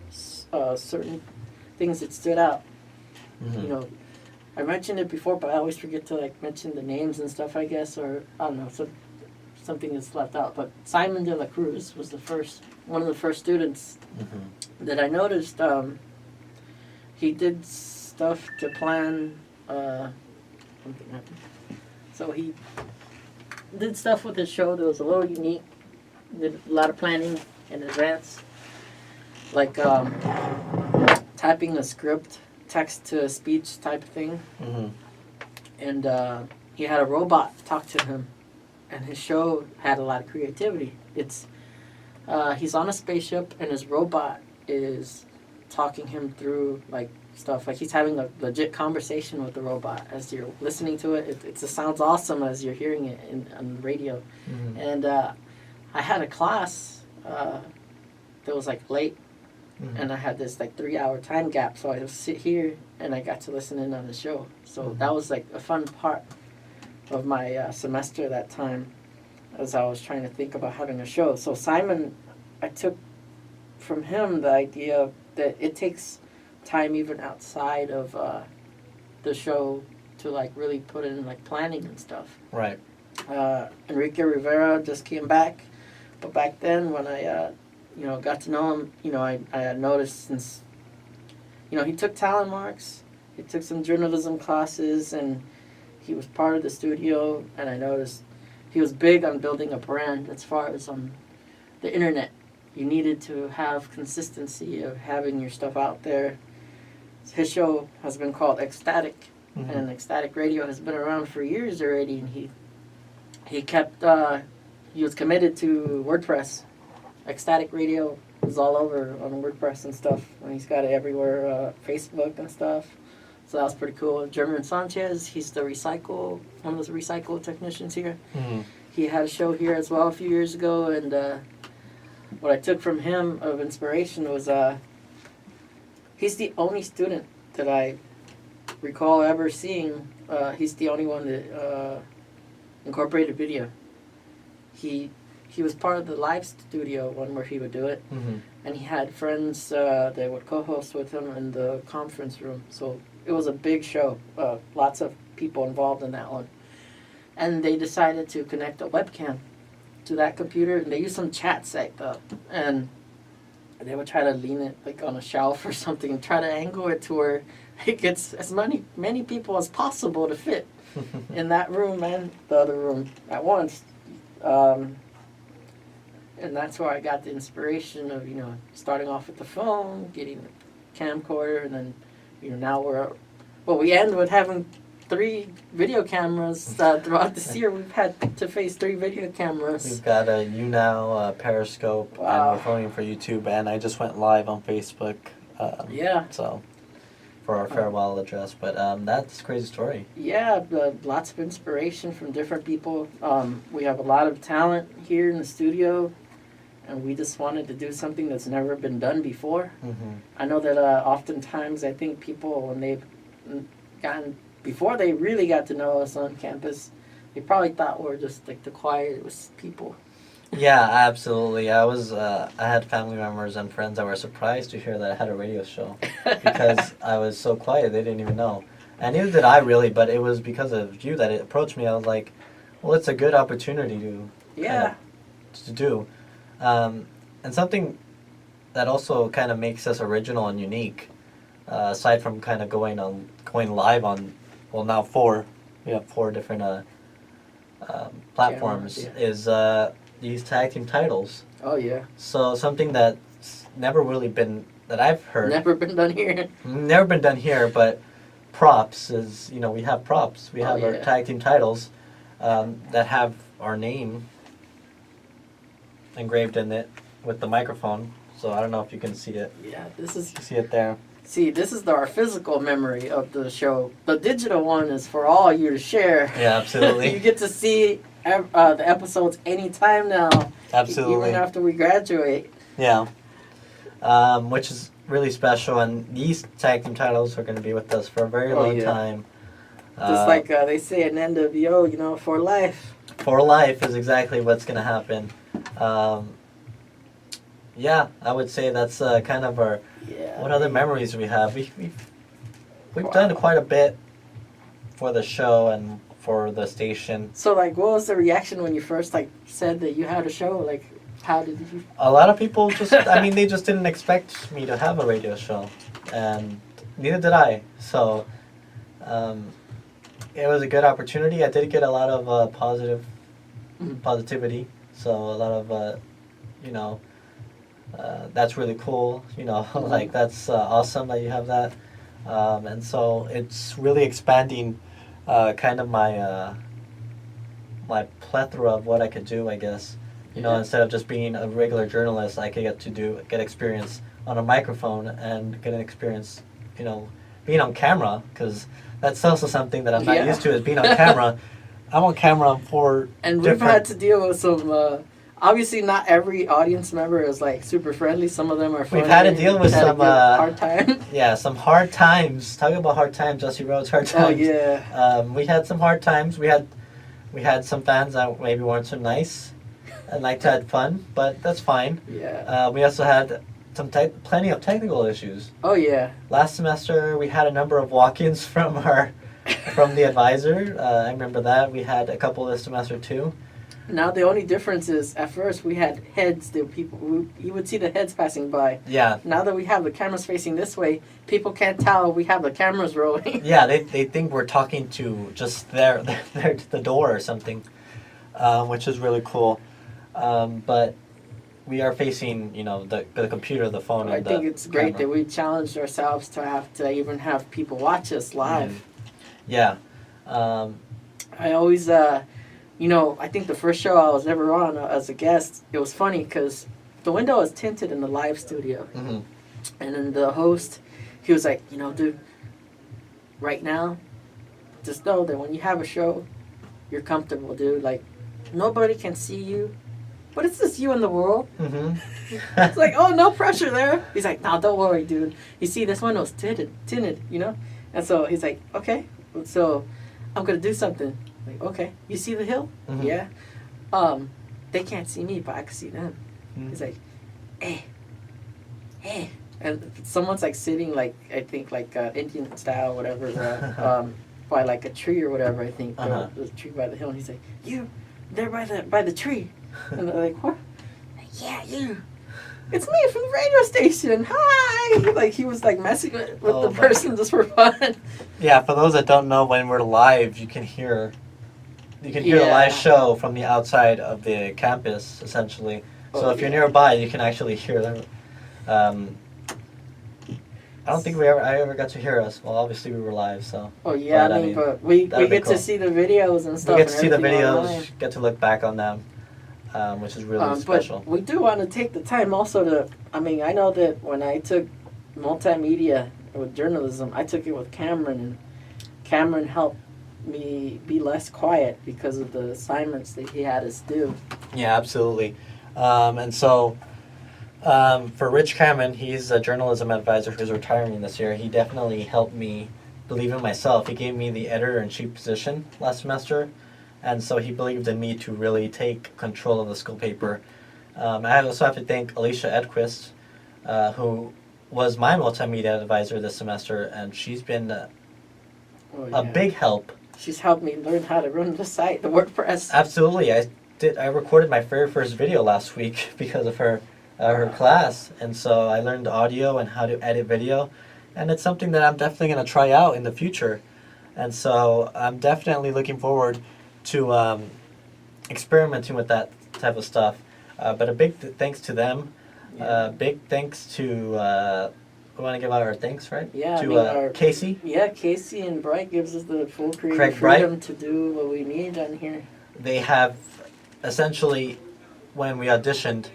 certain things that stood out. Mm-hmm. You know, I mentioned it before, but I always forget to mention the names and stuff, I guess, or I don't know, something that's left out. But Simon De La Cruz was one of the first students that I noticed. He did stuff to plan. Something happened. So he did stuff with his show that was a little unique. Did a lot of planning in advance, like typing a script, text-to-speech type of thing. Mm-hmm. And he had a robot talk to him, and his show had a lot of creativity. It's he's on a spaceship, and his robot is talking him through like stuff. Like he's having a legit conversation with the robot as you're listening to it. It sounds awesome as you're hearing it on the radio. Mm-hmm. And I had a class that was like late, Mm-hmm. and I had this like 3-hour time gap, so I would sit here and I got to listen in on the show. So Mm-hmm. that was like a fun part of my semester that time, as I was trying to think about having a show. So Simon, I took from him the idea that it takes time even outside of the show to like really put in like planning and stuff. Right. Enrique Rivera just came back, but back then when I got to know him, I had noticed since he took talent marks, he took some journalism classes, and he was part of the studio, and I noticed he was big on building a brand as far as the internet. You needed to have consistency of having your stuff out there. His show has been called Ecstatic, Mm-hmm. and Ecstatic Radio has been around for years already, and he kept he was committed to WordPress. Ecstatic Radio is all over on WordPress and stuff, and he's got it everywhere, Facebook and stuff. So that was pretty cool. German Sanchez, he's one of the recycle technicians here. Mm-hmm. He had a show here as well a few years ago, and what I took from him of inspiration was he's the only student that I recall ever seeing. He's the only one that incorporated video. He was part of the live studio one where he would do it, Mm-hmm. and he had friends that would co-host with him in the conference room. So it was a big show, lots of people involved in that one. And they decided to connect a webcam to that computer, and they used some chat site though, and they would try to lean it like on a shelf or something and try to angle it to where it gets as many people as possible to fit in that room and the other room at once. And that's where I got the inspiration of, starting off with the phone, getting the camcorder, and then, now we end with having 3 video cameras throughout this year. We've had to face 3 video cameras. We've got a YouNow, Periscope, and Wow. we're filming for YouTube, and I just went live on Facebook. Yeah. So, for our farewell address, but that's a crazy story. Yeah, lots of inspiration from different people. We have a lot of talent here in the studio, and we just wanted to do something that's never been done before. Mm-hmm. I know that oftentimes I think people, when they've before they really got to know us on campus, they probably thought we're just like the quietest people. Yeah, absolutely. I had family members and friends that were surprised to hear that I had a radio show because I was so quiet. They didn't even know, and neither did I really. But it was because of you that it approached me. I was like, well, it's a good opportunity to do. And something that also kind of makes us original and unique, aside from kind of going live on, now 4, we have 4 different platforms, Cameras, yeah. is these tag team titles. Oh yeah. So something that's never really been, that I've heard. Never been done here. Never been done here, but props is, we have props. We have our tag team titles that have our name engraved in it with the microphone. So I don't know if you can see it. Yeah, You see it there. this is our physical memory of the show. The digital one is for all you to share. Yeah, absolutely. You get to see the episodes anytime now. Absolutely. Even after we graduate. Yeah. Which is really special, and these tag team titles are going to be with us for a very long time. Just like they say in NWO, for life. For life is exactly what's going to happen. Yeah, I would say that's kind of our. Yeah. What other memories we have? We've done quite a bit for the show and for the station. So, what was the reaction when you first said that you had a show? How did you? A lot of people they just didn't expect me to have a radio show, and neither did I. So, it was a good opportunity. I did get a lot of positivity. So a lot of, that's really cool. That's awesome that you have that. And so it's really expanding kind of my my plethora of what I could do, I guess. You know, instead of just being a regular journalist, I could get experience on a microphone and get an experience, you know, being on camera, because that's also something that I'm not used to, is being on camera. I'm on camera for and we've had to deal with some. Obviously, not every audience member is like super friendly. Some of them are funny. We've had to deal with some hard time. Yeah, some hard times. Talking about hard times, Jesse Rhodes, hard times. Oh yeah. We had some hard times. We had some fans that maybe weren't so nice, and like to have fun, but that's fine. Yeah. We also had plenty of technical issues. Oh yeah. Last semester, we had a number of walk-ins from the advisor. I remember that. We had a couple this semester too. Now the only difference is, at first we had heads. You would see the heads passing by. Yeah. Now that we have the cameras facing this way, people can't tell we have the cameras rolling. Yeah, they think we're talking to just the door or something, which is really cool. But we are facing, you know, the computer, the phone, I and think it's great camera. that we challenged ourselves to even have people watch us live. Yeah. I always, you know, I think the first show I was ever on as a guest, it was funny because the window is tinted in the live studio. Mm-hmm. And then the host, he was like, you know, dude, right now, just know that when you have a show, you're comfortable, dude. Like, nobody can see you, but it's just you in the world. Mm-hmm. It's like, oh, no pressure there. He's like, no, don't worry, dude. You see, this window's tinted, you know? And so he's like, okay, so I'm going to do something. Like, okay, you see the hill? Mm-hmm. Yeah. They can't see me, but I can see them. Mm-hmm. He's like, hey. And someone's like sitting, like, I think, like Indian style, whatever, by like a tree or whatever, I think. The tree by the hill. And he's like, you, there by the tree. And they're like, what? Like, yeah, you. It's me from the radio station. Hi! Like, he was like messing with the person just for fun. Yeah, for those that don't know, when we're live, you can hear the live show from the outside of the campus, essentially. So if you're nearby, you can actually hear them. I don't think I ever got to hear us. Well, obviously we were live, so. Oh yeah, but we get to see the videos and stuff. We get to see the videos, online. get to look back on them, which is really special. But we do want to take the time also to. I mean, I know that when I took multimedia with journalism, I took it with Cameron, and Cameron helped me be less quiet because of the assignments that he had us do. Yeah, absolutely. And so, for Rich Cameron, he's a journalism advisor who's retiring this year. He definitely helped me believe in myself. He gave me the editor-in-chief position last semester, and so he believed in me to really take control of the school paper. I also have to thank Alicia Edquist, who was my multimedia advisor this semester, and she's been a big help. She's helped me learn how to run the site, the WordPress. Absolutely. I recorded my very first video last week because of her class, and so I learned audio and how to edit video, and it's something that I'm definitely going to try out in the future. And so I'm definitely looking forward to experimenting with that type of stuff. But a big thanks to them. Big thanks to we want to give out our thanks, right? Yeah, to Casey. Yeah, Casey and Bright gives us the full creative Craig freedom Bright. to do what we need on here. They have essentially, when we auditioned,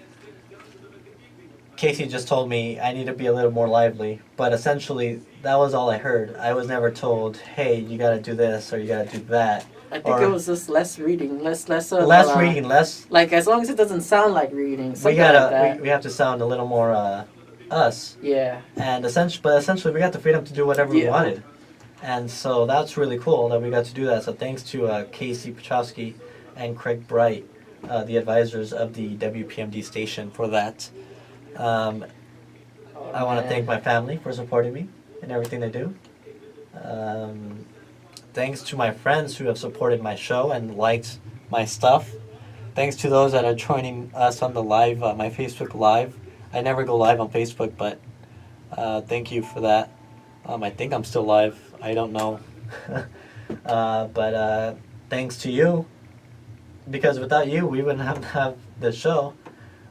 Casey just told me I need to be a little more lively, but essentially that was all I heard. I was never told, hey, you got to do this or you got to do that. I think it was just less reading, less reading, less. Like, as long as it doesn't sound like reading, something We gotta like that. we have to sound a little more us. Yeah. And essentially we got the freedom to do whatever we wanted, and so that's really cool that we got to do that. So thanks to Casey Pachowski and Craig Bright, the advisors of the WPMD station, for that. I want to thank my family for supporting me in everything they do. Thanks to my friends who have supported my show and liked my stuff. Thanks to those that are joining us on the live, my Facebook Live. I never go live on Facebook, but thank you for that. I think I'm still live. I don't know. But thanks to you, because without you, we wouldn't have this show.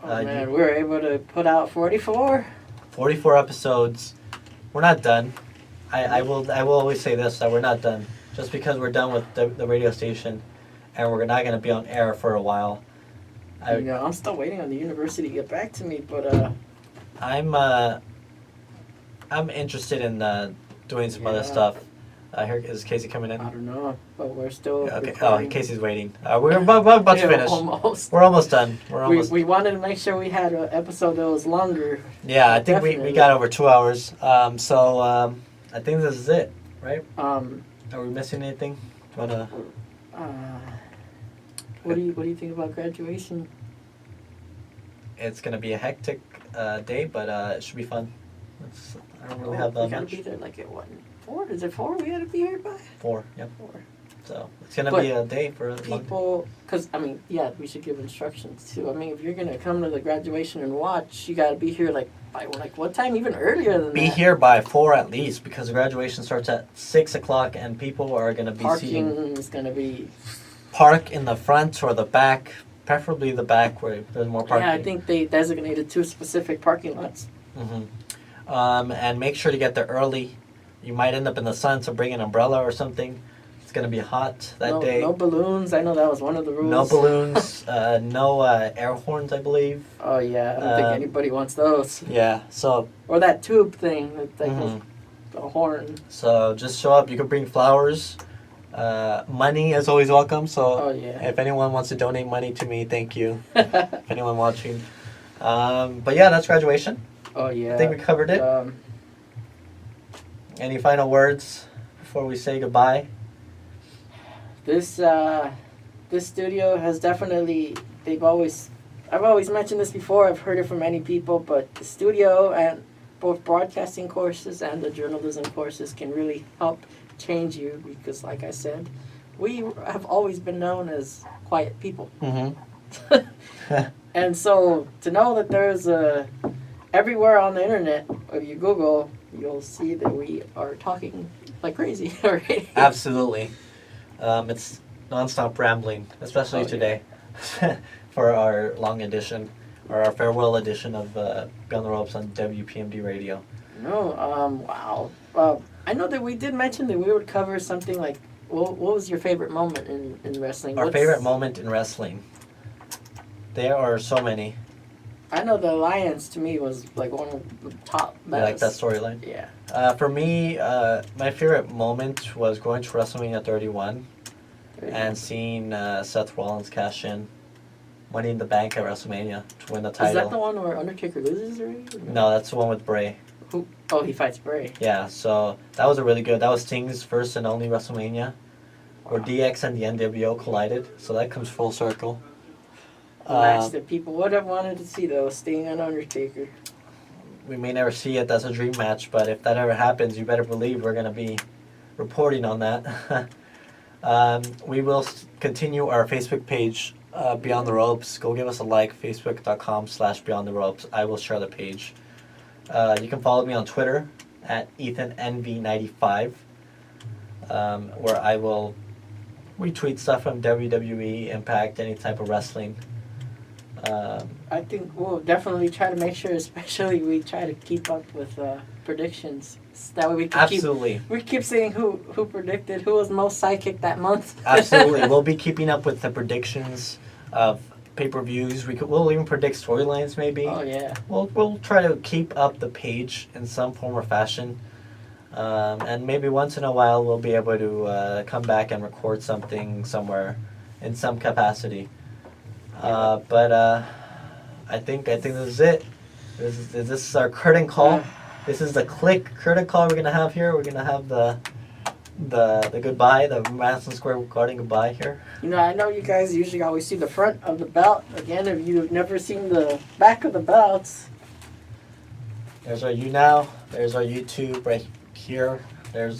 Man, we were able to put out 44. 44 episodes. We're not done. I will always say this, that we're not done. Just because we're done with the radio station, and we're not going to be on air for a while. I'm still waiting on the university to get back to me, but I'm interested in doing some other stuff. Here is Casey coming in. I don't know, but we're still. Okay. recording. Oh, Casey's waiting. We're about to finish. Almost. We're almost done. We wanted to make sure we had an episode that was longer. Yeah, I think we got over 2 hours. So I think this is it, right? Are we missing anything? What do you think about graduation? It's gonna be a hectic day, but it should be fun. I don't really have that We gotta much. be there like at 4? Is it 4? We gotta be here by 4, yep. 4. So it's gonna But be a day for people, because we should give instructions too. If you're gonna come to the graduation and watch, you gotta be here by what time? Even earlier than Be that. here by 4 at least, because the graduation starts at 6 o'clock, and people are gonna be Parking seeing is gonna be. park in the front or the back, preferably the back where there's more parking. Yeah, I think they designated 2 specific parking lots. And make sure to get there early. You might end up in the sun, so bring an umbrella or something. It's gonna be hot that day. No balloons. I know that was one of the rules. No balloons. No air horns, I believe. Oh yeah, I don't think anybody wants those. Yeah. So. Or that tube thing, the horn. So just show up. You can bring flowers. Money is always welcome. So if anyone wants to donate money to me, thank you. If anyone watching. But yeah, that's graduation. Oh yeah. I think we covered it. Any final words before we say goodbye? This studio has definitely. I've always mentioned this before. I've heard it from many people, but the studio and both broadcasting courses and the journalism courses can really help change you, because like I said, we have always been known as quiet people. And so to know that there's everywhere on the internet, if you Google, you'll see that we are talking like crazy already. Absolutely. It's nonstop rambling, especially today for our long edition, or our farewell edition of Beyond the Ropes on WPMD Radio. No, wow. I know that we did mention that we would cover something like, what was your favorite moment in wrestling? Our favorite moment in wrestling? There are so many. I know the Alliance to me was like one of the top best. You like that storyline? Yeah. For me, my favorite moment was going to WrestleMania 31 and seeing Seth Rollins cash in Money in the Bank at WrestleMania to win the title. Is that the one where Undertaker loses already? No, that's the one with Bray. Who? Oh, he fights Bray. Yeah, so that was a really good. That was Sting's first and only WrestleMania, where DX and the NWO collided. So that comes full circle. A match that people would have wanted to see, though, Sting and Undertaker. We may never see it. That's a dream match, but if that ever happens, you better believe we're going to be reporting on that. We will continue our Facebook page, Beyond the Ropes. Go give us a like, facebook.com/Beyond the Ropes. I will share the page. You can follow me on Twitter at EthanNV95, where I will retweet stuff from WWE, Impact, any type of wrestling. I think we'll definitely try to make sure, especially we try to keep up with predictions. So that way we can keep saying who predicted, who was most psychic that month. Absolutely. We'll be keeping up with the predictions of pay-per-views. We'll even predict storylines maybe. Oh yeah. We'll try to keep up the page in some form or fashion. And maybe once in a while we'll be able to come back and record something somewhere in some capacity. But I think this is it. This is our curtain call. This is the curtain call we're gonna have here. We're gonna have the goodbye, the Madison Square Garden goodbye here. I know you guys usually always see the front of the belt. Again, if you've never seen the back of the belts. There's our YouNow. There's our YouTube right here. I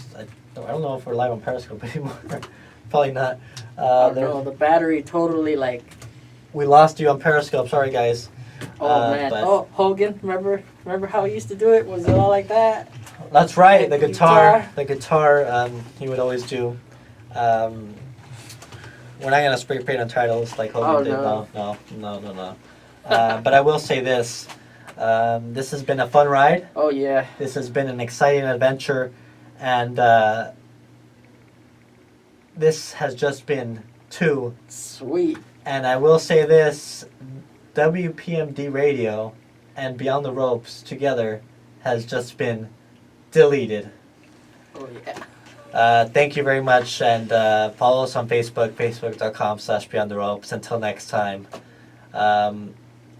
don't know if we're live on Periscope anymore. Probably not. No, the battery totally We lost you on Periscope. Sorry, guys. Oh man! Hogan, remember how he used to do it? Was it all like that? That's right. The guitar. He would always do. We're not gonna spray paint on titles like Hogan did. No. But I will say this. This has been a fun ride. Oh yeah. This has been an exciting adventure, and this has just been 2. Sweet. And I will say this, WPMD Radio and Beyond the Ropes together has just been deleted. Oh yeah. Thank you very much, and follow us on Facebook, facebook.com/Beyond the Ropes. Until next time,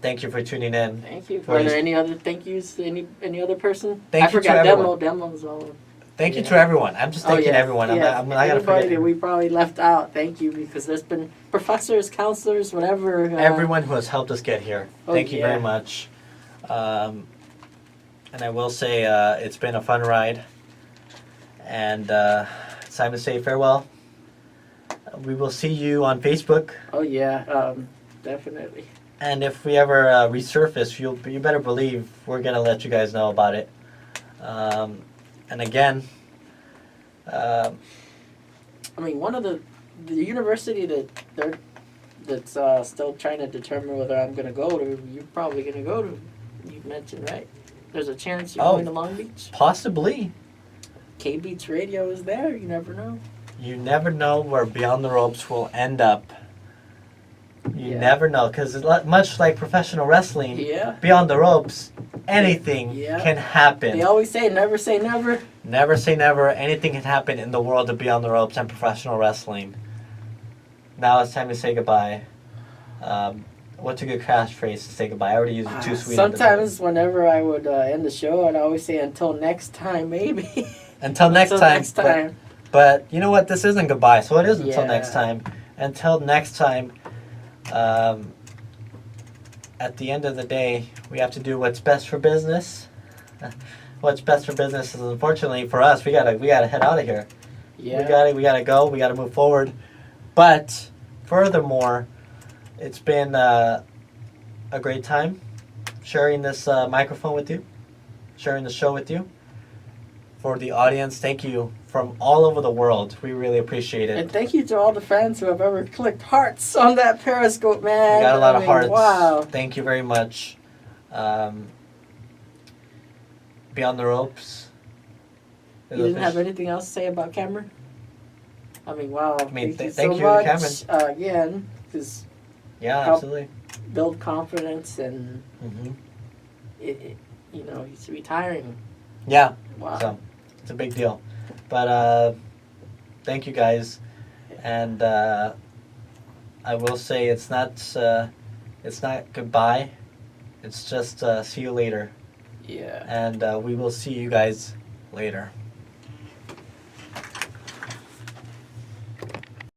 thank you for tuning in. Thank you. For Are these- there any other thank yous? Any other person? Thank I you to forgot everyone. Demo's all. Thank you Yeah. to everyone. I'm just thanking everyone. I'm not gonna Anybody forget that we probably left out, thank you, because there's been professors, counselors, whatever. everyone who has helped us get here. Oh, Thank you yeah. very much. And I will say it's been a fun ride, and it's time to say farewell. We will see you on Facebook, Oh yeah, definitely. and if we ever resurface, you better believe we're gonna let you guys know about it. And again, I mean, one of the university that's still trying to determine whether I'm gonna go to. You're probably gonna go to. You mentioned, right? There's a chance you're going to Long Beach. possibly, K Beats Radio is there. You never know. you never know where Beyond the Ropes will end up. You Yeah. never know, because much like professional wrestling, Yeah. Beyond the Ropes, anything Yeah. can happen. They always say never say never. Never say never. Anything can happen in the world of Beyond the Ropes and professional wrestling. Now it's time to say goodbye. What's a good catchphrase to say goodbye? I already used it too sweet. Sometimes whenever I would end the show, I'd always say until next time, maybe. Until next Until time. next time. But you know what? This isn't goodbye, so it is until Yeah. next time. Until next time. At the end of the day, we have to do what's best for business. What's best for business is, unfortunately for us, we gotta head out of here. Yeah. We gotta go. We gotta move forward. But furthermore, it's been a great time sharing this microphone with you, sharing the show with you. For the audience, thank you from all over the world. We really appreciate And it. thank you to all the fans who have ever clicked hearts on that Periscope, man. We got a lot I of mean, hearts. Wow. Thank you very much. Beyond the Ropes. You didn't have anything else to say about Cameron? I mean, wow. mean, thank thank you you, so Cameron. much. Again, because Yeah, Help. absolutely. build confidence and, Hmm. he's retiring. Yeah. Wow. So it's a big deal. But thank you guys, and I will say it's not goodbye. It's just see you later, Yeah. and we will see you guys later.